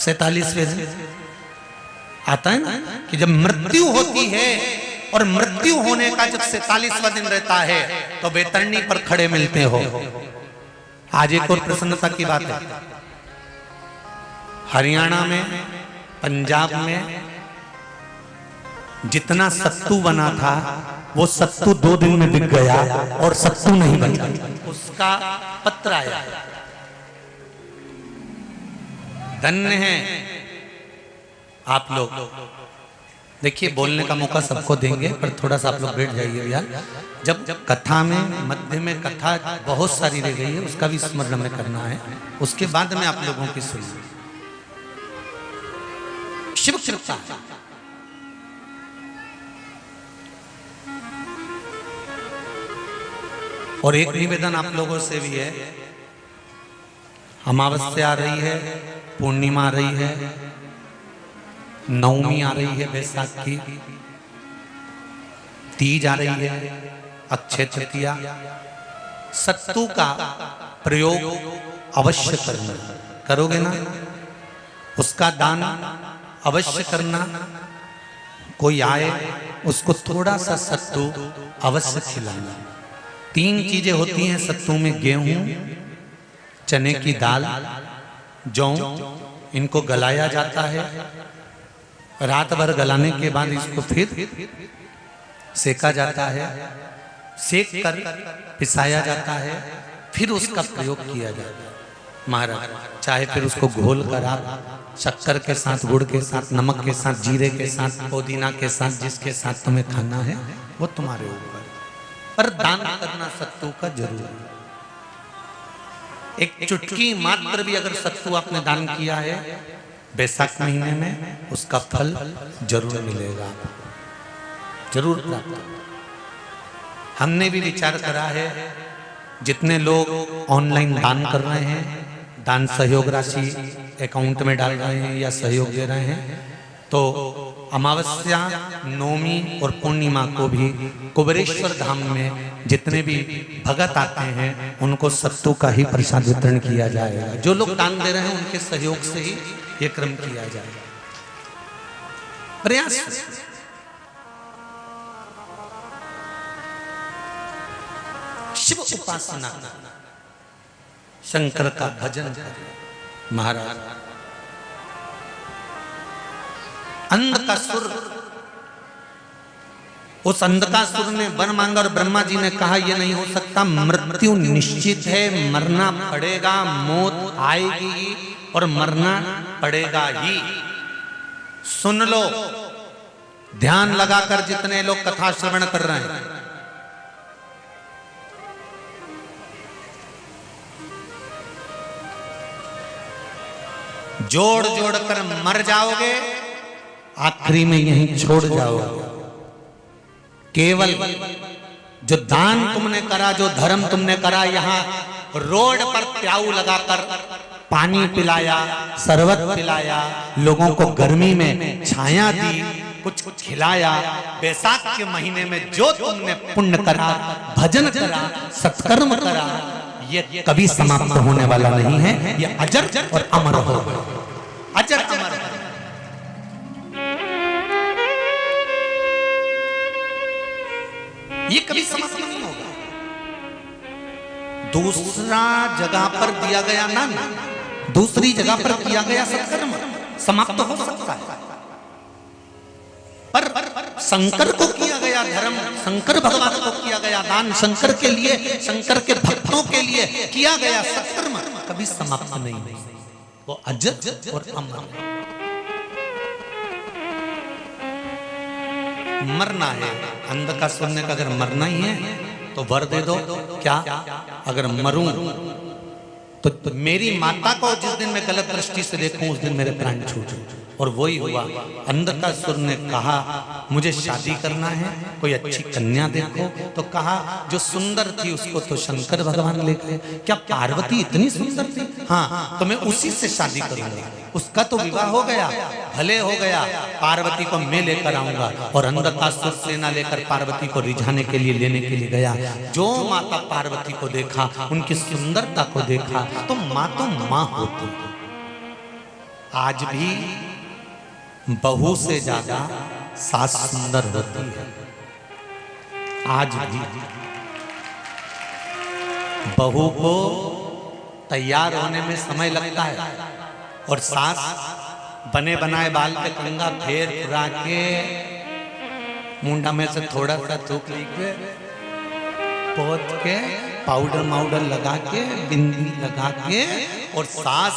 47वें दिन आता है ना कि जब मृत्यु होती है, और मृत्यु होने का जब 47वां दिन रहता है तो बैतरणी पर खड़े मिलते हो। आज एक और प्रसन्नता की बात है, हरियाणा में, पंजाब में जितना सत्तू बना था वो सत्तू 2 दिन में बिक गया और सत्तू नहीं बचा, उसका पत्र आया। धन्य है आप लोग। देखिए, बोलने का मौका सबको देंगे, पर थोड़ा सा आप लोग बैठ जाइए भैया। जब कथा में मध्य में कथा बहुत सारी रह गई है, उसका भी स्मरण में करना है, उसके बाद में आप लोगों की सुनिए। शिव कृपा, और एक निवेदन आप लोगों से भी है, अमावस्या आ रही है, पूर्णिमा आ रही है, नवमी आ रही है, बैसाख की तीज आ रही है, अक्षय तृतीया। सत्तू का प्रयोग अवश्य करना, करोगे ना? उसका दान अवश्य करना। कोई आए उसको थोड़ा सा सत्तू अवश्य खिलाना। 3 चीजें होती हैं सत्तू में, गेहूं, चने की दाल, जौ, इनको गलाया जाता है। रात भर गलाने के बाद इसको फिर सेका जाता है, सेक कर पिसाया जाता है, फिर उसका प्रयोग किया जाता है। महाराज, चाहे फिर उसको घोल कर आप शक्कर के साथ, गुड़ के साथ, नमक के साथ, जीरे के साथ, पुदीना के साथ, जिसके साथ तुम्हें खाना है वो तुम्हारे ऊपर, पर दान करना सत्तू का जरूर है। एक चुटकी मात्र भी अगर सत्तू आपने दान किया है बैसाख महीने में, उसका फल जरूर मिलेगा, जरूर प्राप्त। हमने भी विचार करा है, जितने लोग ऑनलाइन दान कर रहे हैं, दान सहयोग राशि अकाउंट में डाल रहे हैं या सहयोग दे रहे हैं, तो अमावस्या, नवमी और पूर्णिमा को भी कुबेरेश्वर धाम में जितने भी भगत आते हैं उनको सत्तू का ही प्रसाद वितरण किया जाएगा। जो लोग दान दे रहे हैं उनके सहयोग से ही ये क्रम किया जाएगा। प्रयास शिव उपासना, शंकर का भजन करें। महाराज, अंधकासुर, उस अंधकासुर ने वर मांगा और ब्रह्मा जी ने कहा ये नहीं हो सकता, मृत्यु निश्चित है, मरना पड़ेगा, मौत आएगी और मरना पड़ेगा ही। सुन लो, ध्यान लगाकर जितने लोग कथा श्रवण कर रहे हैं, जोड़ जोड़ कर मर जाओगे, आखिरी में यहीं छोड़ जाओगे। केवल जो दान तुमने करा, जो धर्म तुमने करा, यहाँ रोड पर प्याऊ लगाकर पानी पिलाया, शरबत पिलाया, लोगों को गर्मी में छाया दी, कुछ खिलाया। बैसाख के महीने में जो तुमने पुण्य करा, भजन करा, सत्कर्म करा, ये कभी समाप्त होने वाला नहीं है। ये अजर और अमर होगा, अजर अमर। ये कभी समाप्त नहीं होगा। दूसरा जगह पर दिया गया ना, दूसरी जगह पर किया गया सत्कर्म समाप्त हो सकता है, पर शंकर को किया गया धर्म, शंकर भगवान को किया गया दान, शंकर के लिए, शंकर के भक्तों के लिए किया गया सत्कर्म कभी समाप्त नहीं। वो अजर और अमर। मरना है, अंधकासुर ने अगर मरना ही है तो वर दे दो। क्या अगर मरूं तो मेरी माता को जिस दिन मैं गलत दृष्टि से देखूं उस दिन मेरे प्राण छूट। और वही हुआ। अंधकासुर ने कहा मुझे शादी करना है, कोई अच्छी कन्या देखो। तो कहा जो सुंदर थी उसको तो शंकर भगवान ले गए, क्या पार्वती इतनी सुंदर थी? हाँ, तो मैं उसी से शादी करूंगा। उसका तो विवाह हो गया, भले हो गया, पार्वती को मैं लेकर आऊंगा। और अंधकासुर सेना लेकर पार्वती को रिझाने के लिए, लेने के लिए गया। जो माता पार्वती को देखा, उनकी सुंदरता को देखा, तो माँ तो माँ होती। आज भी बहू से ज्यादा सास सुंदर होती है। आज भी बहू को तैयार होने में समय लगता है, और सास बने बनाए बाल पे कंघा फेर फुरा के, मुंडा में से थोड़ा सा थूक लेके, पोत के, पाउडर माउडर लगा के, बिंदी लगा के, और सास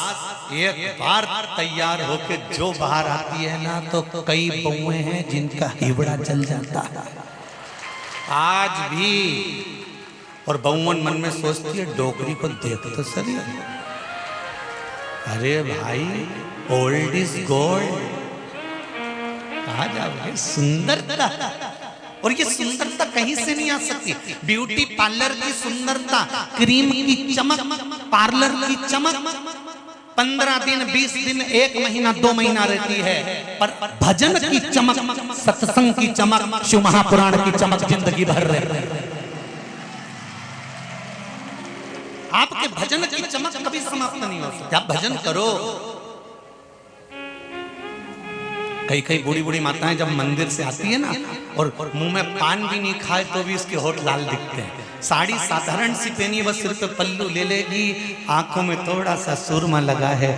एक बार तैयार होके जो बाहर आती है ना, तो कई बहुएं हैं जिनका हिबड़ा जल जाता है आज भी। और बहुवन मन में सोचती है डोकरी को देख तो सही। अरे भाई, ओल्ड इज गोल्ड। कहा जाओगे सुंदरता, और ये सुंदरता कहीं से नहीं आ सकती। ब्यूटी पार्लर की सुंदरता, क्रीम की चमक, पार्लर की चमक 15 दिन, 20 दिन, 1 महीना, 2 महीना रहती है। पर भजन की चमक, सत्संग की चमक, शिव महापुराण की चमक जिंदगी भर रहती है। आपके भजन की चमक कभी समाप्त नहीं हो सकती। आप भजन करो। कई कई बूढ़ी बूढ़ी माताएं जब मंदिर से आती है ना, और मुंह में पान भी नहीं खाए तो भी इसके होठ लाल दिखते हैं। साड़ी साधारण सी पहनी है, बस सिर पे पल्लू ले लेगी, आंखों में थोड़ा सा सुरमा लगा है,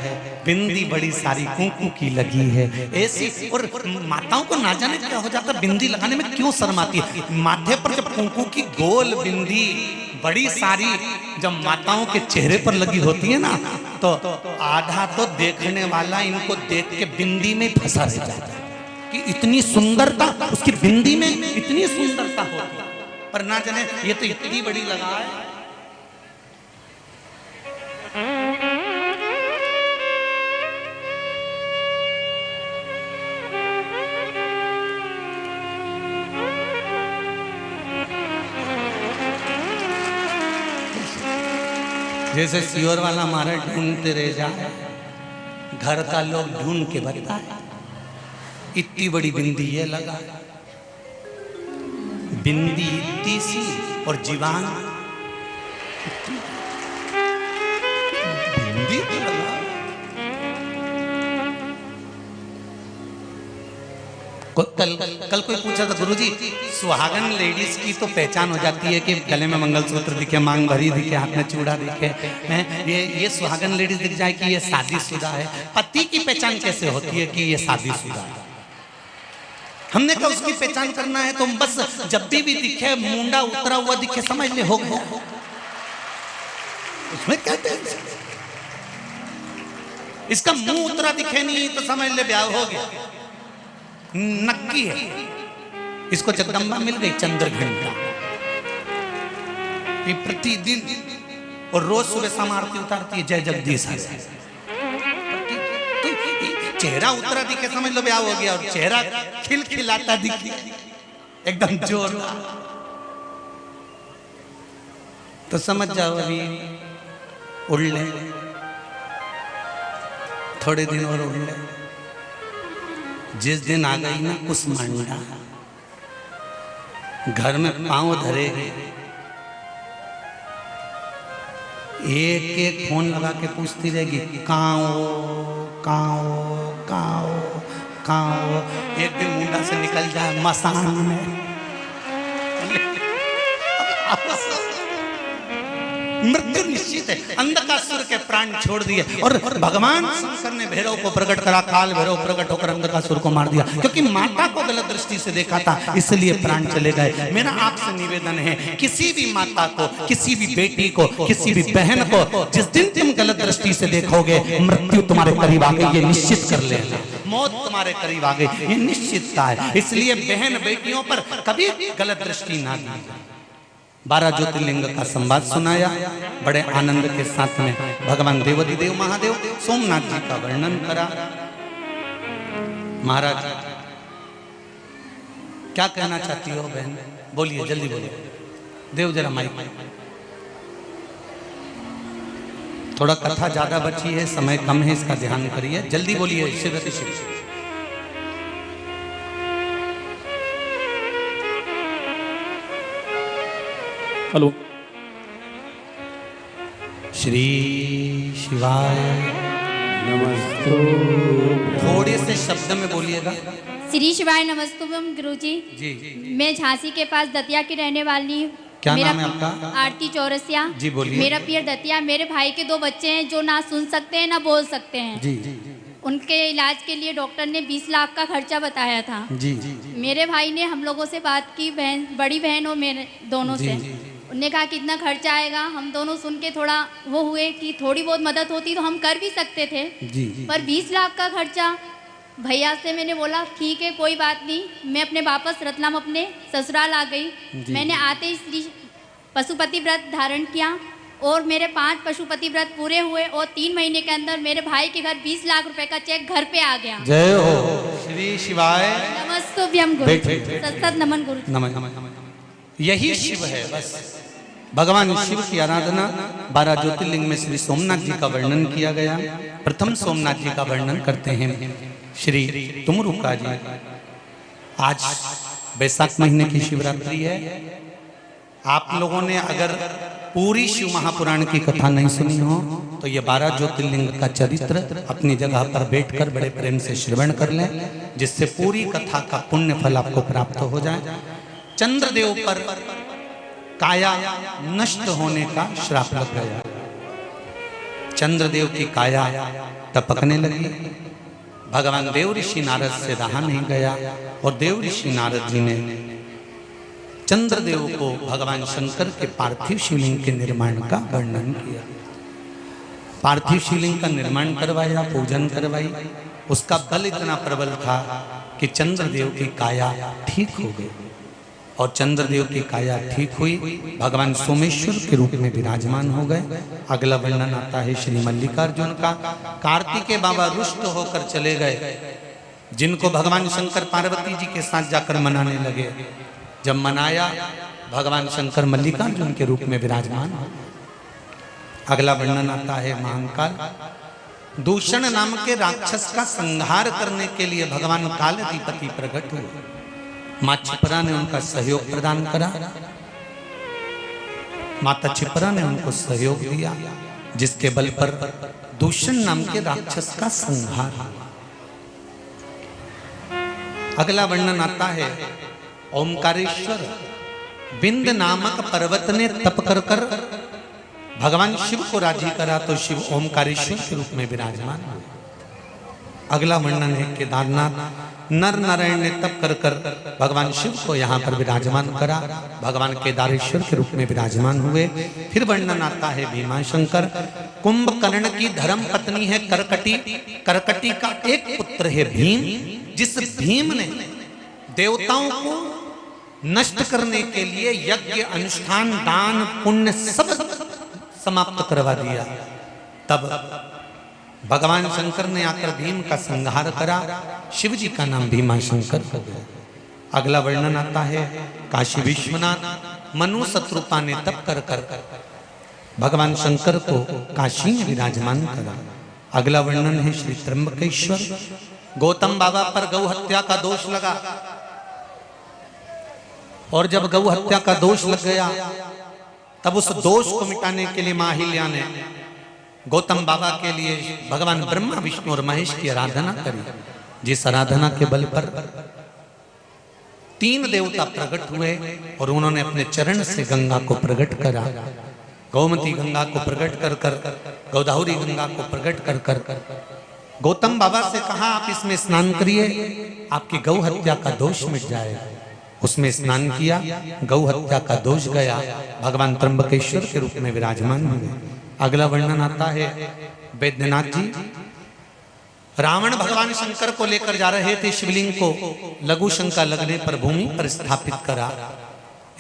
बिंदी बड़ी सारी कुंकू की लगी है, ऐसी। और माताओं को ना जाने क्या हो जाता, बिंदी लगाने में क्यों शर्म आती है। माथे पर जब कुंकू की गोल बिंदी बड़ी सारी जब माताओं के चेहरे पर लगी होती है ना, तो आधा तो देखने वाला इनको देख के बिंदी में फंसा रह जाता है कि इतनी सुंदरता, उसकी बिंदी में इतनी सुंदरता होती है, पर ना जाने ये तो इतनी बड़ी लगा है। जैसे सियोर वाला मारे ढूंढते रह जाए, घर का लोग ढूंढ के बताए इतनी बड़ी बिंदी ये लगा, बिंदी इतनी सी और जीवान बिंदी लगा। कल कोई पूछा था गुरुजी, सुहागन लेडीज की तो पहचान हो जाती है कि गले में मंगलसूत्र दिखे, मांग भरी दिखे, हाथ में चूड़ा दिखे, ये सुहागन लेडीज दिख जाए कि ये शादीशुदा है। पति की पहचान कैसे होती है कि ये शादीशुदा है? हमने कहा उसकी पहचान करना है तो बस जब भी दिखे, मुंडा उतरा हुआ दिखे, समझ ले हो गया। उसमें क्या टेंशन? इसका मुंह उतरा दिखे नहीं तो समझ ले ब्याह हो गया, नक्की है। इसको जगदम्बा मिल गई चंद्र घंटा, ये प्रतिदिन और रोज सुबह शाम आरती उतारती है, जय जगदीश। चेहरा उतरा दिखे समझ लो ब्याह हो गया, और चेहरा खिलखिलाता दिखे एकदम जोरदार, तो समझ जाओ अभी उड़ ले, थोड़े दिन और उड़ ले, जिस दिन आ गई ना कुसमांडा, घर में पांव धरे, एक एक फोन लगा के पूछती रहेगी कहाँ हो, कहाँ हो, कहाँ हो, कहाँ हो। एक दिन मुंडा से निकल जाए मसान में, मृत्यु निश्चित है। अंधकासुर के प्राण छोड़ दिए और भगवान शंकर ने भैरव को प्रकट करा, काल भैरव प्रकट होकर अंधकासुर को मार दिया, क्योंकि माता को गलत दृष्टि से देखा था, इसलिए प्राण चले गए। मेरा आपसे निवेदन है, किसी भी माता को, किसी भी बेटी को, किसी भी बहन को जिस दिन तुम गलत दृष्टि से देखोगे, मृत्यु तुम्हारे करीब आ गई, ये निश्चित कर लेना। मौत तुम्हारे करीब आ गई, ये निश्चितता है। इसलिए बहन बेटियों पर कभी गलत दृष्टि ना दी। 12 ज्योतिर्लिंग का संवाद सुनाया बड़े आनंद के साथ में। भगवान देवाधिदेव महादेव सोमनाथ जी का वर्णन करा। महाराज क्या कहना चाहती हो बहन, बोलिए, जल्दी बोलिए। देव जरा माइक। थोड़ा कथा ज्यादा बची है, समय कम है, इसका ध्यान करिए, जल्दी बोलिए। श्रीमती श्री हेलो। श्री शिवाय नमस्ते। थोड़े से शब्द में बोलिएगा। श्री शिवाय नमस्तुभ्यम गुरुजी। जी मैं झांसी के पास दतिया की रहने वाली हूँ। क्या मेरा नाम है आपका? आरती चौरसिया। जी बोलिए। मेरा पियर दतिया। मेरे भाई के 2 बच्चे हैं जो ना सुन सकते हैं ना बोल सकते हैं। जी उनके इलाज के लिए डॉक्टर ने 20 लाख का खर्चा बताया था। जी मेरे भाई ने हम लोगों से बात की, बहन, बड़ी बहन और मेरे दोनों से। उन्होंने कहा कितना खर्चा आएगा। हम दोनों सुन के थोड़ा वो हुए कि थोड़ी बहुत मदद होती तो हम कर भी सकते थे, जी पर 20 लाख का खर्चा। भैया से मैंने बोला ठीक है कोई बात नहीं। मैं अपने वापस रतलाम अपने ससुराल आ गई। मैंने आते ही श्री पशुपति व्रत धारण किया और मेरे 5 पशुपति व्रत पूरे हुए और 3 महीने के अंदर मेरे भाई के घर 20 लाख रुपए का चेक घर पे आ गया। जय हो श्री शिवाय नमस्तुभ्यम गुरु। सत नमन गुरु। नमन। यही शिव है, बस भगवान शिव की आराधना। 12 ज्योतिर्लिंग में श्री सोमनाथ जी का वर्णन किया गया। प्रथम सोमनाथ जी का वर्णन करते हैं श्री तुमरुका जी। आज बैसाख महीने की शिवरात्रि है। आप लोगों ने अगर पूरी शिव महापुराण की कथा नहीं सुनी हो तो ये 12 ज्योतिर्लिंग का चरित्र अपनी जगह पर बैठकर बड़े प्रेम से श्रवण कर लें, जिससे पूरी कथा का पुण्य फल आपको प्राप्त हो जाए। चंद्रदेव पर काया नष्ट होने का श्राप लग गया। चंद्रदेव की काया टपकने लगी। भगवान देव ऋषि नारद से रहा नहीं गया और देव ऋषि नारद जी ने चंद्रदेव को भगवान शंकर के पार्थिव शिवलिंग के निर्माण का वर्णन किया। पार्थिव शिवलिंग का निर्माण करवाया, पूजन करवाई। उसका बल इतना प्रबल था कि चंद्रदेव की काया ठीक हो गई और चंद्रदेव की काया ठीक हुई। भगवान सोमेश्वर के रूप में विराजमान हो गए। अगला वर्णन आता है श्री मल्लिकार्जुन का। कार्तिकेय बाबा रुष्ट होकर चले गए, जिनको भगवान शंकर पार्वती जी के साथ जाकर मनाने लगे। जब मनाया, भगवान शंकर मल्लिकार्जुन के रूप में विराजमान हो। अगला वर्णन आता है महाकाल। दूषण नाम के राक्षस का संहार करने के लिए भगवान कालाधिपति प्रकट हुए। माँ छिपरा ने उनका सहयोग प्रदान करा। माता छिपरा ने उनको सहयोग दिया, जिसके बल पर दूषण नाम के राक्षस का संहार हुआ। अगला वर्णन आता है ओमकारेश्वर। बिंद नामक पर्वत ने तप कर कर भगवान शिव को राजी करा तो शिव ओमकारेश्वर के रूप में विराजमान हुए। अगला वर्णन है केदारनाथ। नर नारायण ने तप कर कर भगवान शिव को यहाँ पर विराजमान करा। भगवान केदारेश्वर के रूप में विराजमान हुए। फिर वर्णन आता है भीमाशंकर। कुंभकर्ण की धर्म पत्नी है करकटी। करकटी का एक पुत्र है भीम। जिस भीम ने देवताओं को नष्ट करने के लिए यज्ञ, अनुष्ठान, दान, पुण्य सब समाप्त करवा दिया, तब भगवान शंकर ने आकर भीम का संहार करा। शिव जी का नाम भीमाशंकर हो गया। अगला वर्णन आता है काशी विश्वनाथ। मनु शत्रुपा ने तप कर कर भगवान शंकर को काशी में विराजमान करा। अगला वर्णन है श्री त्र्यंबकेश्वर। गौतम बाबा पर गौ हत्या का दोष लगा, और जब गौ हत्या का दोष लग गया तब उस दोष को मिटाने के लिए मां अहिल्या ने गौतम बाबा के लिए भगवान ब्रह्मा विष्णु और महेश की आराधना करी, जिस आराधना के बल पर 3 देवता प्रकट हुए और उन्होंने अपने चरण से गंगा को प्रकट करा। गौमती गंगा को प्रकट कर कर, गोदावरी गंगा को प्रकट कर कर गौतम बाबा से कहा आप इसमें स्नान करिए, आपकी गौ हत्या का दोष मिट जाएगा। उसमें स्नान किया, गौ हत्या का दोष गया, भगवान त्र्यंबकेश्वर के रूप में विराजमान हुए। अगला वर्णन आता है वैद्यनाथ जी। रावण भगवान शंकर को लेकर जा रहे थे, शिवलिंग को लघु शंका लगने पर भूमि पर स्थापित करा।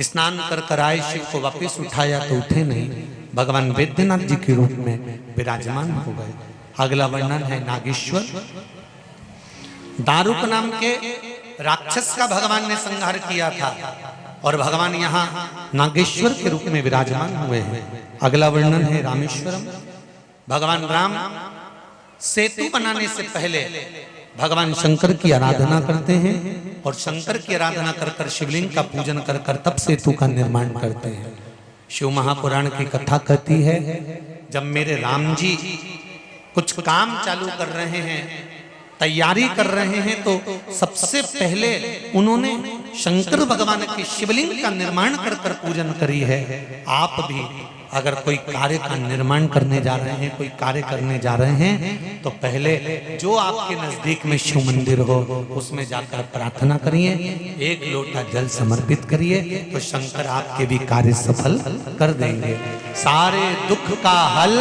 स्नान कर कर आए, शिव को वापस उठाया तो उठे नहीं, भगवान वैद्यनाथ जी के रूप में विराजमान हो गए। अगला वर्णन है नागेश्वर। दारुक नाम के राक्षस का भगवान ने संहार किया था और भगवान यहाँ नागेश्वर के रूप में विराजमान हुए हैं। अगला वर्णन है रामेश्वरम। भगवान राम सेतु बनाने से पहले भगवान शंकर की आराधना करते हैं और शंकर की आराधना कर कर शिवलिंग का पूजन कर कर तब सेतु का निर्माण करते हैं। शिव महापुराण की कथा कहती है, जब मेरे राम जी कुछ काम चालू कर रहे हैं, तैयारी कर रहे हैं, तो सबसे पहले उन्होंने शंकर भगवान के शिवलिंग का निर्माण कर कर पूजन करी है। आप भी अगर कोई कार्य का निर्माण करने जा रहे हैं, कोई कार्य करने जा रहे हैं, तो पहले जो आपके नजदीक में शिव मंदिर हो उसमें जाकर प्रार्थना करिए, 1 लोटा जल समर्पित करिए, तो शंकर आपके भी कार्य सफल कर देंगे। सारे दुख का हल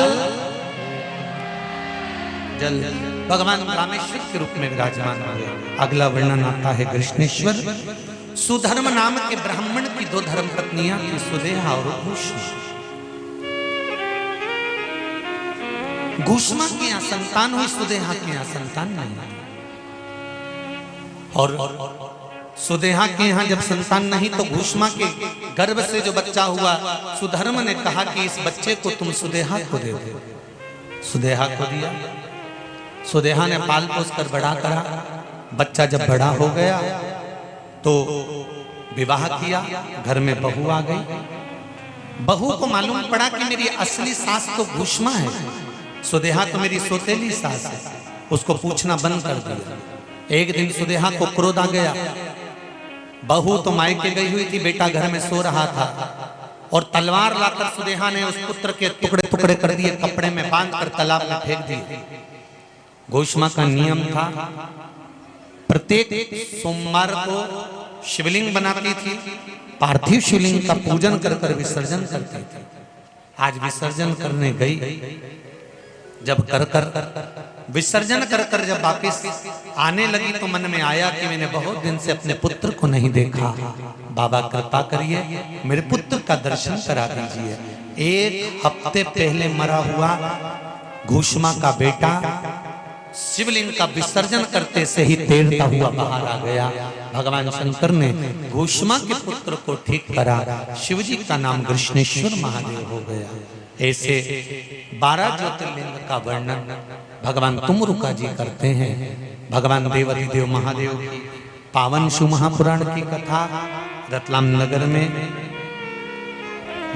जल। भगवान रामेश्वर के रूप में विराजमान हुए। अगला वर्णन आता है कृष्णेश्वर। सुधर्म नाम के ब्राह्मण की 2 धर्म पत्नियां थी, सुदेहा और घुष्मा। घुष्मा की यहाँ संतान हुई, सुदेहा की यहाँ संतान नहीं। और सुदेहा के यहाँ जब संतान नहीं तो घुष्मा के गर्भ से जो बच्चा हुआ, सुधर्म ने कहा कि इस बच्चे को तुम सुदेहा को दे दो। सुदेहा को दिया। सुदेहा ने पाल पोस कर बड़ा करा। बच्चा जब बड़ा हो गया तो विवाह किया, घर में बहू आ गई। बहू को मालूम पड़ा कि मेरी असली सास तो घुष्मा है, सुदेहा तो मेरी सौतेली सास है। उसको पूछना बंद कर दिया। एक दिन सुदेहा को क्रोध आ गया। बहू तो मायके गई हुई थी, बेटा घर में सो रहा था, और तलवार लाकर सुदेहा ने उस पुत्र के टुकड़े टुकड़े कर दिए, कपड़े में बांध कर तालाब में फेंक दिए। घुष्मा का नियम था, प्रत्येक सोमवार को शिवलिंग बनाती थी, पार्थिव शिवलिंग का पूजन कर कर विसर्जन करती थी। आज विसर्जन करने गई, जब कर कर विसर्जन कर कर जब वापस आने लगी तो मन में आया कि मैंने बहुत दिन से अपने पुत्र को नहीं देखा। बाबा कृपा करिए, मेरे पुत्र का दर्शन करा दीजिए। 1 हफ्ते पहले मरा हुआ घुष्मा का बेटा शिवलिंग का विसर्जन करते से ही तैरता हुआ बाहर आ गया। भगवान शंकर ने घुष्मा के पुत्र को ठीक करा। शिवजी का नाम कृष्णेश्वर महादेव हो गया। ऐसे 12 ज्योतिर्लिंग का वर्णन भगवान तुमरुका जी करते हैं। भगवान देवाधिदेव महादेव की पावन शिव महापुराण की कथा रतलाम नगर में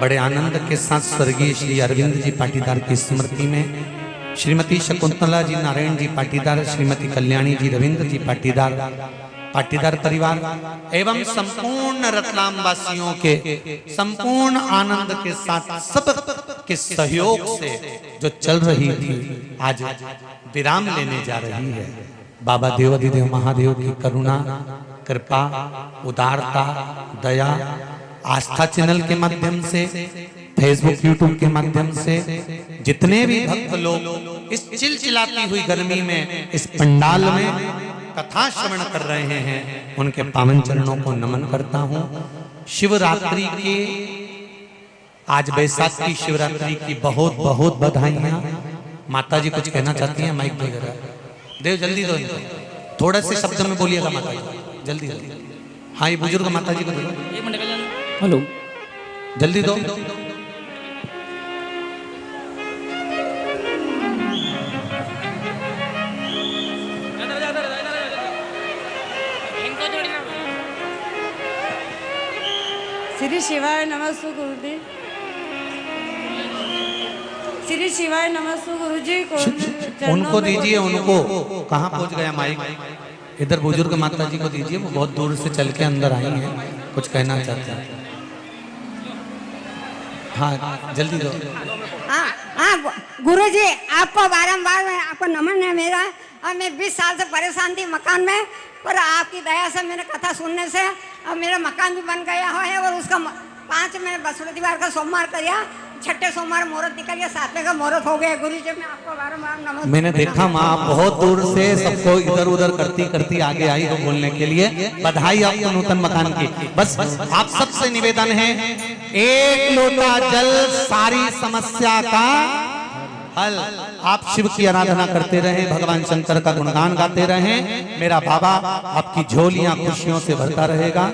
बड़े आनंद के साथ स्वर्गीय श्री अरविंद जी पाटीदार की स्मृति में श्रीमती शकुंतला जी नारायण जी पाटीदार, श्रीमती कल्याणी जी रविंद्र जी पाटीदार, पाटीदार परिवार एवं संपूर्ण रतलाम वासियों के संपूर्ण आनंद के साथ सब के सहयोग से जो चल रही थी, आज विराम लेने जा रही है। बाबा देवाधिदेव महादेव की करुणा, कृपा, उदारता, दया, आस्था चैनल के माध्यम से, फेसबुक यूट्यूब के माध्यम से जितने भी भक्त लोग इस चिलचिलाती हुई गर्मी में इस पंडाल में कथा श्रवण कर रहे हैं, उनके पावन चरणों को नमन करता हूँ। शिवरात्रि की आज बैसाख की शिवरात्रि की बहुत बहुत बधाइयाँ। माता जी कुछ कहना चाहती हैं? माइक दे जरा देव, जल्दी दो इनको, थोड़ा से शब्द में बोलिएगा माता जी, जल्दी जल्दी। हाँ, ये बुजुर्ग माता जी को दो, हेलो, जल्दी दो। श्री शिवाय नमस्तु गुरुजी। श्री शिवाय नमस्तु गुरुजी को उनको दीजिए, उनको। कहाँ पहुंच गया माइक? इधर बुजुर्ग माता जी को दीजिए, वो बहुत दूर से चल के अंदर आई हैं, कुछ कहना चाहते हैं। हाँ जल्दी दो। हाँ गुरुजी, आपको बारंबार मैं आपको नमन है मेरा। और मैं 20 साल से परेशान थी मकान में, पर आपकी दया से मेरे कथा सुनने से अब मेरा मकान भी बन गया है। और उसका 5 मैंने बृहस्पतिवार का सोमवार किया, 6ठे सोमवार मुहूर्त निकल गया, 7वें का मुहूर्त हो गया। गुरुजी मैं आपको बारंबार नमस्ते। मैंने देखा माँ बहुत दूर से सबको इधर उधर करती करती आगे आई हो बोलने के लिए। बधाई आपको नूतन मकान की। बस आप सबसे निवेदन है, एक लोटा जल सारी समस्या का हल। आप शिव की आराधना करते रहें, भगवान शंकर का गुणगान गाते रहें। मेरा बाबा आपकी झोलियां खुशियों से भरता रहेगा।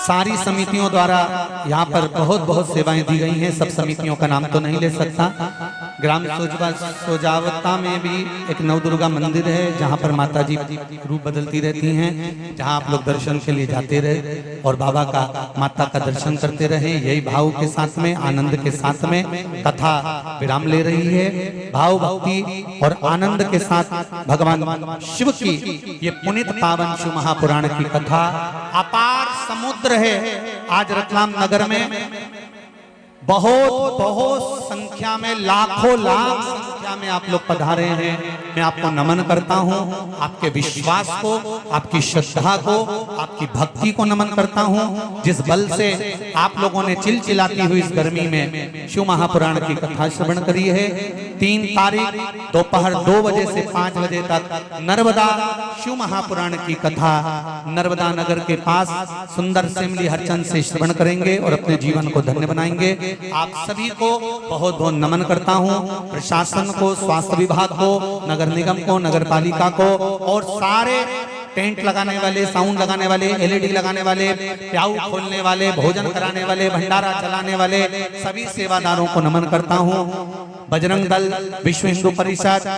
सारी समितियों द्वारा यहाँ पर बहुत बहुत सेवाएं दी गई हैं। सब समितियों का नाम तो नहीं ले सकता। ग्राम सोजावता में भी एक नवदुर्गा मंदिर है, जहाँ पर माता जी रूप बदलती रहती हैं, जहाँ आप लोग दर्शन के लिए जाते रहे और बाबा का माता का दर्शन करते रहे। यही भाव के साथ में, आनंद के साथ में कथा विराम ले रही है। भाव भक्ति और आनंद के साथ भगवान शिव की ये पुनीत पावन शिव महापुराण की कथा अपार समुद्र है। आज रतलाम नगर में बहुत बहुत संख्या में, लाखों लाख संख्या में आप लोग पधारे हैं। मैं आपको नमन करता हूं, आपके विश्वास को, आपकी श्रद्धा को, आपकी भक्ति को नमन करता हूं। जिस बल से आप लोगों ने चिलचिलाती हुई इस गर्मी में शिव महापुराण की कथा श्रवण करी है। 3 तारीख दोपहर 2 बजे से 5 बजे तक नर्मदा शिव महापुराण की कथा नर्मदा नगर के पास सुंदर सिमली हरचंद से श्रवण करेंगे और अपने जीवन को धन्य बनाएंगे। आप सभी को बहुत बहुत नमन करता हूं। प्रशासन को, स्वास्थ्य विभाग को, नगर निगम को, नगर पालिका को और सारे टेंट लगाने वाले, साउंड लगाने वाले, एलईडी लगाने वाले, प्याऊ खोलने वाले, भोजन कराने वाले, भंडारा चलाने वाले सभी सेवादारों को नमन करता हूं। बजरंग दल, विश्व हिंदू परिषद,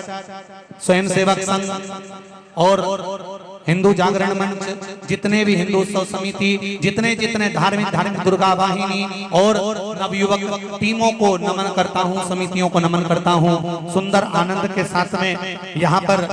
स्वयं सेवक संघ और हिंदू जागरण मंच, जितने भी हिंदू उत्सव समिति, जितने जितने धार्मिक दुर्गा वाहिनी और नवयुवक टीमों को नमन करता हूं, समितियों को नमन करता हूं। सुंदर आनंद के साथ में यहाँ पर